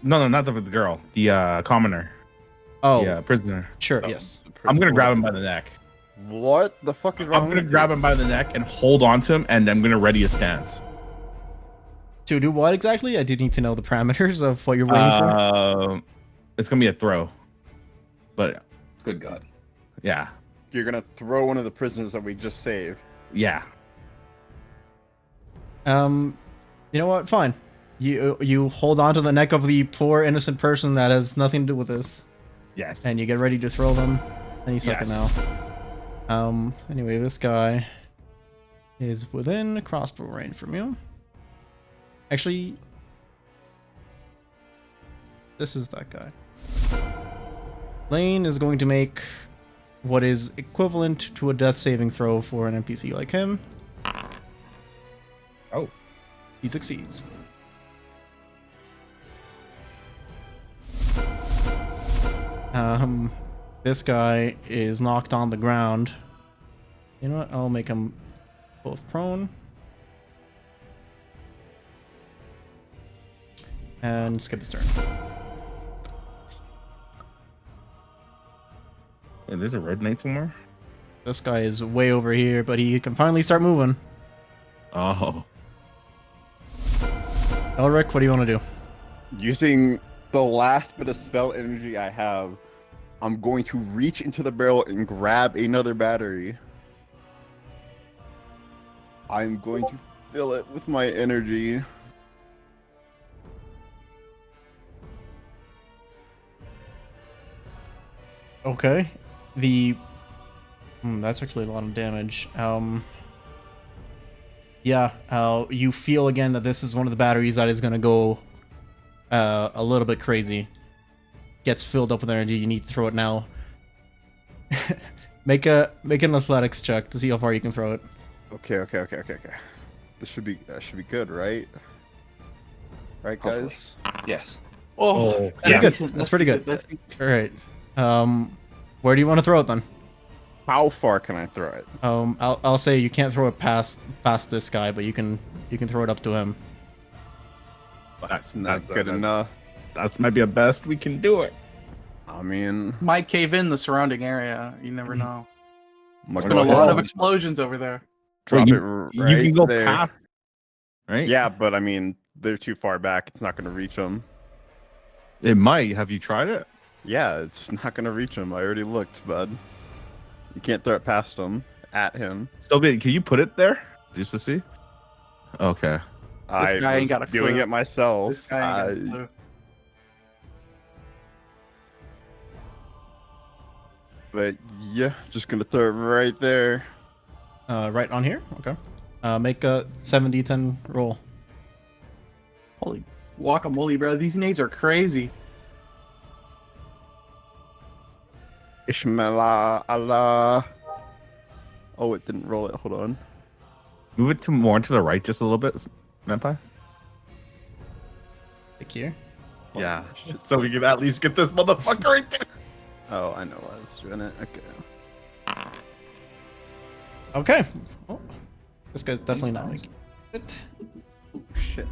No, not the girl, the commoner, Oh, the prisoner. sure. Yes. I'm gonna grab him by the neck. What the fuck is wrong? I'm gonna grab him by the neck and hold on to him, and I'm gonna ready a stance. To do what exactly? I do need to know the parameters of what you're waiting for. It's gonna be a throw, but Good God. yeah, You're gonna throw one of the prisoners that we just saved. yeah. You know what? Fine. You hold on to the neck of the poor innocent person that has nothing to do with this, Yes. and you get ready to throw them any second Yes. now. Anyway, this guy is within crossbow range from you. Actually, this is that guy. Lane is going to make what is equivalent to a death saving throw for an NPC like him. Oh. He succeeds. This guy is knocked on the ground. You know what? I'll make him both prone. And skip his turn. Wait, there's a red knight somewhere. This guy is way over here, but he can finally start moving. Oh. Elric, what do you want to do? Using the last bit of spell energy I have, I'm going to reach into the barrel and grab another battery. I'm going to fill it with my energy. Okay. The that's actually a lot of damage. Yeah. You feel again that this is one of the batteries that is gonna go a little bit crazy. Gets filled up with energy. You need to throw it now. make an athletics check to see how far you can throw it. Okay. This should be good, right? Right, Hopefully. guys. Yes. Oh, That's good. That's pretty good. All right. Where do you want to throw it then? How far can I throw it? I'll say you can't throw it past this guy, but you can throw it up to him. That's not good enough. That might be the best we can do it. I mean, might cave in the surrounding area. You never know. there's There's been a lot of explosions over there. drop Wait, it right you can go there. past, right? Yeah, but I mean, they're too far back. It's not going to reach them. It might. Have you tried it? Yeah, it's not going to reach him. I already looked, bud. You can't throw it past him. At him. Still, can you put it there just to see? Okay. I guy ain't was got a doing clue. it myself. This guy ain't got a clue. But yeah, just gonna throw it right there. Right on here. Okay. Make a 7d10 roll. Holy guacamole, bro! These nades are crazy. Ishmael Allah. Oh, it didn't roll it. Hold on. Move it to more to the right just a little bit, Manpai. Click here. Yeah. So we can at least get this motherfucker right there. Oh, I know I was doing it. Okay. Okay. Oh, this guy's definitely not making it. Oh, shit.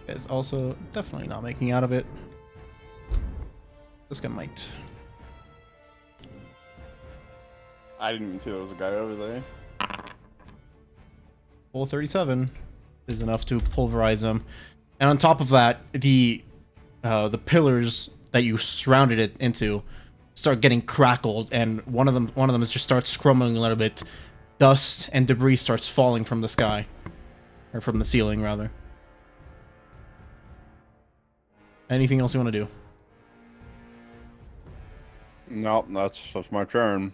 Is also definitely not making out of it. This guy might. I didn't even see there was a guy over there. Full 37 is enough to pulverize him, and on top of that, the pillars that you surrounded it into start getting crackled, and one of them just starts scrumbling a little bit. Dust and debris starts falling from the sky, or from the ceiling rather. Anything else you want to do? Nope, that's my turn.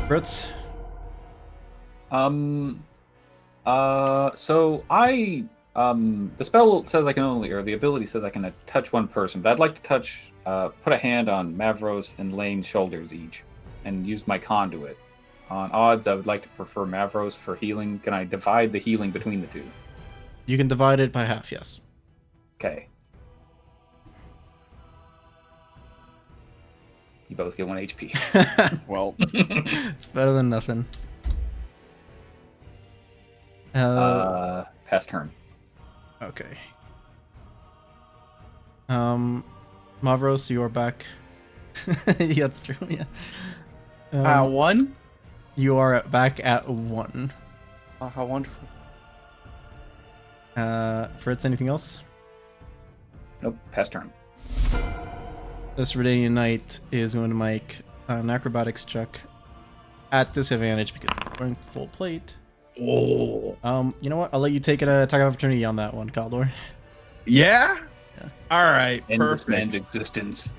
Fritz? So I, the spell says I can only, or the ability says I can touch one person, but I'd like to touch, put a hand on Mavros and Lane's shoulders each, and use my conduit. On odds, I would like to prefer Mavros for healing. Can I divide the healing between the two? You can divide it by half, yes. Okay. You both get 1 HP. Well, It's better than nothing. Pass turn. Okay. Mavros, you are back. Yeah, that's true. Yeah. One. You are back at 1. Oh, how wonderful. Fritz, anything else? Nope. Pass turn. This Redanian Knight is going to make an acrobatics check at disadvantage because he's wearing full plate. Oh. You know what? I'll let you take an attack opportunity on that one, Kaldor. Yeah? Yeah. All right. End this man's Perfect. existence.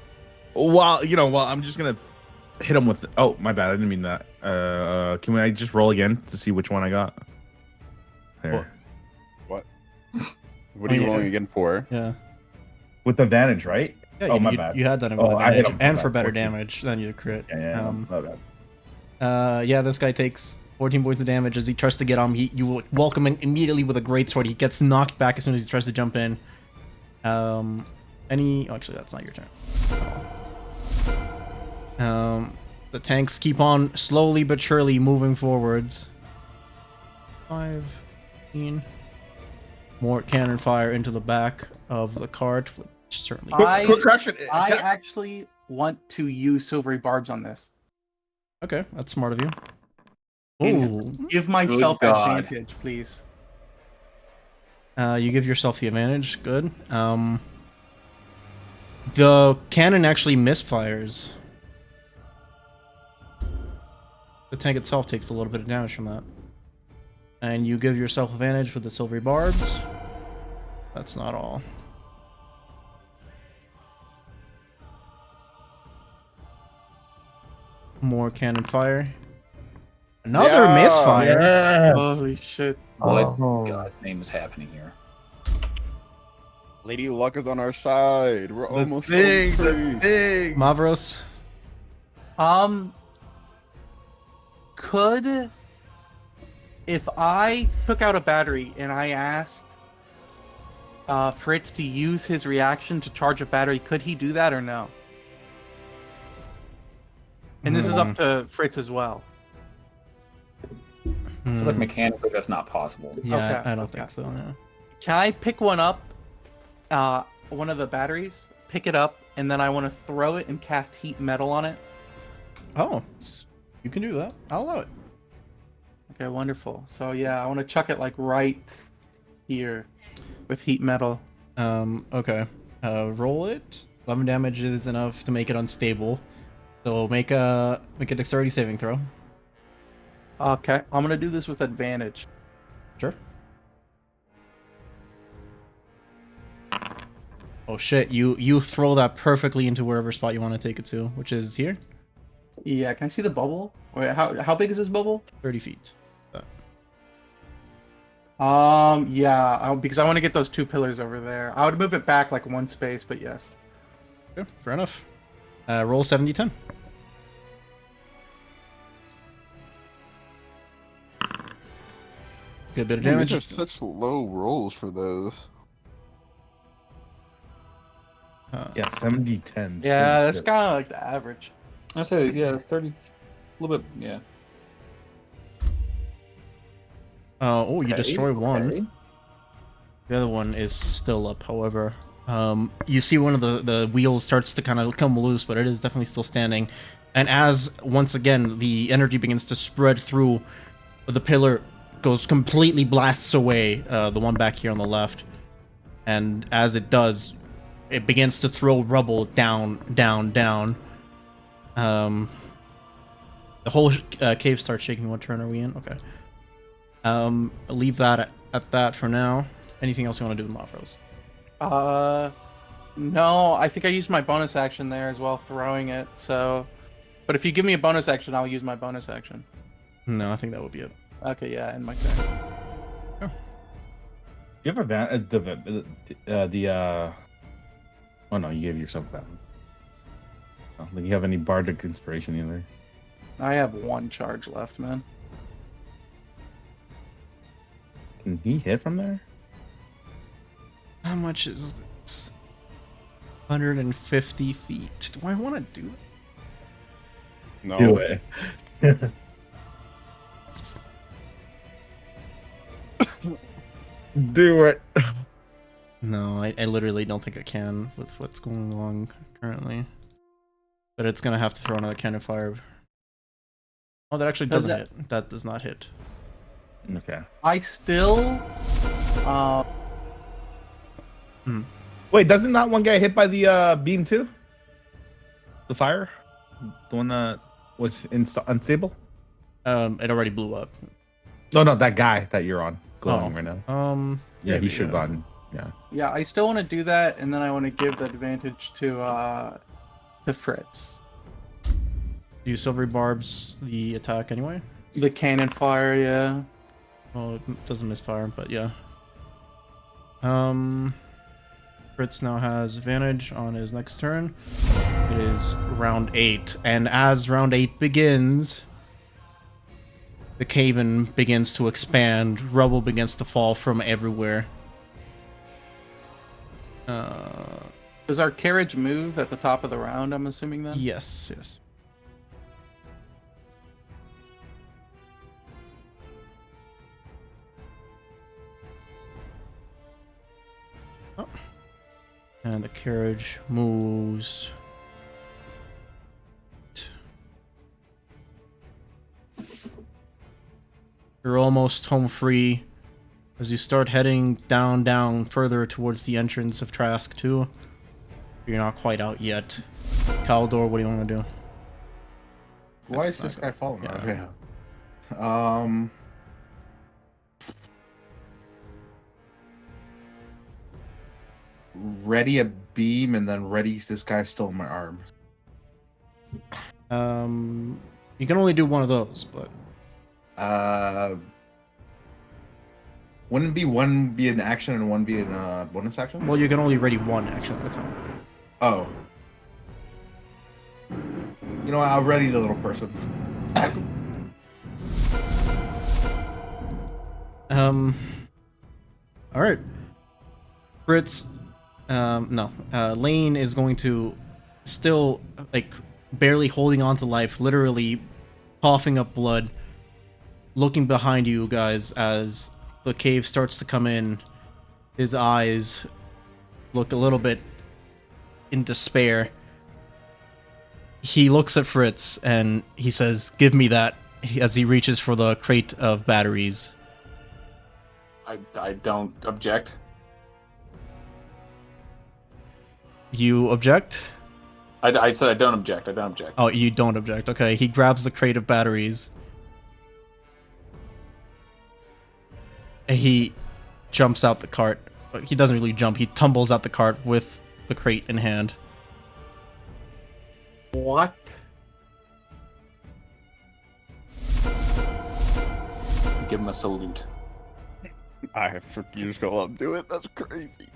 Well, I'm just gonna hit him with. Oh, my bad. I didn't mean that. Can I just roll again to see which one I got? There. what? What are you rolling again for? Yeah. With advantage, right? Yeah, Oh, you, my you, bad. you had done it Oh, with I hit advantage him for and that, for better 14. damage than your crit. Yeah. My bad. Yeah, this guy takes 14 points of damage as he tries to get on. You welcome him immediately with a great sword. He gets knocked back as soon as he tries to jump in. Actually, that's not your turn. The tanks keep on slowly but surely moving forwards. 15. More cannon fire into the back of the cart, which certainly. Quick question. I actually want to use silvery barbs on this. Okay, that's smart of you. And Ooh. give myself Good God. advantage, please. You give yourself the advantage. Good. The cannon actually misfires. The tank itself takes a little bit of damage from that. And you give yourself advantage with the silvery barbs. That's not all. More cannon fire. Another Yeah. misfire. Yes. Holy shit. What Oh. God's name is happening here? Lady Luck is on our side. We're The almost thing, free. the thing. Mavros. Could, if I took out a battery and I asked Fritz to use his reaction to charge a battery, could he do that or no? And this is up to Fritz as well. I feel like mechanically that's not possible. Yeah, Okay, I don't okay. think so. No. Can I pick one up, one of the batteries, pick it up, and then I want to throw it and cast heat metal on it? Oh, you can do that. I'll allow it. Okay, wonderful. So yeah, I want to chuck it like right here with heat metal. Okay. Roll it. 11 damage is enough to make it unstable. So make a dexterity saving throw. Okay, I'm gonna do this with advantage. Sure. Oh shit, you throw that perfectly into wherever spot you want to take it to, which is here. Yeah, can I see the bubble? Wait, how big is this bubble? 30 feet. Yeah, because I want to get those 2 pillars over there. I would move it back like 1 space, but yes. Okay, fair enough. Roll 70-10. Good bit of Man, damage. these are such low rolls for those. Yeah, 70-10. Yeah, that's kind of like the average. I say, yeah, 30, a little bit, yeah. Oh, you Okay, destroy one. okay. The other one is still up, however. You see one of the wheels starts to kind of come loose, but it is definitely still standing. And as, once again, the energy begins to spread through, the pillar goes completely blasts away, the one back here on the left. And as it does, it begins to throw rubble down, down, down. The whole cave starts shaking. What turn are we in? Okay. Leave that at that for now. Anything else you want to do with Mavros? No, I think I used my bonus action there as well, throwing it. So, but if you give me a bonus action, I'll use my bonus action. No, I think that would be it. Okay, yeah, and my turn. You have oh no, you gave yourself that one. I don't think you have any bardic inspiration either. I have 1 charge left, man. Can he hit from there? How much is this? 150 feet. Do I want to do it? No. Do it. Do it. No, I literally don't think I can with what's going on currently. But it's gonna have to throw another cannon fire. Oh, that actually doesn't hit. That does not hit. Okay. I still, Wait, doesn't that one guy hit by the beam too? The fire? The one that was unstable? It already blew up. No, that guy that you're on glowing right now. Yeah, maybe, he should have gotten. Yeah. yeah, I still want to do that, and then I want to give the advantage to Fritz. You Silvery Barbs the attack anyway? The cannon fire, yeah. Well, it doesn't misfire, but yeah. Fritz now has advantage on his next turn. It is round 8, and as round 8 begins, the cave-in begins to expand. Rubble begins to fall from everywhere. Does our carriage move at the top of the round, I'm assuming then? Yes. Oh. And the carriage moves. You're almost home free as you start heading down further towards the entrance of Trask 2. You're not quite out yet. Kaldor, what do you want to do? Why is this guy following? Yeah. Okay. Ready a beam and then ready this guy still in my arms. You can only do one of those, but Wouldn't be one be an action and one be a bonus action? well, you can only ready one action at a time. Oh. You know what? I'll ready the little person. All right. Fritz, no. Lane is going to still, like, barely holding on to life, literally coughing up blood, looking behind you guys as the cave starts to come in. His eyes look a little bit in despair. He looks at Fritz and he says, "Give me that," as he reaches for the crate of batteries. I don't object. You object? I said I don't object. I don't object. Oh, you don't object. Okay, he grabs the crate of batteries. And he jumps out the cart. He doesn't really jump. He tumbles out the cart with the crate in hand. What? Give him a salute. You just gonna let him do it? That's crazy.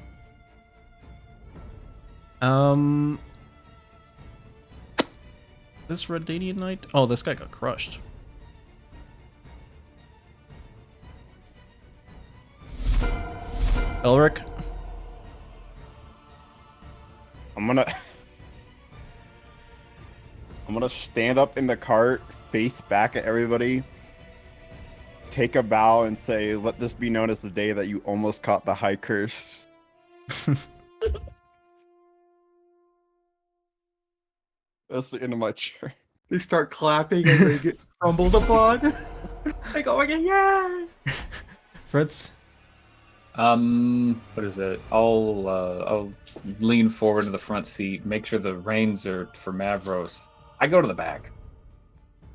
This Redanian Knight? Oh, this guy got crushed. Elric? I'm gonna stand up in the cart, face back at everybody, take a bow, and say, "Let this be known as the day that you almost caught the high curse." That's the end of my turn. They start clapping as they get crumbled upon. They go again, yeah! Fritz? What is it? I'll lean forward to the front seat, make sure the reins are for Mavros. I go to the back.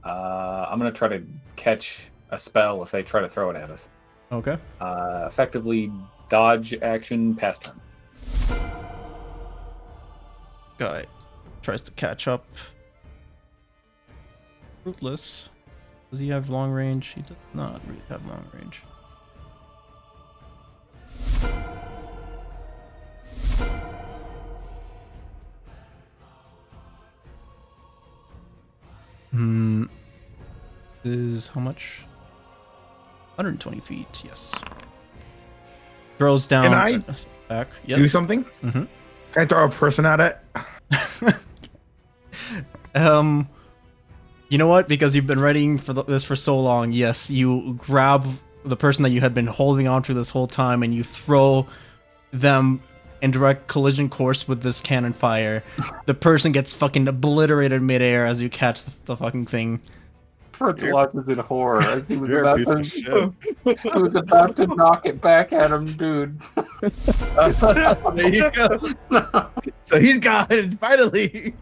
I'm gonna try to catch a spell if they try to throw it at us. Okay. Effectively dodge action, pass turn. Guy tries to catch up. Fruitless. Does he have long range? He does not really have long range. Is how much? 120 feet, yes. Throws down. Can I back. Yes. do something? Mm-hmm. Can I throw a person at it? You know what? Because you've been readying for this for so long, yes, you grab the person that you had been holding on to this whole time and you throw them in direct collision course with this cannon fire. The person gets fucking obliterated midair as you catch the fucking thing. Fritz watches in horror as he was You're a about piece to. of shit. He was about to knock it back at him, dude. There you go. So he's gone, finally.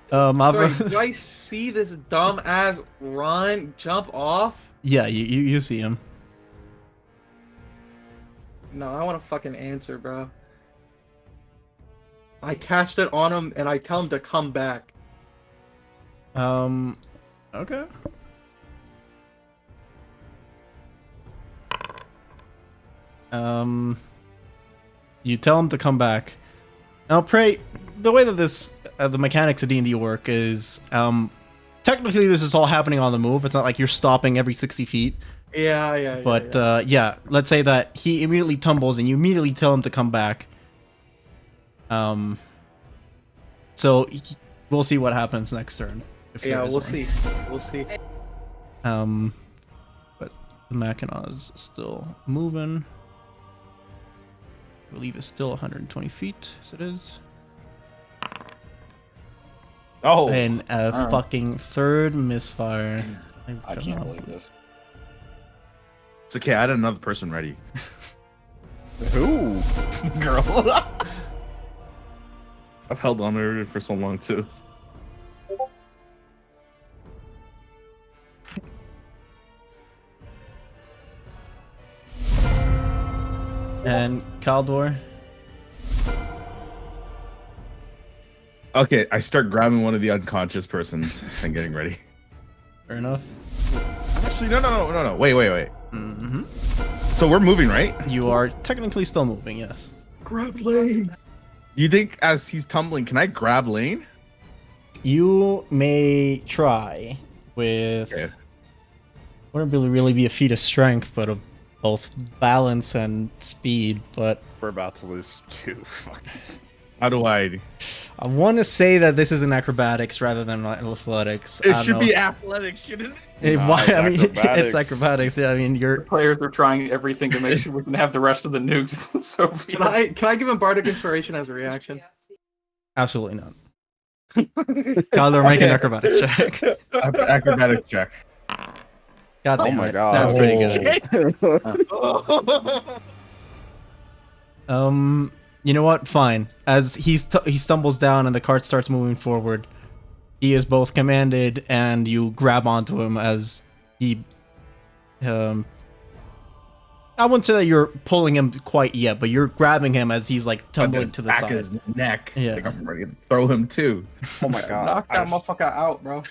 Sorry, Mavros. do I see this dumb ass jump off? Yeah, you see him. No, I want to fucking answer, bro. I cast it on him and I tell him to come back. Okay. You tell him to come back. Now, Prey, the way that this, the mechanics of D&D work is, technically this is all happening on the move. It's not like you're stopping every 60 feet. Yeah. But, yeah, let's say that he immediately tumbles and you immediately tell him to come back. So, we'll see what happens next turn. if there Yeah, is we'll one. see. We'll see. But the Mackinac is still moving. I believe it's still 120 feet, as it is. Oh, And a Alright. fucking third misfire. I don't can't know. believe this. it's okay. I had another person ready. Who? Girl. I've held on to her for so long too. And Kaldor. Okay, I start grabbing one of the unconscious persons and getting ready. Fair enough. Actually, no. Wait. Mm-hmm. So we're moving, right? You are technically still moving, yes. Grab Lane. You think as he's tumbling, can I grab Lane? You may try with. Okay. Wouldn't really be a feat of strength, but of both balance and speed. But We're about to lose 2. Fuck. How do I? I want to say that this is an acrobatics rather than athletics. I It don't should know be if- athletics, shouldn't it? Nah, it's I mean, acrobatics. it's acrobatics. Yeah, I mean, The you're players are trying everything to make sure we can have the rest of the nukes. So Can I give him bardic inspiration as a reaction? absolutely not. Kaldor, make an acrobatics check. Acrobatic check. God Oh damn my it. god. That's pretty good. You know what? Fine. As he stumbles down and the cart starts moving forward, he is both commanded and you grab onto him as he. I wouldn't say that you're pulling him quite yet, but you're grabbing him as he's like tumbling to the Back side. of his neck. Yeah. Like I'm ready to throw him too. Oh my god. Knock that motherfucker out, bro.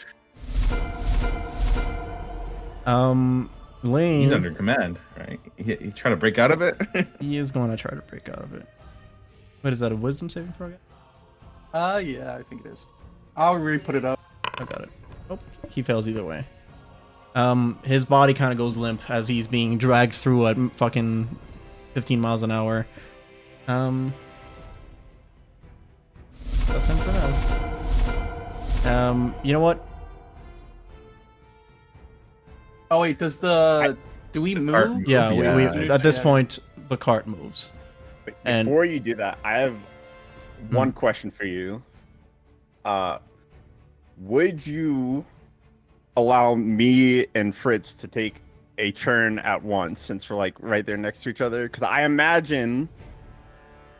Lane. He's under command, right? He's trying to break out of it. He is going to try to break out of it. What is that? A wisdom saving throw again? Yeah, I think it is. I'll re-put it up. I got it. Oh, he fails either way. His body kind of goes limp as he's being dragged through at fucking 15 miles an hour. That's him for now. You know what? Oh wait, do we move? Yeah, Yeah. we at this point the cart moves. But And- before you do that, I have one question for you. Would you allow me and Fritz to take a turn at once since we're like right there next to each other? Because I imagine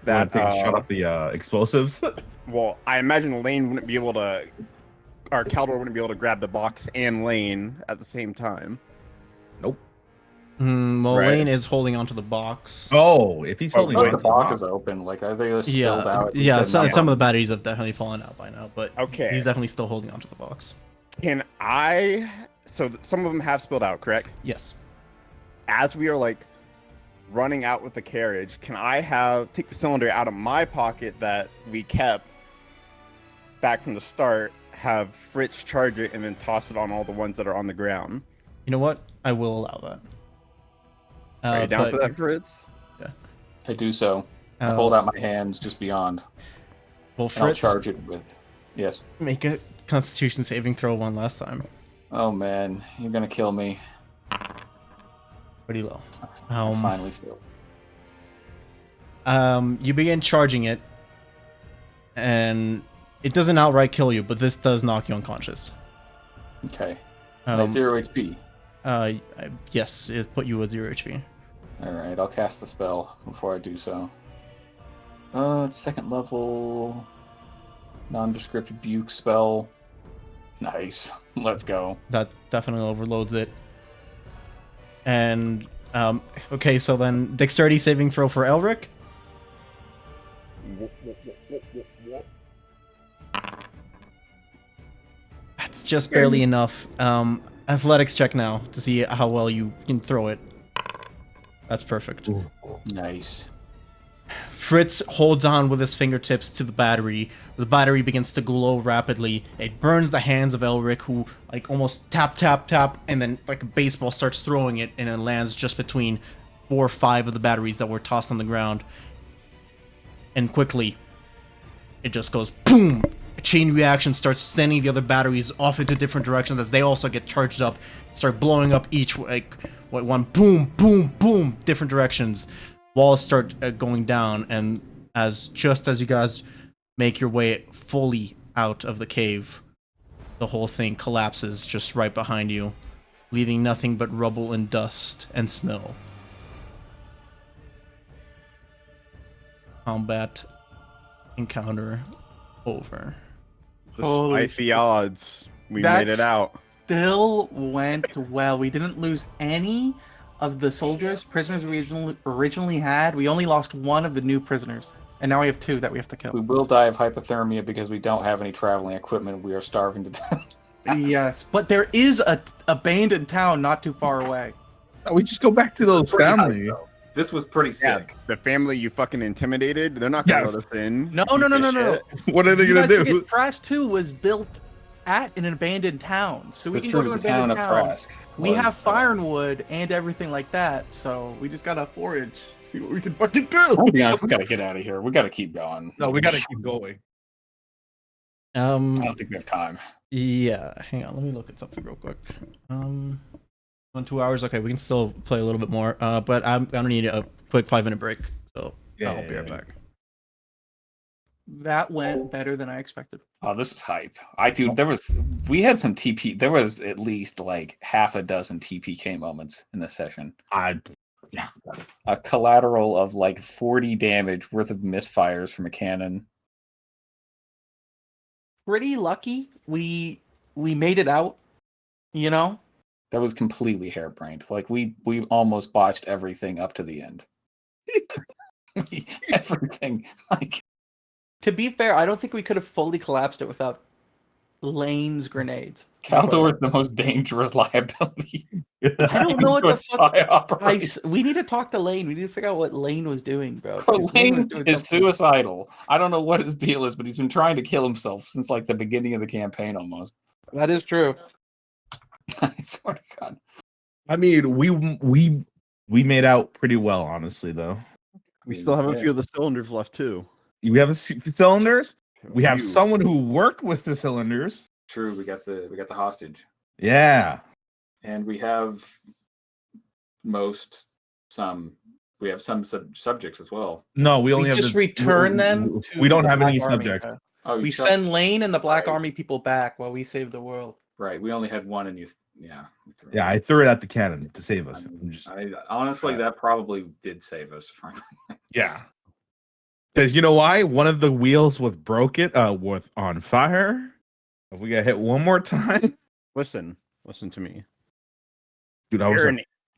that shut off the explosives. well, I imagine Lane wouldn't be able to, or Kaldor wouldn't be able to grab the box and Lane at the same time. Well, Right. Lane is holding onto the box. Oh, if he's holding Look, on the to box the is open. Like, are they just Yeah, spilled out? yeah. He said Some no. of the batteries have definitely fallen out by now, but Okay. he's definitely still holding onto the box. Can I? So some of them have spilled out, correct? Yes. As we are like running out with the carriage, can I take the cylinder out of my pocket that we kept back from the start, have Fritz charge it, and then toss it on all the ones that are on the ground? You know what? I will allow that. Are you down but- for that, Fritz? I do so. I hold out my hands just beyond, Well, and I'll Fritz, charge it with. Yes. make a Constitution saving throw one last time. Oh man, you're gonna kill me. Pretty low. I finally feel. You begin charging it, and it doesn't outright kill you, but this does knock you unconscious. Okay. And at 0 HP. Yes, it put you at 0 HP. All right, I'll cast the spell before I do so. It's second level, nondescript rebuke spell. Nice. Let's go. That definitely overloads it. And okay, so then dexterity saving throw for Elric. That's just barely enough. Athletics check now to see how well you can throw it. That's perfect. Nice. Fritz holds on with his fingertips to the battery. The battery begins to glow rapidly. It burns the hands of Elric, who like almost tap, tap, tap, and then like a baseball starts throwing it, and it lands just between 4 or 5 of the batteries that were tossed on the ground. And quickly, it just goes boom. A chain reaction starts sending the other batteries off into different directions as they also get charged up, start blowing up each like one boom, boom, boom, different directions. Walls start going down, and just as you guys make your way fully out of the cave, the whole thing collapses just right behind you, leaving nothing but rubble and dust and snow. Combat encounter over. Holy Despite the odds, we That's- made it out. Still went well. We didn't lose any of the prisoners we originally had. We only lost one of the new prisoners. And now we have 2 that we have to kill. We will die of hypothermia because we don't have any traveling equipment. We are starving to death. Yes, but there is a abandoned town not too far away. We just go back to those Pretty hype, family. though. This was pretty sick. The family you fucking intimidated, they're not gonna Yeah. let us in. No. What are they You gonna guys do? forget Trask 2 was built at an abandoned town, so we That's can go true, to an the town abandoned of town. Trask. We was, have fire and wood and everything like that, so we just gotta forage, see what we can fucking do. I'll be honest, we gotta get out of here. We gotta keep going. No, we gotta keep going. I don't think we have time. Yeah, hang on, let me look at something real quick. On 2 hours, okay, we can still play a little bit more. But I'm gonna need a quick 5-minute break, so I'll be right back. That went better than I expected. Oh, this was hype. We had some TP. There was at least like half a dozen TPK moments in this session. A collateral of like 40 damage worth of misfires from a cannon. Pretty lucky we made it out, you know? That was completely harebrained. Like we almost botched everything up to the end. Everything. Like, To be fair, I don't think we could have fully collapsed it without Lane's grenades. Kaldor is the most dangerous liability. I don't know what the fuck. Operation. We need to talk to Lane. We need to figure out what Lane was doing, bro. Bro, 'Cause Lane was Lane doing is something. suicidal. I don't know what his deal is, but he's been trying to kill himself since like the beginning of the campaign almost. That is true. I swear to God. I mean, we made out pretty well, honestly, though. We still have a Yeah. few of the cylinders left too. We have cylinders. We have Few. someone who worked with the cylinders. True, we got the hostage. Yeah. And we have we have some subjects as well. No, we We only have just the- return them to We don't the have any Black Army, subjects. bro. Oh, you We shot- send Lane and the Black Right. Army people back while we save the world. Right, we only had one and you Yeah, I threw it at the cannon to save us. I'm just- I honestly that probably did save us, frankly. yeah. Because you know why? One of the wheels was broken, was on fire. If we get hit one more time, Listen to me. dude, I was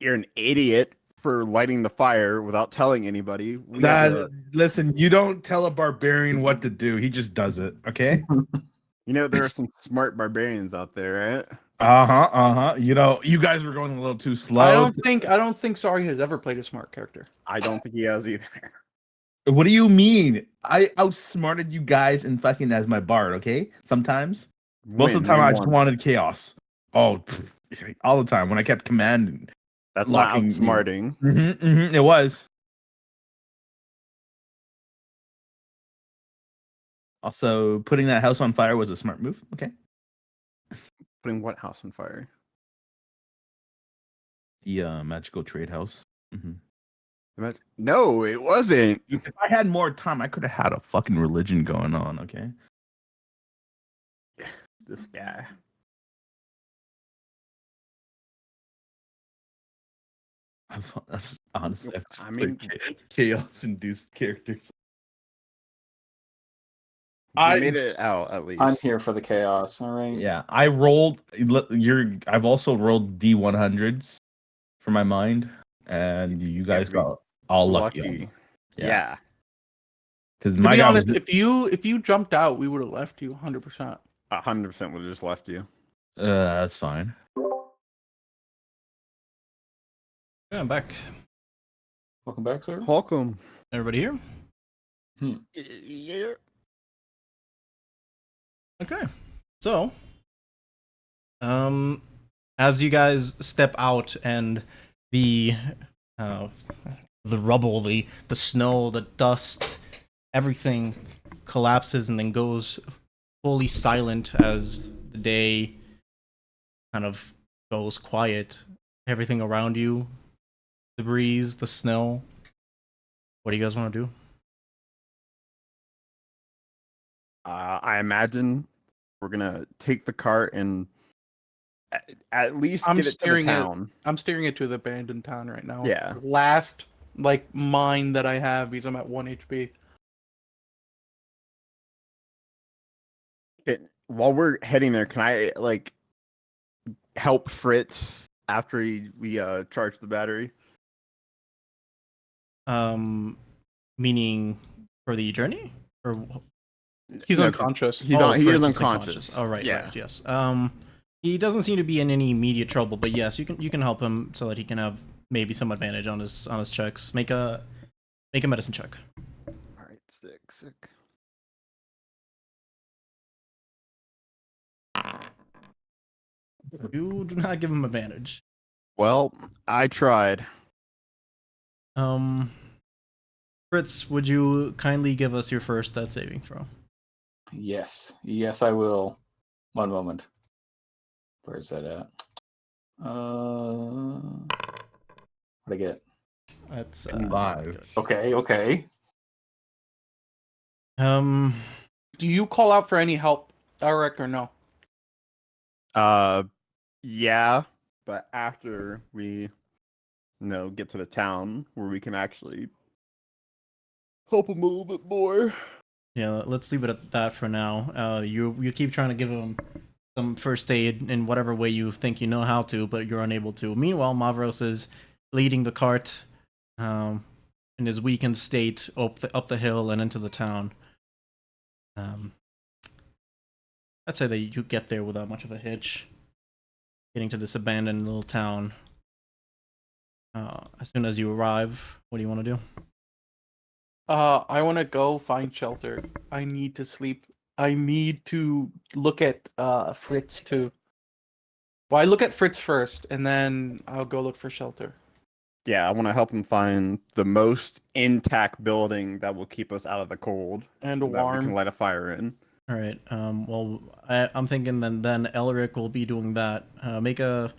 You're an idiot for lighting the fire without telling anybody. We have to- listen. You don't tell a barbarian what to do; he just does it. Okay. you know there are some smart barbarians out there, right? You know, you guys were going a little too slow. I don't think Sawry has ever played a smart character. I don't think he has either. What do you mean? I outsmarted you guys in fucking as my bard. Okay, sometimes. Most of the time, I just wanted chaos. Oh, all the time when I kept commanding. That's not locking- outsmarting. It was. Also, putting that house on fire was a smart move. Okay. Putting what house on fire? The magical trade house. No, it wasn't. If I had more time, I could have had a fucking religion going on. Okay. This guy. Honestly, I've just I mean- played chaos-induced characters. I made it out at least. I'm here for the chaos, all right? Yeah, I rolled. I've also rolled D100s for my mind, and you guys Every- got all lucky. Yeah. Because To my be guy honest, was, if you jumped out, we would have left you 100%. 100% would have just left you. that's fine. Yeah, I'm back. Welcome back, sir. Welcome. Everybody here? Yeah. Okay. So, as you guys step out and the rubble, the snow, the dust, everything collapses and then goes fully silent as the day kind of goes quiet. Everything around you, the breeze, the snow. What do you guys want to do? I imagine we're gonna take the cart and at least I'm get it to the steering it. town. I'm steering it to the abandoned town right now. Yeah. Last mine that I have because I'm at 1 HP. While we're heading there, can I help Fritz after we charge the battery? Meaning For the journey? Or He's No, unconscious. He is Fritz unconscious. Oh, right, Yeah. right, yes. He doesn't seem to be in any immediate trouble, but yes, you can help him so that he can have maybe some advantage on his checks. Make a medicine check. All right, sick. You do not give him advantage. Well, I tried. Fritz, would you kindly give us your first death saving throw? Yes, I will. One moment. Where's that at? What'd I get? That's 5. Okay. Do you call out for any help, Elric, or no? Yeah, but after we, get to the town where we can actually help him a little bit more. Yeah, let's leave it at that for now. You keep trying to give him some first aid in whatever way you think you know how to, but you're unable to. Meanwhile, Mavros is leading the cart in his weakened state up the hill and into the town. I'd say that you get there without much of a hitch. Getting to this abandoned little town. As soon as you arrive, what do you want to do? I want to go find shelter. I need to sleep. I need to look at Fritz too. Well, I look at Fritz first, and then I'll go look for shelter. Yeah, I want to help him find the most intact building that will keep us out of the cold And that we warm. can light a fire in. All right. Well, I'm thinking then Elric will be doing that. Make a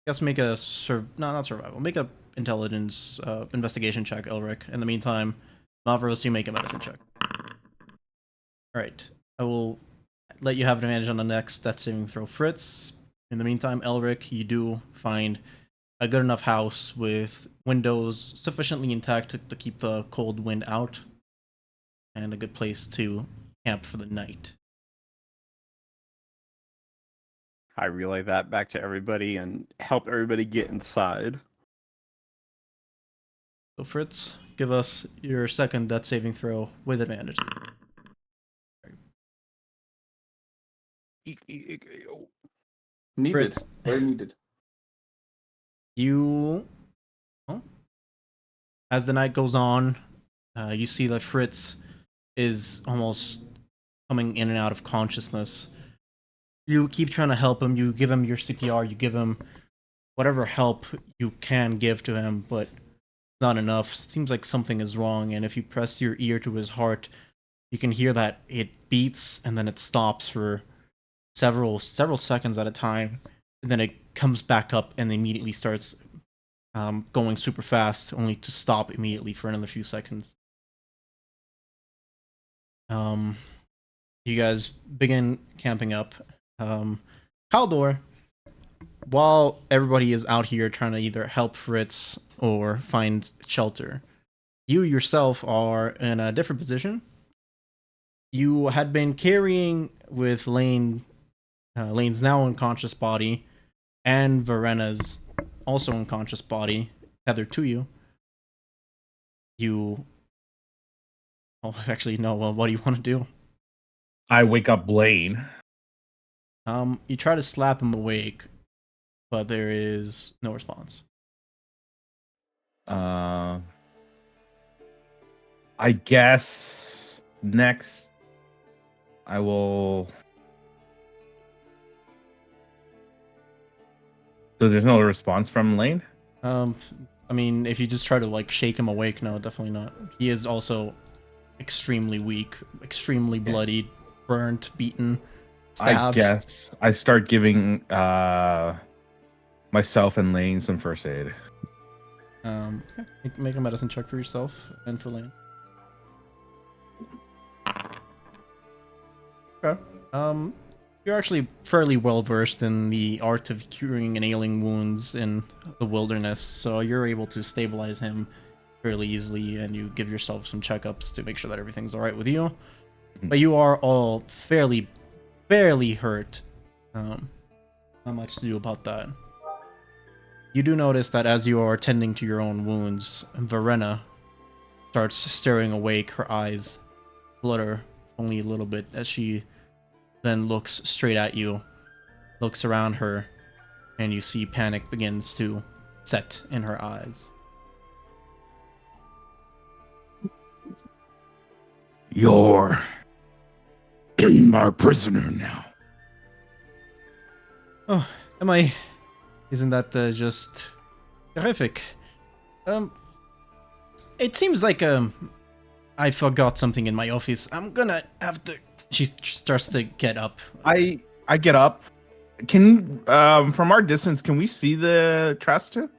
not survival. Make a intelligence investigation check, Elric. In the meantime, Mavros, you make a medicine check. All right. I will let you have advantage on the next death saving throw, Fritz. In the meantime, Elric, you do find a good enough house with windows sufficiently intact to keep the cold wind out, and a good place to camp for the night. I relay that back to everybody and help everybody get inside. So Fritz, give us your second death saving throw with advantage. Needed. Fritz. Very needed. As the night goes on, you see that Fritz is almost coming in and out of consciousness. You keep trying to help him. You give him your CPR. You give him whatever help you can give to him, but not enough. Seems like something is wrong, and if you press your ear to his heart, you can hear that it beats and then it stops for several seconds at a time, and then it comes back up and immediately starts going super fast, only to stop immediately for another few seconds. You guys begin camping up. Kaldor, while everybody is out here trying to either help Fritz or find shelter, you yourself are in a different position. You had been carrying with Lane's now unconscious body, and Verena's also unconscious body tethered to you. Actually, no. Well, what do you want to do? I wake up Blaine. You try to slap him awake, but there is no response. I guess next I will. So there's no response from Lane? I mean, if you just try to like shake him awake, no, definitely not. He is also extremely weak, extremely bloodied, burnt, beaten, stabbed. I guess I start giving myself and Lane some first aid. Okay. Make a medicine check for yourself and for Lane. Okay. You're actually fairly well versed in the art of curing and ailing wounds in the wilderness, so you're able to stabilize him fairly easily, and you give yourself some checkups to make sure that everything's all right with you. But you are all fairly hurt. Not much to do about that. You do notice that as you are tending to your own wounds, Verena starts staring awake. Her eyes flutter only a little bit as she then looks straight at you, looks around her, and you see panic begins to set in her eyes. You're our prisoner now. Oh, am I? Isn't that just terrific? It seems like I forgot something in my office. I'm gonna have to. She starts to get up. I get up. Can from our distance, can we see the trash too?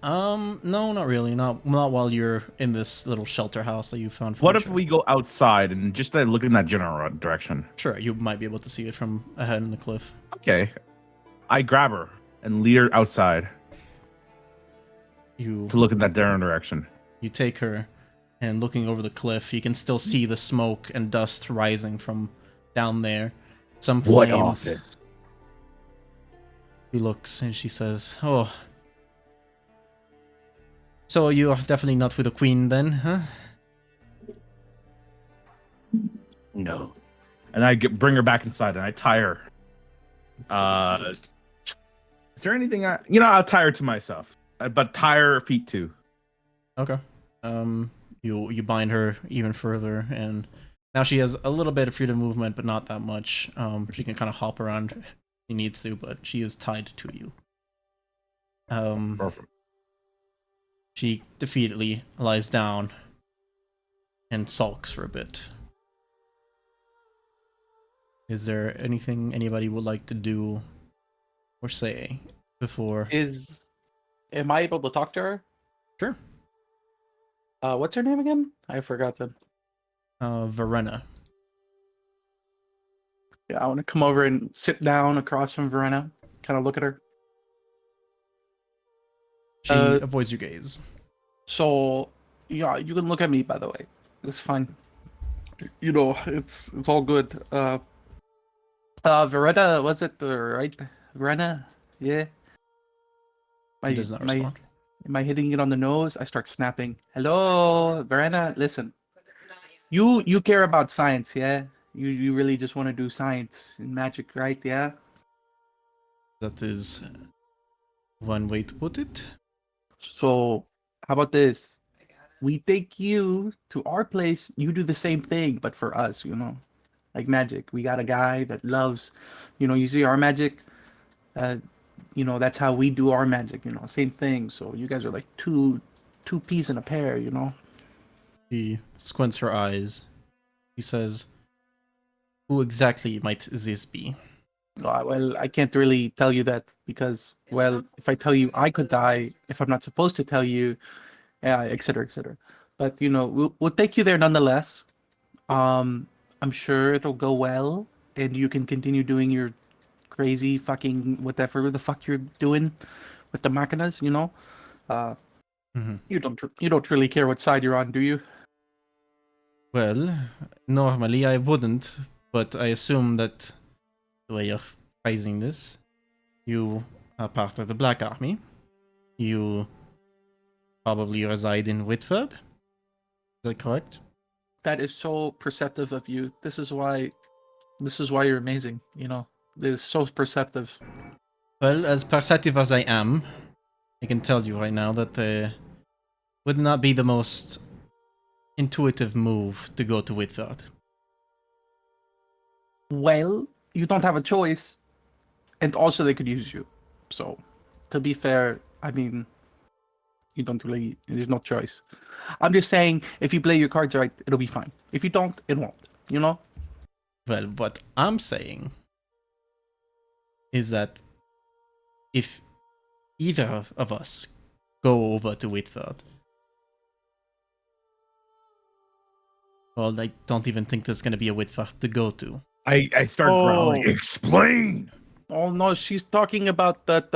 No, not really. Not while you're in this little shelter house that you found. What if we go outside and just look in that general direction? Sure, you might be able to see it from ahead in the cliff. Okay. I grab her and lead her outside You to look in that general direction. You take her, and looking over the cliff, you can still see the smoke and dust rising from down there. Some flames. What office? She looks and she says, "Oh, so you are definitely not with the queen then, huh?" No. And I bring her back inside and I tie her. Is there anything I'll tie her to myself, but tie her feet too. Okay. You bind her even further, and now she has a little bit of freedom of movement, but not that much. She can kind of hop around if she needs to, but she is tied to you. Perfect. She defeatedly lies down and sulks for a bit. Is there anything anybody would like to do or say before? Am I able to talk to her? Sure. What's her name again? I forgot them. Verena. Yeah, I want to come over and sit down across from Verena. Kind of look at her. She avoids your gaze. So, yeah, you can look at me, by the way. It's fine. You know, it's all good. Verena, was it right? Verena? Yeah. He does not respond. Am I hitting it on the nose? I start snapping. Hello, Verena. Listen, you care about science, yeah? You really just want to do science and magic, right? Yeah. That is one way to put it. So, how about this? We take you to our place. You do the same thing, but for us, like magic. We got a guy that loves, you see our magic. That's how we do our magic, same thing. So you guys are like two peas in a pear, She squints her eyes. She says, "Who exactly might this be?" Well, I can't really tell you that because, well, if I tell you, I could die if I'm not supposed to tell you, yeah, etc., etc. But we'll take you there nonetheless. I'm sure it'll go well, and you can continue doing your crazy fucking whatever the fuck you're doing with the machinas, You don't really care what side you're on, do you? Well, normally I wouldn't, but I assume that the way you're phrasing this, you are part of the Black Army. You probably reside in Whitford. Is that correct? That is so perceptive of you. This is why you're amazing, It is so perceptive. Well, as perceptive as I am, I can tell you right now that would not be the most intuitive move to go to Whitford. Well, you don't have a choice, and also they could use you. So, to be fair, I mean, you don't really. There's no choice. I'm just saying, if you play your cards right, it'll be fine. If you don't, it won't. Well, what I'm saying is that if either of us go over to Whitford, well, I don't even think there's going to be a Whitford to go to. I start growling. Explain. Oh no, she's talking about that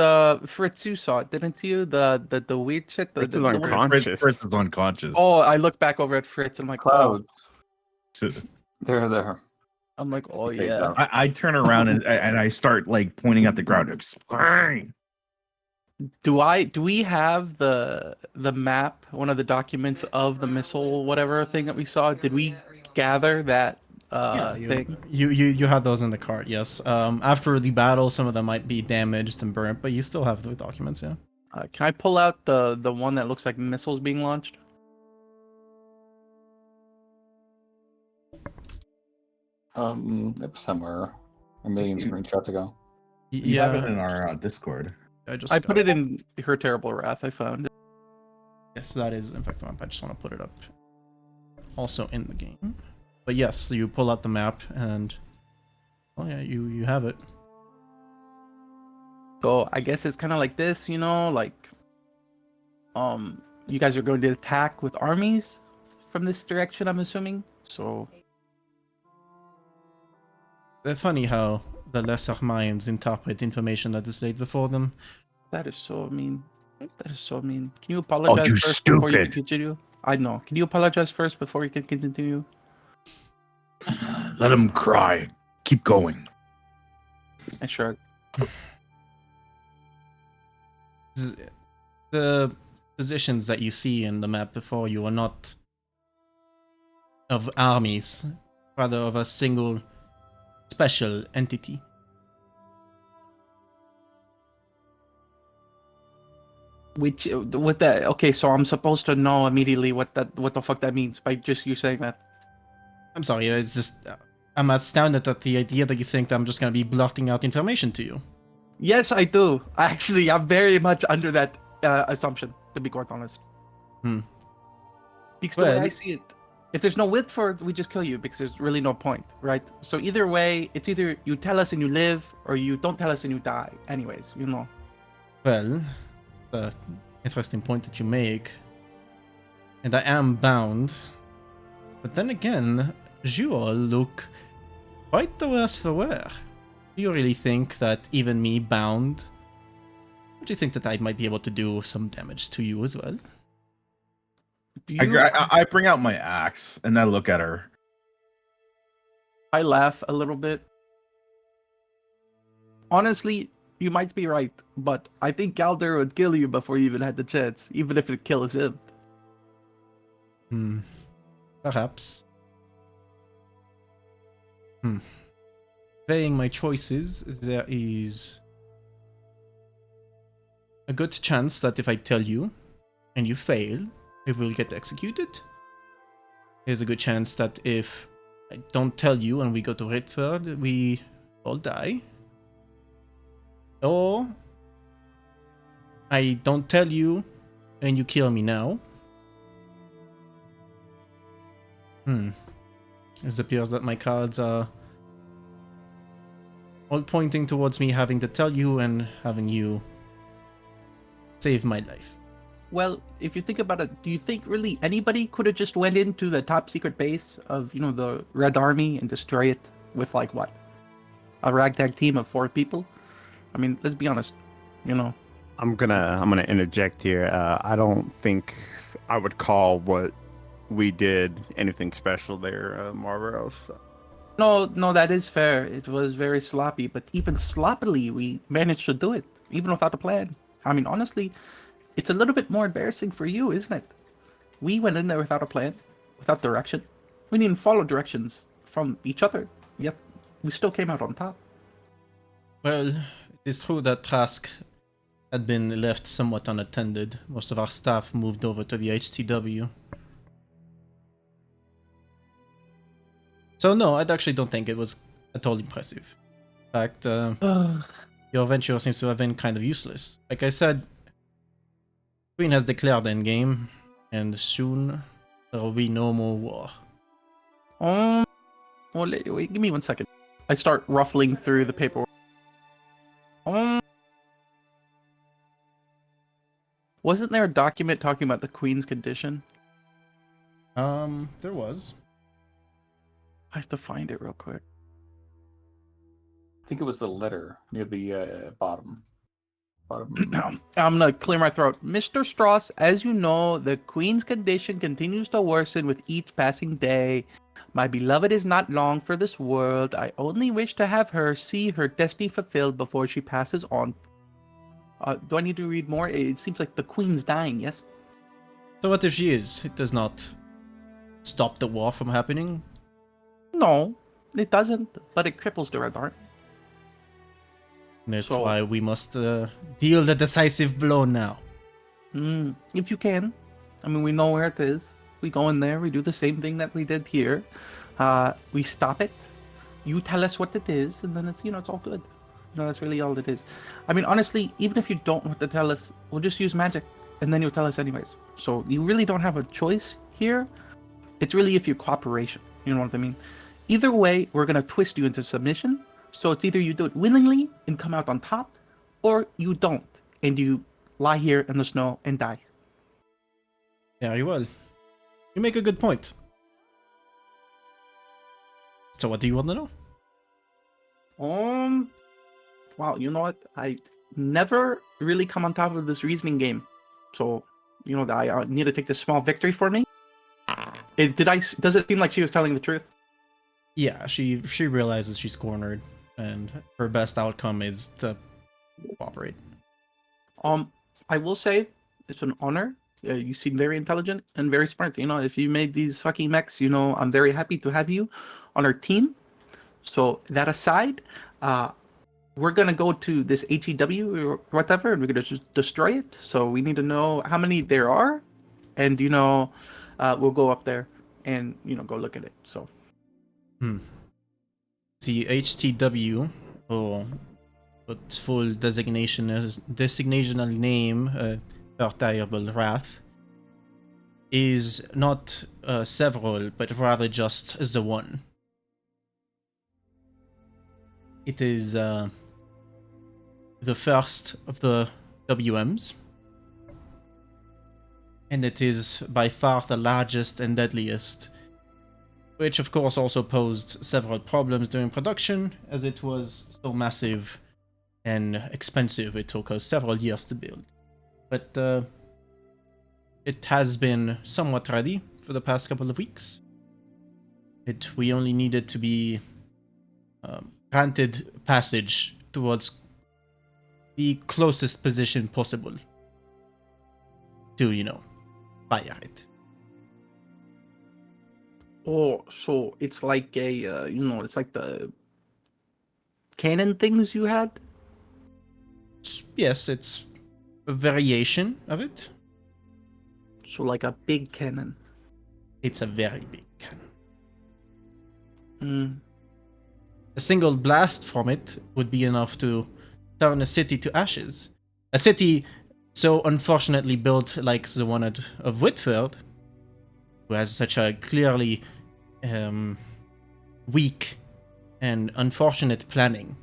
Fritz, you saw it, didn't you? The weird shit. Fritz is unconscious. Fritz is unconscious. Oh, I look back over at Fritz and I'm like, Clouds. So, They're there. I'm like, oh Fades yeah. out. I turn around and I start like pointing at the ground. Explain. Do we have the map, one of the documents of the missile, whatever thing that we saw? Did we gather that thing? You had those in the cart, yes. After the battle, some of them might be damaged and burnt, but you still have the documents, yeah. Can I pull out the one that looks like missiles being launched? Somewhere a million screenshots ago. You have it in our Discord. I put it in her terrible wrath. I found it. Yes, that is in fact the map. I just want to put it up. Also in the game. But yes, so you pull out the map and oh yeah, you have it. So I guess it's kind of like this, you know, like you guys are going to attack with armies from this direction, I'm assuming. So They're funny how the lesser minds interpret information that is laid before them. that is so mean. That is so mean. Can you apologize you first before you can stupid. continue? I know. Can you apologize first before you can continue? Let him cry. Keep going. I shrug. The positions that you see in the map before you are not of armies, rather of a single special entity. Which what that? Okay, so I'm supposed to know immediately what the fuck that means by just you saying that. I'm sorry, it's just I'm astounded at the idea that you think that I'm just gonna be blotting out information to you. Yes, I do. Actually, I'm very much under that assumption, to be quite honest. Because the way Well- I see it, if there's no width for it, we just kill you because there's really no point, right? So either way, it's either you tell us and you live, or you don't tell us and you die. Anyways, you know. Well, the interesting point that you make, and I am bound, but then again, you all look quite the worse for wear. Do you really think that even me bound, do you think that I might be able to do some damage to you as well? Do you, I bring out my axe and I look at her. I laugh a little bit. Honestly, you might be right, but I think Kaldor would kill you before you even had the chance, even if it kills him. Perhaps. Weighing my choices, there is a good chance that if I tell you and you fail, it will get executed. There's a good chance that if I don't tell you and we go to Redford, we all die. Or I don't tell you and you kill me now. It appears that my cards are all pointing towards me having to tell you and having you save my life. Well, if you think about it, do you think really anybody could have just went into the top secret base of, you know, the Red Army and destroy it with like what? A ragtag team of 4 people? I mean, let's be honest, you know. I'm gonna interject here. I don't think I would call what we did anything special there, Mavros. No, that is fair. It was very sloppy, but even sloppily, we managed to do it, even without a plan. I mean, honestly, it's a little bit more embarrassing for you, isn't it? We went in there without a plan, without direction. We didn't follow directions from each other, yet we still came out on top. Well, it's true that Trask had been left somewhat unattended. Most of our staff moved over to the HTW. So no, I actually don't think it was at all impressive. In fact, your venture seems to have been kind of useless. Like I said, Queen has declared endgame, and soon there will be no more war. Well, wait, give me 1 second. I start ruffling through the paperwork. Wasn't there a document talking about the Queen's condition? There was. I have to find it real quick. I think it was the letter near the bottom. I'm gonna clear my throat. Mr. Strauss, as you know, the Queen's condition continues to worsen with each passing day. My beloved is not long for this world. I only wish to have her see her destiny fulfilled before she passes on. Do I need to read more? It seems like the queen's dying. Yes. So what if she is? It does not stop the war from happening. No, it doesn't. But it cripples the Red Heart. That's So- why we must deal the decisive blow now. If you can. I mean, we know where it is. We go in there. We do the same thing that we did here. We stop it. You tell us what it is, and then it's all good. That's really all it is. I mean, honestly, even if you don't want to tell us, we'll just use magic, and then you'll tell us anyways. So you really don't have a choice here. It's really if your cooperation. You know what I mean? Either way, we're gonna twist you into submission. So it's either you do it willingly and come out on top, or you don't, and you lie here in the snow and die. Very well. You make a good point. So what do you want to know? Wow, you know what? I never really come on top of this reasoning game. So, I need to take this small victory for me. Does it seem like she was telling the truth? Yeah, she realizes she's cornered, and her best outcome is to cooperate. I will say it's an honor. You seem very intelligent and very smart. If you made these fucking mechs, I'm very happy to have you on our team. So that aside, we're gonna go to this HEW or whatever, and we're gonna just destroy it. So we need to know how many there are, and we'll go up there and go look at it. So. The HTW, or its full designational name, Terrible Wrath, is not several, but rather just the one. It is the first of the WMs, and it is by far the largest and deadliest, which of course also posed several problems during production, as it was so massive and expensive. It took us several years to build. But it has been somewhat ready for the past couple of weeks. We only needed to be granted passage towards the closest position possible to, fire it. Oh, so it's like it's like the cannon things you had? Yes, it's a variation of it. So like a big cannon. It's a very big cannon. Mm. A single blast from it would be enough to turn a city to ashes. A city so unfortunately built like the one of Whitfield, who has such a clearly weak and unfortunate planning.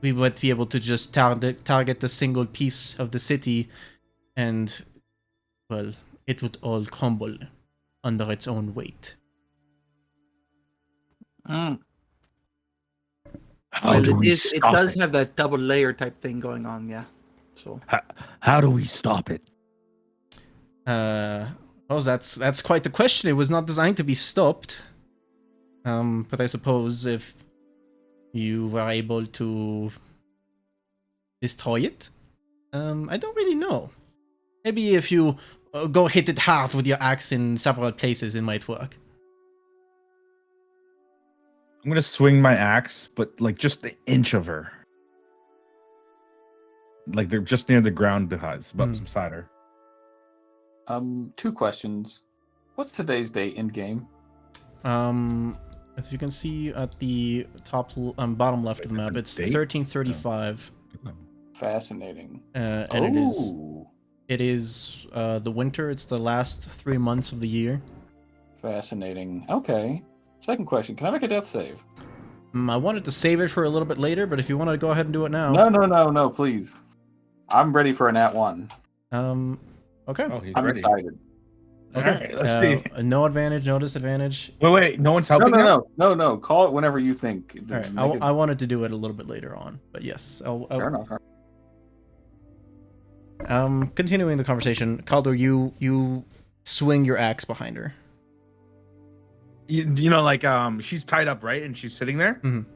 We would be able to just target a single piece of the city, and, well, it would all crumble under its own weight. Mm. How do we It stop does it? have that double layer type thing going on, yeah. So How do we stop it? Well, that's quite the question. It was not designed to be stopped. But I suppose if you were able to destroy it, I don't really know. Maybe if you go hit it hard with your axe in several places, it might work. I'm gonna swing my axe, but like just an inch of her. Like they're just near the ground beside her. 2 questions. What's today's date in game? If you can see at the bottom left of the map, it's 1335. Fascinating. And it is the winter. It's the last 3 months of the year. Fascinating. Okay. Second question. Can I make a death save? I wanted to save it for a little bit later, but if you want to go ahead and do it now. No, please. I'm ready for a nat 1. Okay. Oh, he's I'm ready. excited. Okay, let's see. No advantage, no disadvantage. Wait, no one's helping now? No. Call it whenever you think. All right, I wanted to do it a little bit later on, but yes. Fair enough. Continuing the conversation, Kaldor, you swing your axe behind her. She's tied up, right? And she's sitting there? Mhm.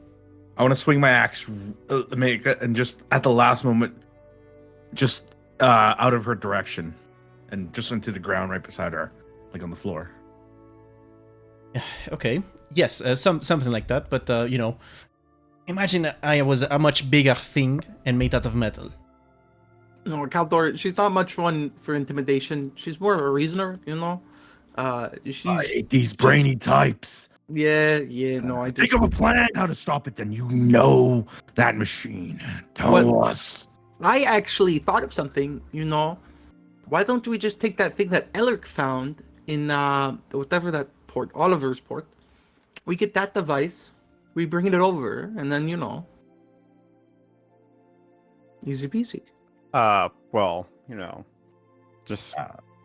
I want to swing my axe, and just at the last moment, just out of her direction, and just into the ground right beside her, like on the floor. Okay. Yes, something like that. But imagine I was a much bigger thing and made out of metal. No, Kaldor, she's not much fun for intimidation. She's more of a reasoner, She's I hate these brainy types. yeah, no, I Think of a plan how to stop it, then you know that machine. Tell us. I actually thought of something, Why don't we just take that thing that Elric found in whatever that port, Oliver's port? We get that device, we bring it over, and then easy peasy. Well, just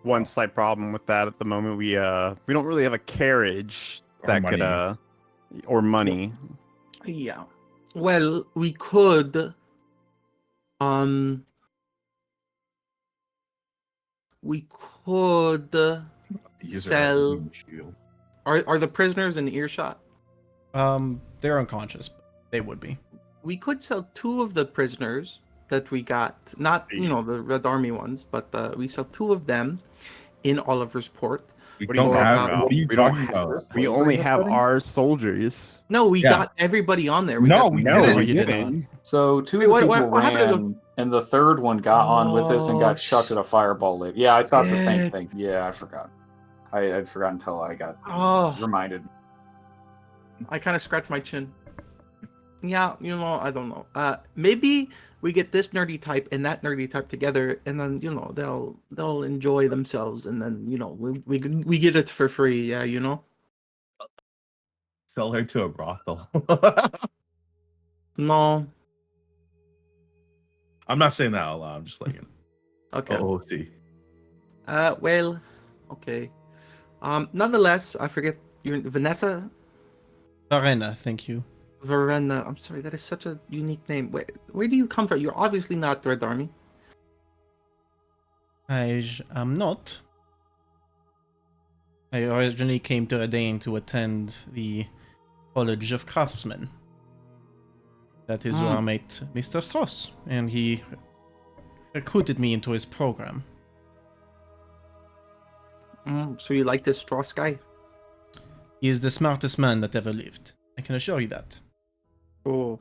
one slight problem with that at the moment. We don't really have a carriage that could or money. Yeah. Well, we could sell. Are the prisoners in earshot? They're unconscious, but they would be. We could sell 2 of the prisoners that we got, not the Red Army ones, but we sell 2 of them in Oliver's port. What are you talking about? We only have our soldiers. No, we got everybody on there. You didn't. So 2 of the people ran, and the third one got on with us and got chucked at a fireball lake. Yeah, I thought the same thing. Yeah, I forgot. I'd forgotten until I got reminded. I kind of scratched my chin. Yeah, I don't know. Maybe we get this nerdy type and that nerdy type together, and then they'll enjoy themselves, and then we get it for free. Yeah, Sell her to a brothel. No, I'm not saying that out loud. I'm just like, okay. see. Well, okay. Nonetheless, I forget your Vanessa. Verena, thank you. Verena, I'm sorry, that is such a unique name. Where do you come from? You're obviously not Red Army. I am not. I originally came to Adain to attend the College of Craftsmen. That is where I met Mr. Strauss, and he recruited me into his program. So you like this Strauss guy? He is the smartest man that ever lived. I can assure you that. Oh.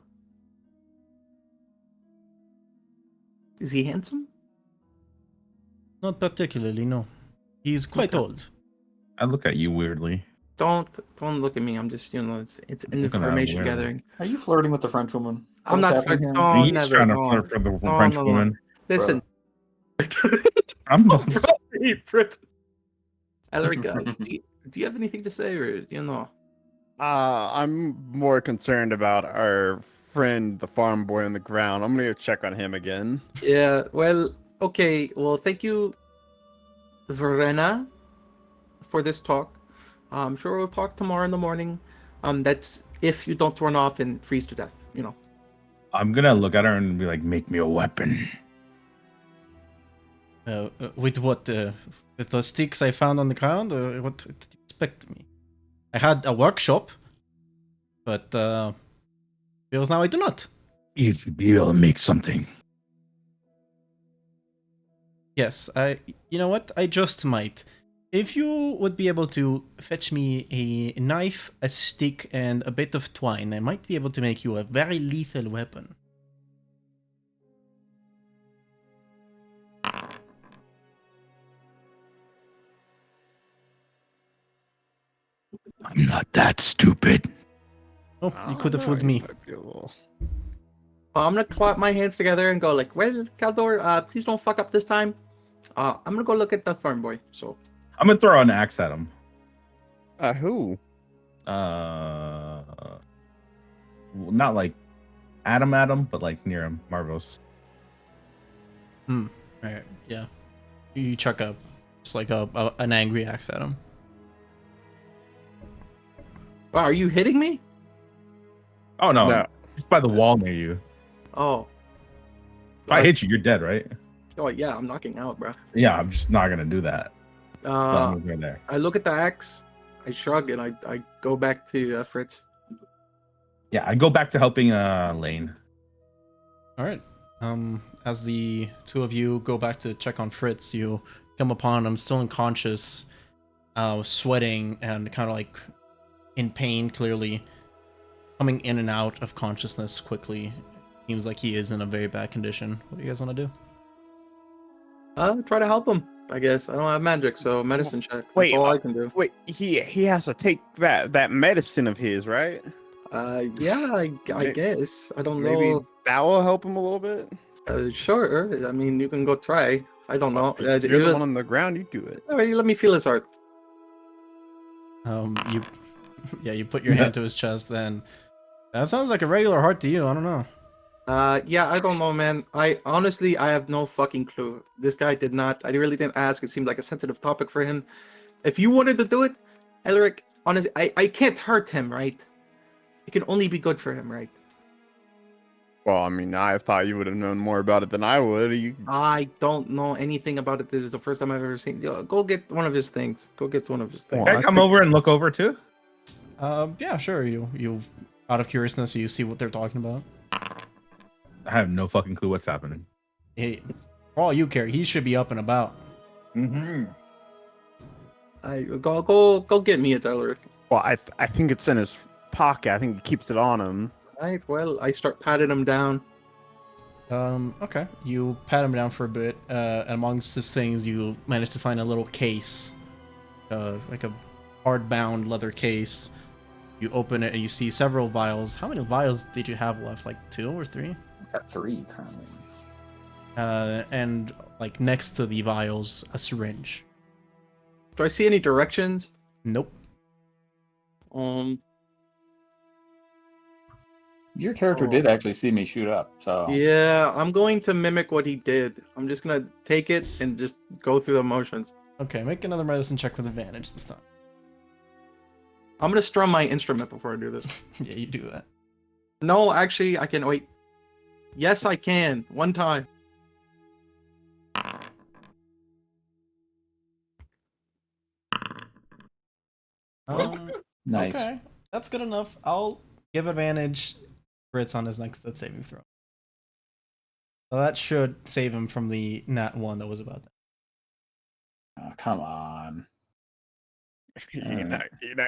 Is he handsome? Not particularly, no. He's quite old. I look at you weirdly. Don't look at me. I'm just, it's information gathering. Are you flirting with the French woman? I'm not flirting. No, He's trying to flirt for the French woman. Listen. I'm Fritz. Elric, do you have anything to say, or I'm more concerned about our friend, the farm boy on the ground. I'm gonna go check on him again. Yeah. Well, okay. Well, thank you, Verena, for this talk. I'm sure we'll talk tomorrow in the morning. That's if you don't run off and freeze to death. I'm gonna look at her and be like, "Make me a weapon." With what? With the sticks I found on the ground, or what did you expect me? I had a workshop, but feels now I do not. You should be able to make something. Yes, you know what? I just might. If you would be able to fetch me a knife, a stick, and a bit of twine, I might be able to make you a very lethal weapon. I'm not that stupid. Oh, you could have fooled me. I'm gonna clap my hands together and go like, "Well, Kaldor, please don't fuck up this time." I'm gonna go look at the farm boy. So I'm gonna throw an axe at him. Who? Not like Adam, but like near him, Mavros. Alright, yeah. You chuck up just like an angry axe at him. wow, are you hitting me? Oh no, just by the wall near you. Oh. If I hit you, you're dead, right? Oh yeah, I'm knocking out, bro. Yeah, I'm just not gonna do that. Right there. I look at the axe, I shrug, and I go back to Fritz. Yeah, I go back to helping Lane. All right. As the two of you go back to check on Fritz, you come upon him still unconscious, sweating and kind of like in pain, clearly coming in and out of consciousness quickly. Seems like he is in a very bad condition. What do you guys want to do? Try to help him. I guess I don't have magic, so medicine check. That's Wait, all I can do. Wait, he has to take that medicine of his, right? Yeah, I guess. I don't Maybe know. that will help him a little bit. Sure. I mean, you can go try. I don't know. You're the one on the ground. You do it. All right, let me feel his heart. You put your hand to his chest, and that sounds like a regular heart to you. I don't know. Yeah, I don't know, man. I have no fucking clue. This guy did not. I really didn't ask. It seemed like a sensitive topic for him. If you wanted to do it, Elric, honestly, I can't hurt him, right? It can only be good for him, right? Well, I mean, I thought you would have known more about it than I would. I don't know anything about it. This is the first time I've ever seen. Go get one of his things. Go get one of his things. Can I come over and look over too? Yeah, sure. You out of curiousness, you see what they're talking about. I have no fucking clue what's happening. Hey, for all you care, he should be up and about. Mm-hmm. Go get me a Elric. Well, I think it's in his pocket. I think he keeps it on him. Right. Well, I start patting him down. Okay. You pat him down for a bit. Amongst his things, you manage to find a little case, like a hard-bound leather case. You open it and you see several vials. How many vials did you have left? Like 2 or 3? Got 3 currently. And like next to the vials, a syringe. Do I see any directions? Nope. Your character did actually see me shoot up, so Yeah, I'm going to mimic what he did. I'm just gonna take it and just go through the motions. Okay, make another medicine check with advantage this time. I'm gonna strum my instrument before I do this. Yeah, you do that. No, actually, I can wait. Yes, I can. One time. nice. Okay, that's good enough. I'll give advantage Fritz on his next death saving throw. So that should save him from the nat 1 that was about that. Oh, come on. You're not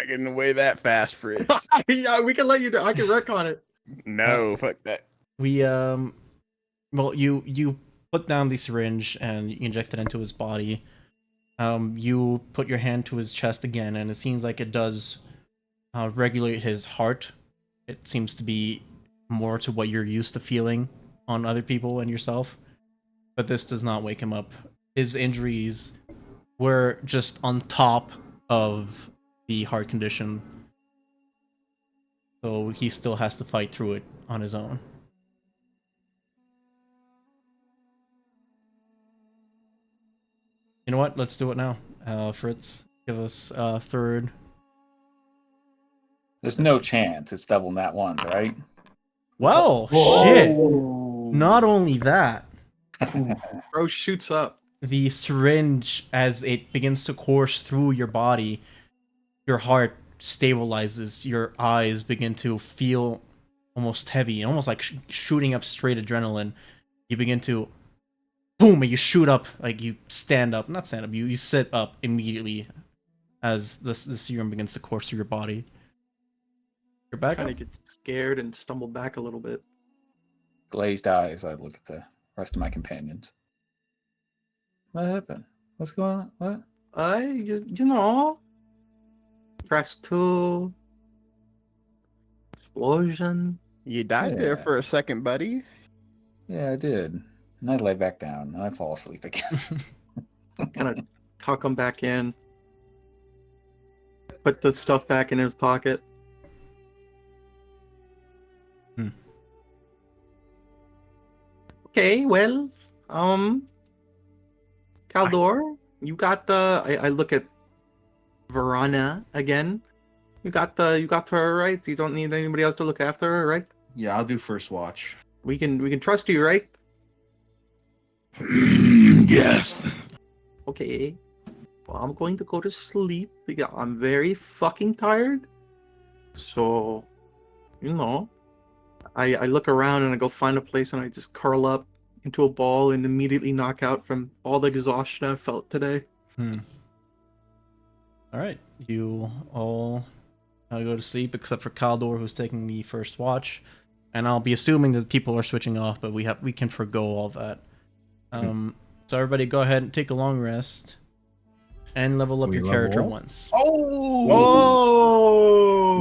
getting away that fast, Fritz. Yeah, we can let you do. I can wreck on it. No, fuck that. We well, you put down the syringe and you inject it into his body. You put your hand to his chest again, and it seems like it does regulate his heart. It seems to be more to what you're used to feeling on other people and yourself, but this does not wake him up. His injuries were just on top of the heart condition, so he still has to fight through it on his own. You know what? Let's do it now. Fritz, give us third. There's no chance it's double nat 1s, right? Well, shit. Not only that, Bro shoots up. the syringe, as it begins to course through your body, your heart stabilizes, your eyes begin to feel almost heavy, almost like shooting up straight adrenaline. You begin to boom, and you shoot up, like you stand up, not stand up, you sit up immediately as the serum begins to course through your body. You're back Kind up. of get scared and stumble back a little bit. Glazed eyes, I look at the rest of my companions. What happened? What's going on? What? You know, press 2, explosion. You died there Yeah. for a second, buddy. Yeah, I did. And I lay back down and I fall asleep again. Kind of tuck him back in. Put the stuff back in his pocket. Okay, well, Kaldor, you got the. I look at Verana again. You got her, right? You don't need anybody else to look after her, right? Yeah, I'll do first watch. We can trust you, right? Yes. Okay. Well, I'm going to go to sleep because I'm very fucking tired. So, I look around and I go find a place and I just curl up into a ball and immediately knock out from all the exhaustion I've felt today. All right, you all now go to sleep except for Kaldor, who's taking the first watch, and I'll be assuming that people are switching off, but we can forgo all that. So everybody, go ahead and take a long rest and level up your character once. Oh,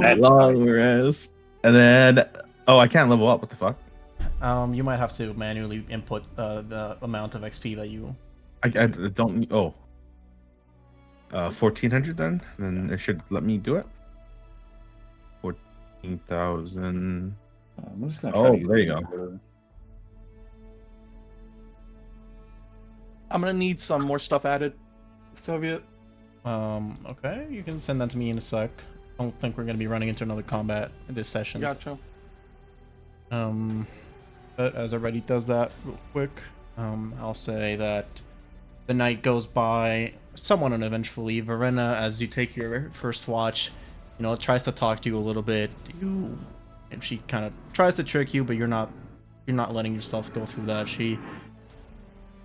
That's long rest. And then, I can't level up. What the fuck? You might have to manually input the amount of XP that you. I don't. 1400 then. Then it should let me do it. 14,000. I'm just gonna try to use there you the- go. I'm gonna need some more stuff added. Soviet. Okay, you can send that to me in a sec. I don't think we're gonna be running into another combat in this session. Gotcha. But as everybody does that real quick, I'll say that the night goes by somewhat uneventfully. Verena, as you take your first watch, tries to talk to you a little bit. And she kind of tries to trick you, but you're not letting yourself go through that. She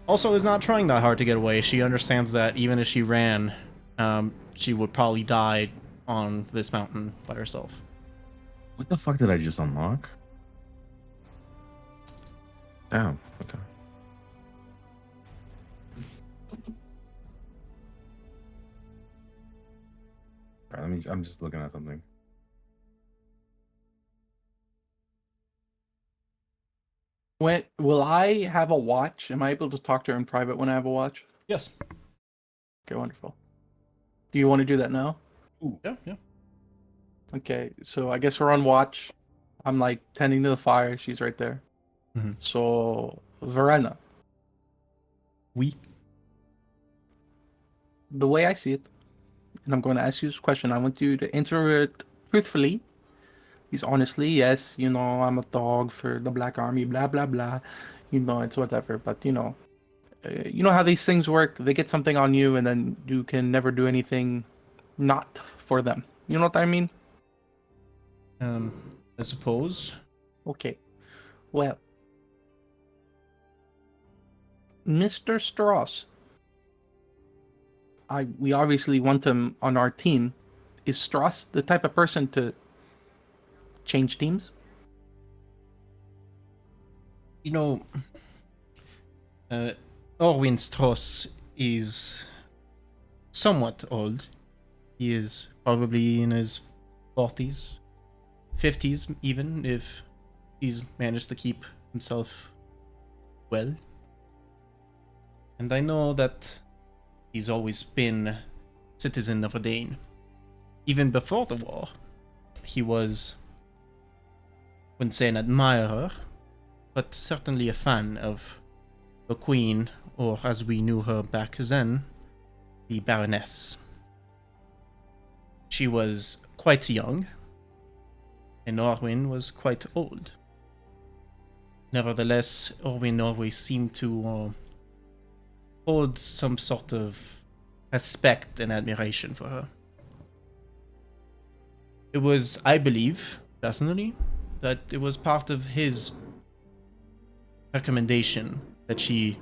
also is not trying that hard to get away. She understands that even if she ran, she would probably die on this mountain by herself. What the fuck did I just unlock? Damn. Okay. Alright, I'm just looking at something. Will I have a watch? Am I able to talk to her in private when I have a watch? Yes. Okay, wonderful. Do you want to do that now? Ooh, yeah. Okay, so I guess we're on watch. I'm like tending to the fire. She's right there. Mm-hmm. So, Verena. Oui. The way I see it, and I'm going to ask you this question. I want you to answer it truthfully. Because honestly, yes, I'm a dog for the Black Army, blah, blah, blah. It's whatever. But, you know how these things work. They get something on you, and then you can never do anything not for them. You know what I mean? I suppose. Okay. Well, Mr. Strauss, we obviously want him on our team. Is Strauss the type of person to change teams? Orwin Strauss is somewhat old. He is probably in his 40s, 50s even, if he's managed to keep himself well. And I know that he's always been a citizen of Adane. Even before the war, he was, I wouldn't say an admirer, but certainly a fan of the Queen, or as we knew her back then, the Baroness. She was quite young, and Orwin was quite old. Nevertheless, Orwin always seemed to hold some sort of respect and admiration for her. It was, I believe, personally, that it was part of his recommendation that she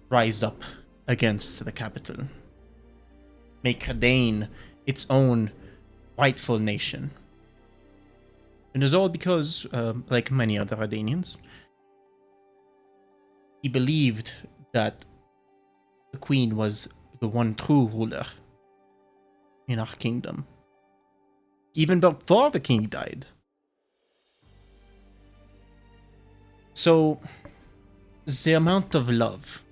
rise up against the capital. Make Adane its own rightful nation. And it's all because, like many other Adanians, he believed that the Queen was the one true ruler in our kingdom. Even before the king died. So, the amount of love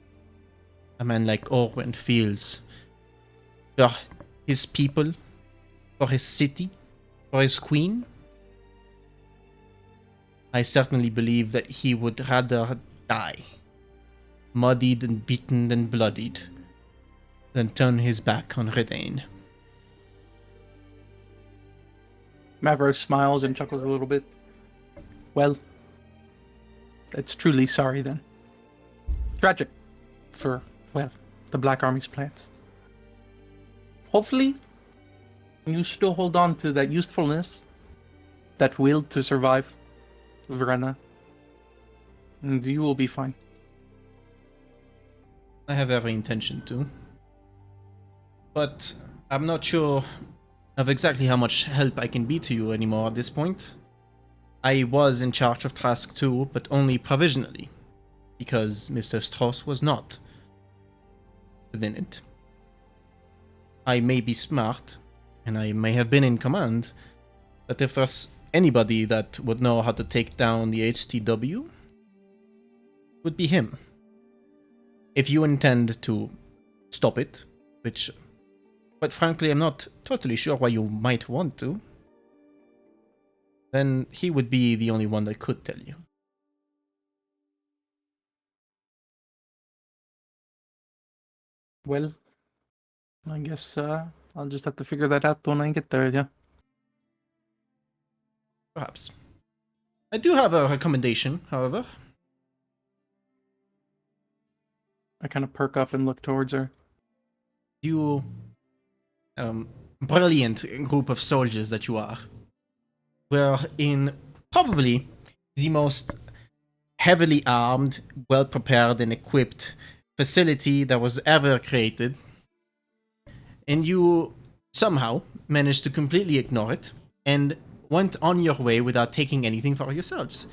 a man like Orwin feels for his people, for his city, for his queen, I certainly believe that he would rather die, muddied and beaten and bloodied, than turn his back on Redane. Mavros smiles and chuckles a little bit. Well, that's truly sorry then. Tragic for, well, the Black Army's plans. Hopefully, you still hold on to that usefulness that will to survive, Verena. And you will be fine. I have every intention to. But I'm not sure of exactly how much help I can be to you anymore at this point. I was in charge of Task 2, but only provisionally, because Mr. Strauss was not within it. I may be smart, and I may have been in command, but if there's anybody that would know how to take down the HTW, it would be him. If you intend to stop it, which, but frankly, I'm not totally sure why you might want to, then he would be the only one that could tell you. Well, I guess I'll just have to figure that out when I get there, yeah. Perhaps. I do have a recommendation, however. I kind of perk up and look towards her. You brilliant group of soldiers that you are, were in probably the most heavily armed, well-prepared and equipped facility that was ever created, and you somehow managed to completely ignore it and went on your way without taking anything for yourselves.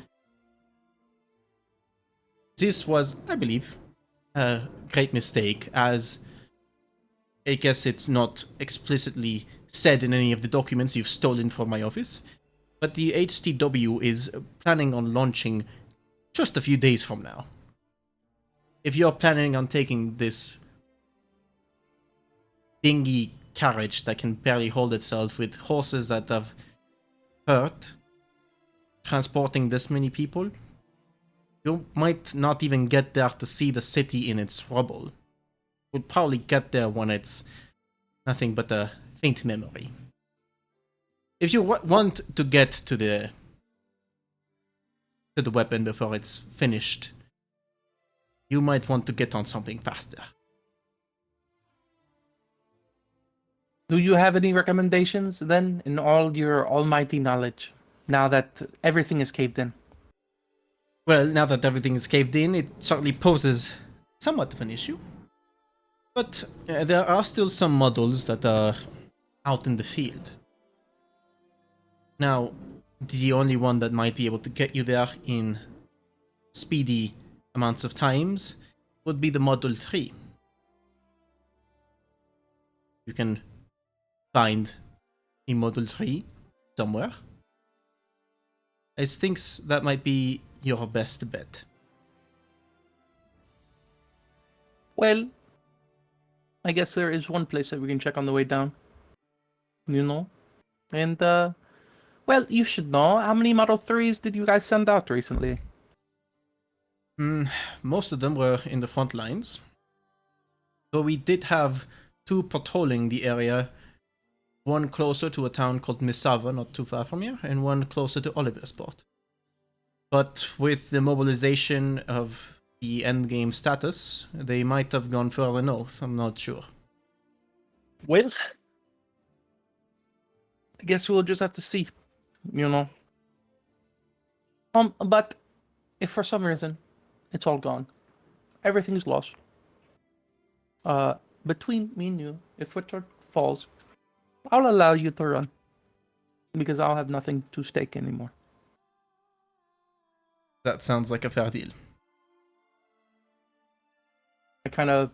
This was, I believe, a great mistake, as I guess it's not explicitly said in any of the documents you've stolen from my office, but the HTW is planning on launching just a few days from now. If you're planning on taking this dingy carriage that can barely hold itself with horses that have hurt, transporting this many people, you might not even get there to see the city in its rubble. You'll probably get there when it's nothing but a faint memory. If you want to get to the weapon before it's finished, you might want to get on something faster. Do you have any recommendations then, in all your almighty knowledge, now that everything is caved in? Well, now that everything is caved in, it certainly poses somewhat of an issue. But there are still some models that are out in the field. Now, the only one that might be able to get you there in speedy amounts of times would be the Model 3. You can find a Model 3 somewhere. I think that might be your best bet. Well, I guess there is one place that we can check on the way down. You know? And, well, you should know. How many Model 3s did you guys send out recently? Most of them were in the front lines. But we did have 2 patrolling the area. One closer to a town called Misava, not too far from here, and one closer to Oliversport. But with the mobilization of the endgame status, they might have gone further north, I'm not sure. Well, I guess we'll just have to see, you know. But if for some reason it's all gone, everything's lost. Between me and you, if Woodward falls, I'll allow you to run, because I'll have nothing to stake anymore. That sounds like a fair deal. I kind of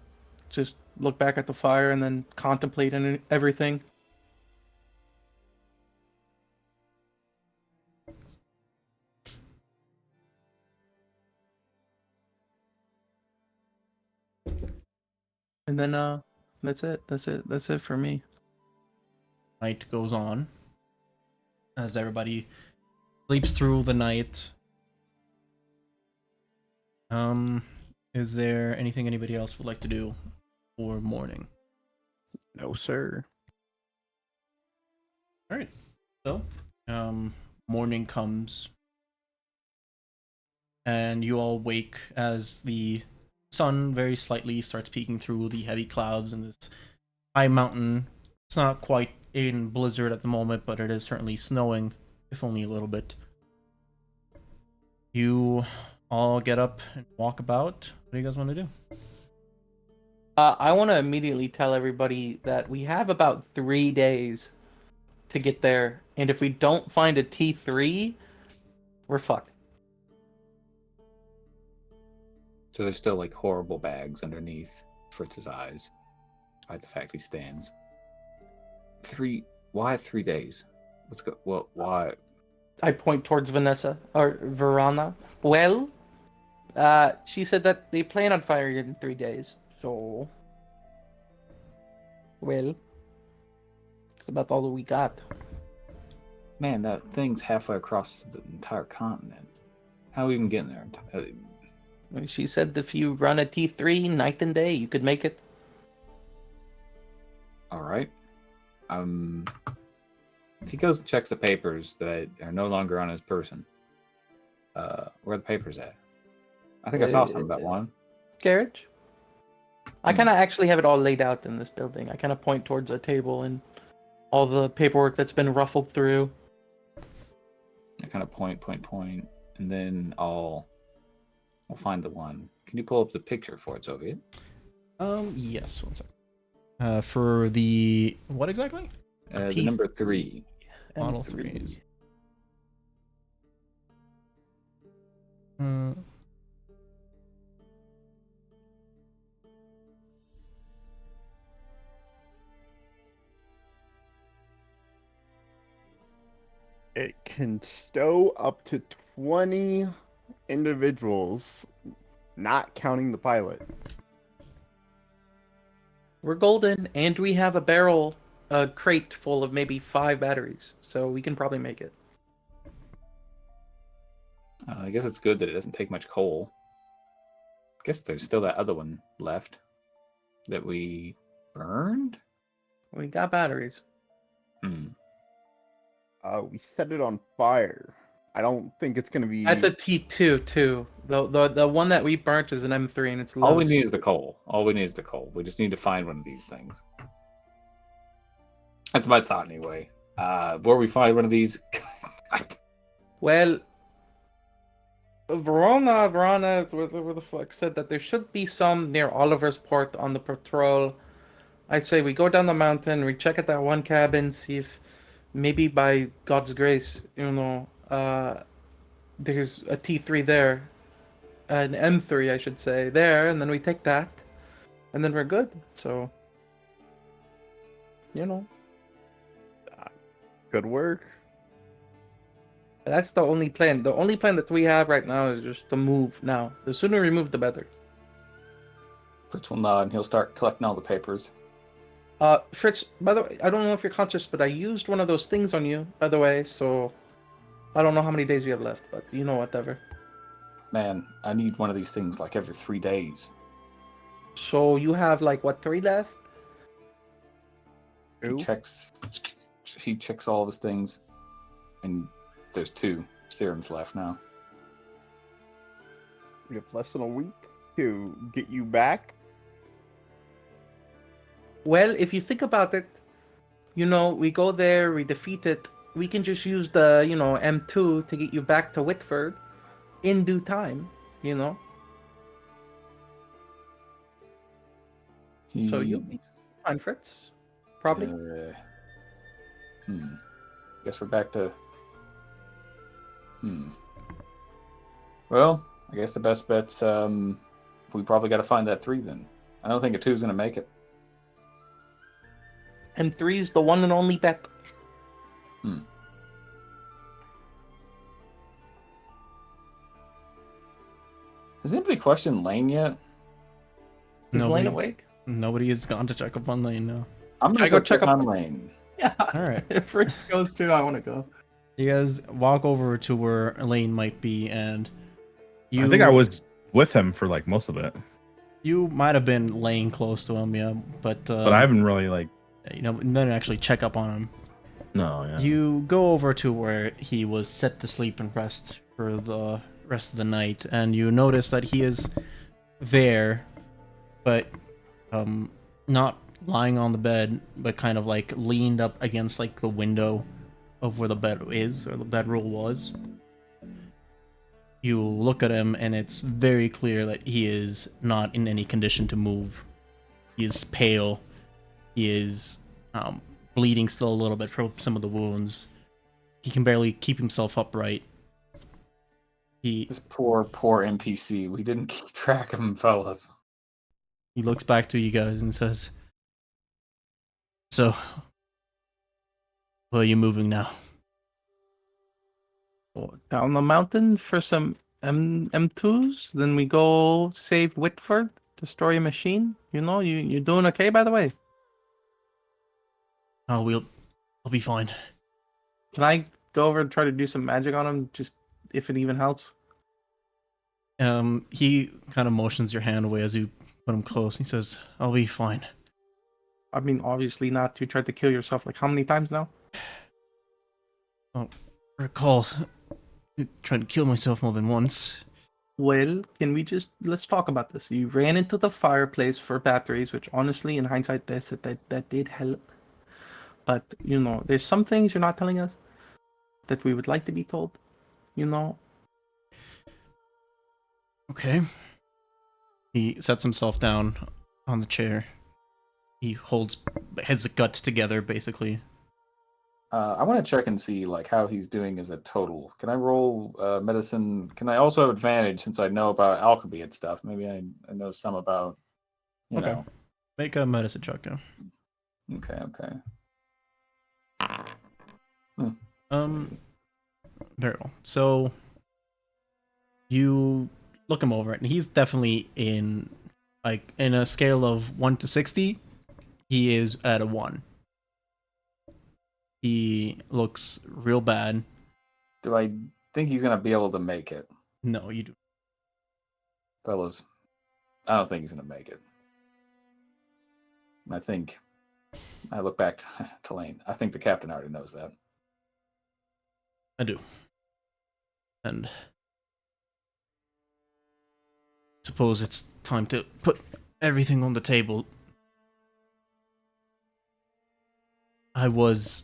just look back at the fire and then contemplate everything. And then that's it for me. Night goes on as everybody sleeps through the night. Is there anything anybody else would like to do for morning? No, sir. All right. So, morning comes, and you all wake as the sun very slightly starts peeking through the heavy clouds in this high mountain. It's not quite in blizzard at the moment, but it is certainly snowing if only a little bit. You all get up and walk about. What do you guys want to do? I want to immediately tell everybody that we have about 3 days to get there, and if we don't find a T3, we're fucked. So there's still like horrible bags underneath Fritz's eyes, despite the fact he stands. Why 3 days? Why? I point towards Vanessa or Verana. Well, she said that they plan on firing it in 3 days. So, well, it's about all that we got. Man, that thing's halfway across the entire continent. How are we even getting there? She said if you run a T3 night and day, you could make it. All right. If he goes and checks the papers that are no longer on his person, where are the papers at? I think I saw something about one. Garage? I kind of actually have it all laid out in this building. I kind of point towards a table and all the paperwork that's been ruffled through. I kind of point, and then I'll find the one. Can you pull up the picture for it, Soviet? Yes, one second. For the what exactly? The number 3. Model 3s. It can stow up to 20 individuals, not counting the pilot. We're golden, and we have a crate full of maybe 5 batteries, so we can probably make it. I guess it's good that it doesn't take much coal. I guess there's still that other one left that we burned. We got batteries. We set it on fire. I don't think it's gonna be. That's a T2 too. The one that we burnt is an M3, and it's low. All we need is the coal. We just need to find one of these things. That's my thought anyway. Where we find one of these. Well, Verona, where the fuck said that there should be some near Oliver's Port on the patrol. I say we go down the mountain, we check at that one cabin, see if maybe by God's grace, there's a T3 there, an M3 I should say there, and then we take that, and then we're good. So, Good work. that's the only plan. The only plan that we have right now is just to move now. The sooner we move, the better. Fritz will nod and he'll start collecting all the papers. Fritz, by the way, I don't know if you're conscious, but I used one of those things on you, by the way, so I don't know how many days you have left, but whatever. Man, I need one of these things like every 3 days. So you have 3 left? He checks all of his things, and there's 2 serums left now. We have less than a week to get you back. Well, if you think about it, we go there, we defeat it. We can just use the, M2 to get you back to Whitford in due time, So you'll be fine, Fritz. Probably. Guess we're back to... Well, I guess the best bet's, we probably got to find that 3 then. I don't think a 2's going to make it. M3's the one and only bet. Has anybody questioned Lane yet? Is Lane awake? Nobody has gone to check up on Lane now. I'm going to go check on Lane. Yeah. All right. If Fritz goes too, I want to go. You guys walk over to where Lane might be, and I think I was with him for most of it. You might have been laying close to him, yeah, but I haven't really didn't actually check up on him. No, yeah. You go over to where he was set to sleep and rest for the rest of the night, and you notice that he is there, but not lying on the bed, but kind of leaned up against the window of where the bed is, or the bedroll was. You look at him, and it's very clear that he is not in any condition to move. He is pale. He is bleeding still a little bit from some of the wounds. He can barely keep himself upright. This poor NPC. We didn't keep track of him, fellas. He looks back to you guys and says, "So, where are you moving now?" Down the mountain for some M2s. Then we go save Whitford, destroy a machine. You know, you're doing okay, by the way. Oh, I'll be fine. Can I go over and try to do some magic on him, just if it even helps? He kind of motions your hand away as you put him close. He says, "I'll be fine." I mean, obviously not. You tried to kill yourself like how many times now? I recall trying to kill myself more than once. Well, let's talk about this. You ran into the fireplace for batteries, which honestly, in hindsight, that did help. But, you know, there's some things you're not telling us that we would like to be told, you know? Okay. He sets himself down on the chair. He holds his guts together, basically. I want to check and see like how he's doing as a total. Can I roll medicine? Can I also have advantage since I know about alchemy and stuff? Maybe I know some about, you know. Make a medicine check now. Okay. Very well. So you look him over, and he's definitely in a scale of 1 to 60. He is at a 1. He looks real bad. Do I think he's gonna be able to make it? No, you do. Fellas, I don't think he's gonna make it. I look back to Lane. I think the captain already knows that. I do. And suppose it's time to put everything on the table. I was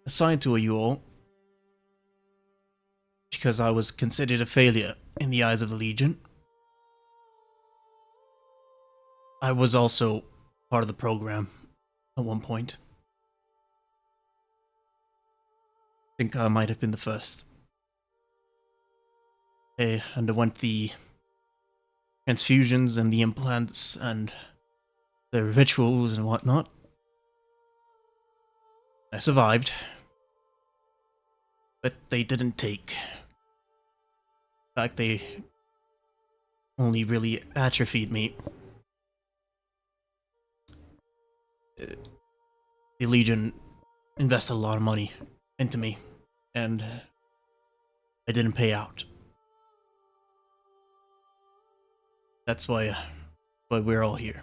assigned to you all because I was considered a failure in the eyes of the Legion. I was also part of the program at one point. I think I might have been the first. I underwent the transfusions and the implants and the rituals and whatnot. I survived, but they didn't take. In fact, they only really atrophied me. The Legion invested a lot of money into me, and I didn't pay out. That's why we're all here.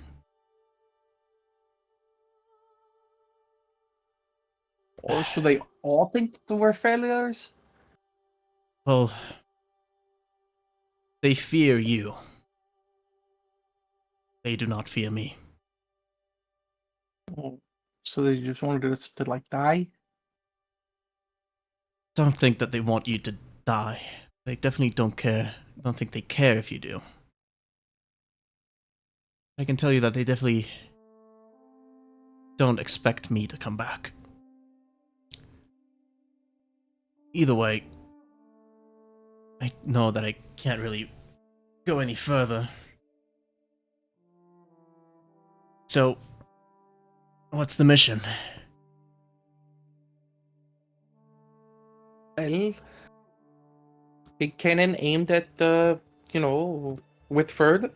Or should they all think that we're failures? Well, they fear you. They do not fear me. Oh, so they just wanted us to like die? Don't think that they want you to die. They definitely don't care. I don't think they care if you do. I can tell you that they definitely don't expect me to come back. Either way, I know that I can't really go any further. So, what's the mission? Well, big cannon aimed at Whitford.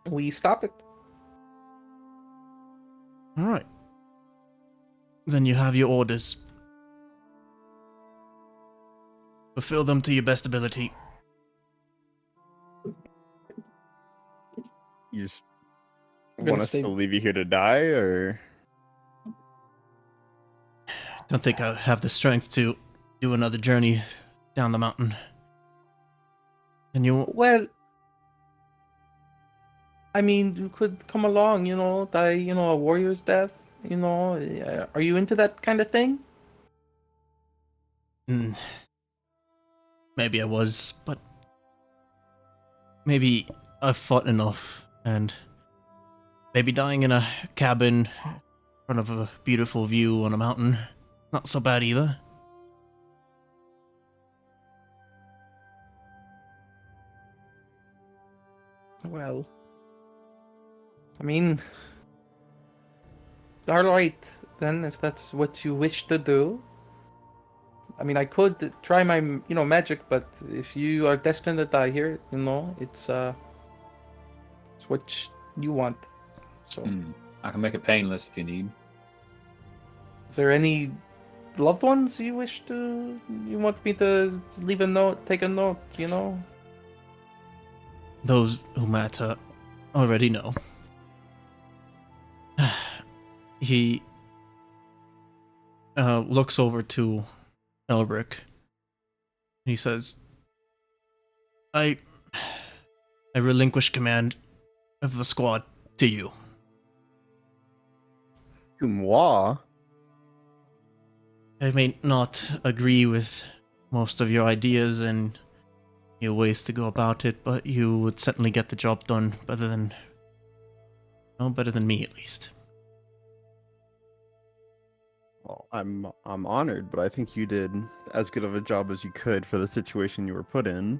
We stop it. Alright. Then you have your orders. Fulfill them to your best ability. You just gonna want us stay- to leave you here to die, or? Don't think I have the strength to do another journey down the mountain. And you... Well, I mean, you could come along, die, a warrior's death. You know, are you into that kind of thing? Mm, maybe I was, but maybe I've fought enough, and maybe dying in a cabin in front of a beautiful view on a mountain, not so bad either. Well, I mean, all right then, if that's what you wish to do. I mean, I could try my, magic, but if you are destined to die here, it's what you want. So, I can make it painless if you need. is there any loved ones you want me to leave a note, take a note, Those who matter already know. He looks over to Elric. He says, I relinquish command of the squad to you. To moi? I may not agree with most of your ideas and your ways to go about it, but you would certainly get the job done better than me at least. Well, I'm honored, but I think you did as good of a job as you could for the situation you were put in.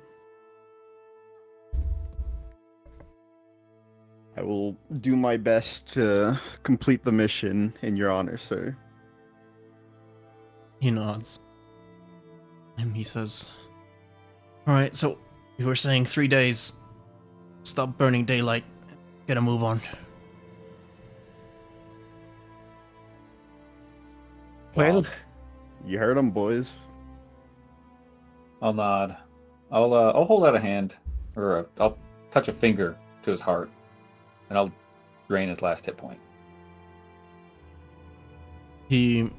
I will do my best to complete the mission in your honor, sir. He nods. And he says, alright, so you were saying 3 days. Stop burning daylight. Get a move on. Well, You heard him, boys. I'll nod. I'll hold out a hand, or I'll touch a finger to his heart, and I'll drain his last hit point. He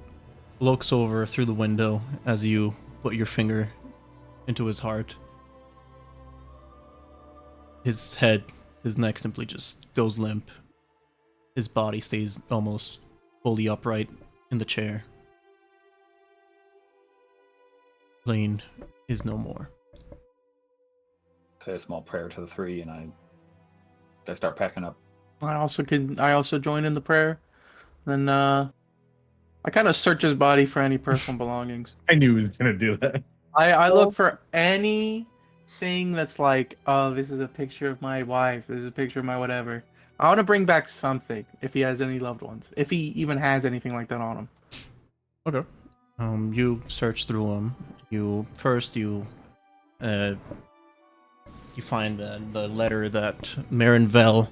looks over through the window as you put your finger into his heart. His neck simply just goes limp. His body stays almost fully upright in the chair. Lane is no more. Say a small prayer to the three, and I start packing up. I also join in the prayer. Then I kind of search his body for any personal belongings. I knew he was gonna do that. I look for anything that's like, oh, this is a picture of my wife. This is a picture of my whatever. I want to bring back something if he has any loved ones. If he even has anything like that on him. Okay. You search through them. You find the letter that Marinvel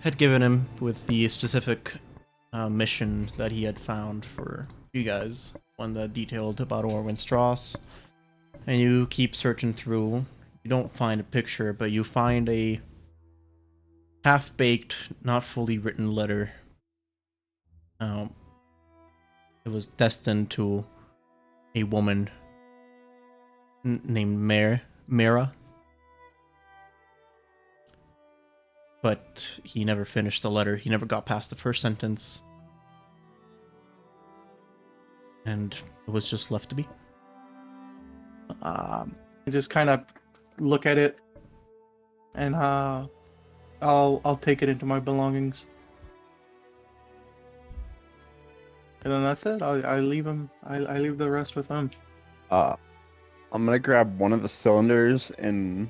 had given him with the specific mission that he had found for you guys, one that detailed about Orwin Strauss. And you keep searching through. You don't find a picture, but you find a half-baked, not fully written letter. It was destined to a woman named Mara. But he never finished the letter. He never got past the first sentence. And it was just left to be. I just kind of look at it, and I'll take it into my belongings, and then that's it. I leave him. I leave the rest with him. I'm gonna grab one of the cylinders and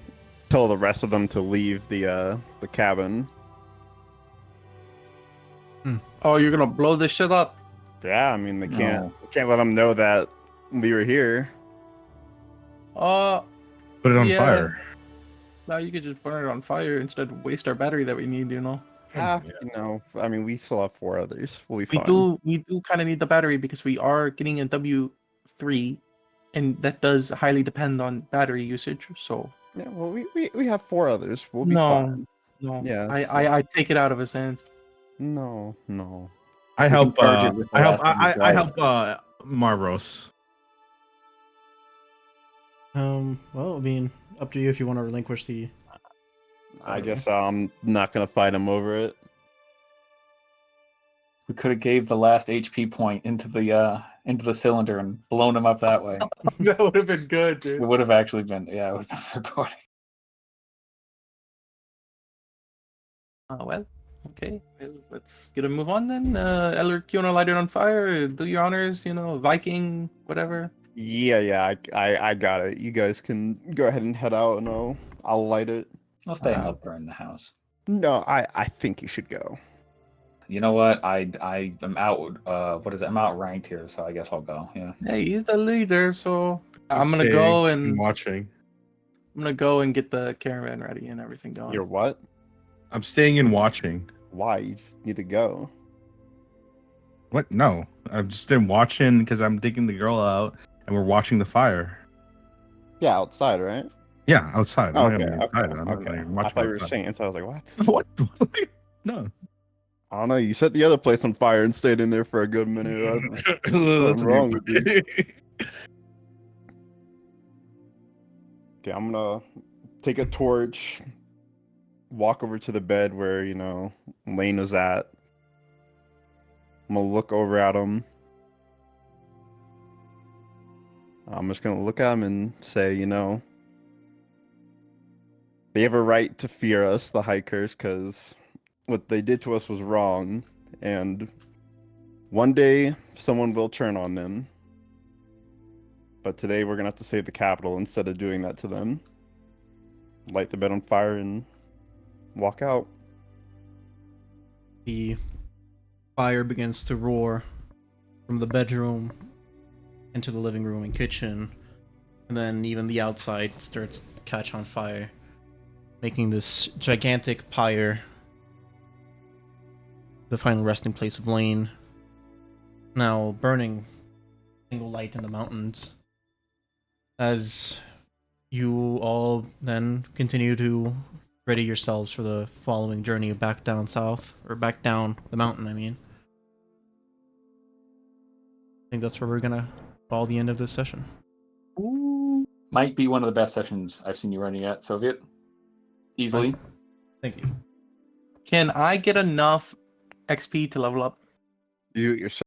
tell the rest of them to leave the cabin. Oh, you're gonna blow this shit up? Yeah, I mean they can't let them know that we were here. Put it on fire. No, you could just burn it on fire instead of waste our battery that we need. I mean we still have 4 others. We'll be fine. We do kind of need the battery because we are getting a W3, and that does highly depend on battery usage. So Yeah, well we have 4 others. We'll be fine. No, Yeah. I take it out of his hands. No. I help. charge it with the I help. last one you I drive. help. Mavros. Well, I mean, up to you if you want to relinquish the... I guess I'm not gonna fight him over it. We could have gave the last HP point into the cylinder and blown him up that way. That would have been good, dude. It would have actually been, yeah, it would have been recording. Well, okay. Well, let's get a move on then. Elric, you want to light it on fire? Do your honors, Viking, whatever. Yeah, I got it. You guys can go ahead and head out, and I'll light it. I'll stay and help burn the house. No, I think you should go. You know what? I am out. What is it? I'm outranked here, so I guess I'll go. Yeah. Hey, he's the leader, so I'm gonna staying go and watching. I'm gonna go and get the caravan ready and everything going. You're what? I'm staying and watching. Why? You need to go. What? No, I'm just in watching because I'm taking the girl out and we're watching the fire. Yeah, outside, right? Yeah, outside. I'm Okay, not gonna be inside. I'm not okay. gonna I watch thought you were outside. saying inside. I was like, what? What? No. I don't know. You set the other place on fire and stayed in there for a good minute. That's wrong with you. Okay, I'm gonna take a torch, walk over to the bed where Lane is at. I'm gonna look over at him. I'm just gonna look at him and say, they have a right to fear us, the hikers, because what they did to us was wrong, and one day someone will turn on them. But today we're gonna have to save the capital instead of doing that to them. Light the bed on fire and walk out. The fire begins to roar from the bedroom into the living room and kitchen, and then even the outside starts to catch on fire, making this gigantic pyre the final resting place of Lane, now burning single light in the mountains. As you all then continue to ready yourselves for the following journey back down south, or back down the mountain, I mean. I think that's where we're gonna call the end of this session. Might be one of the best sessions I've seen you running at, Soviet. Easily. Thank you. Can I get enough XP to level up? You yourself.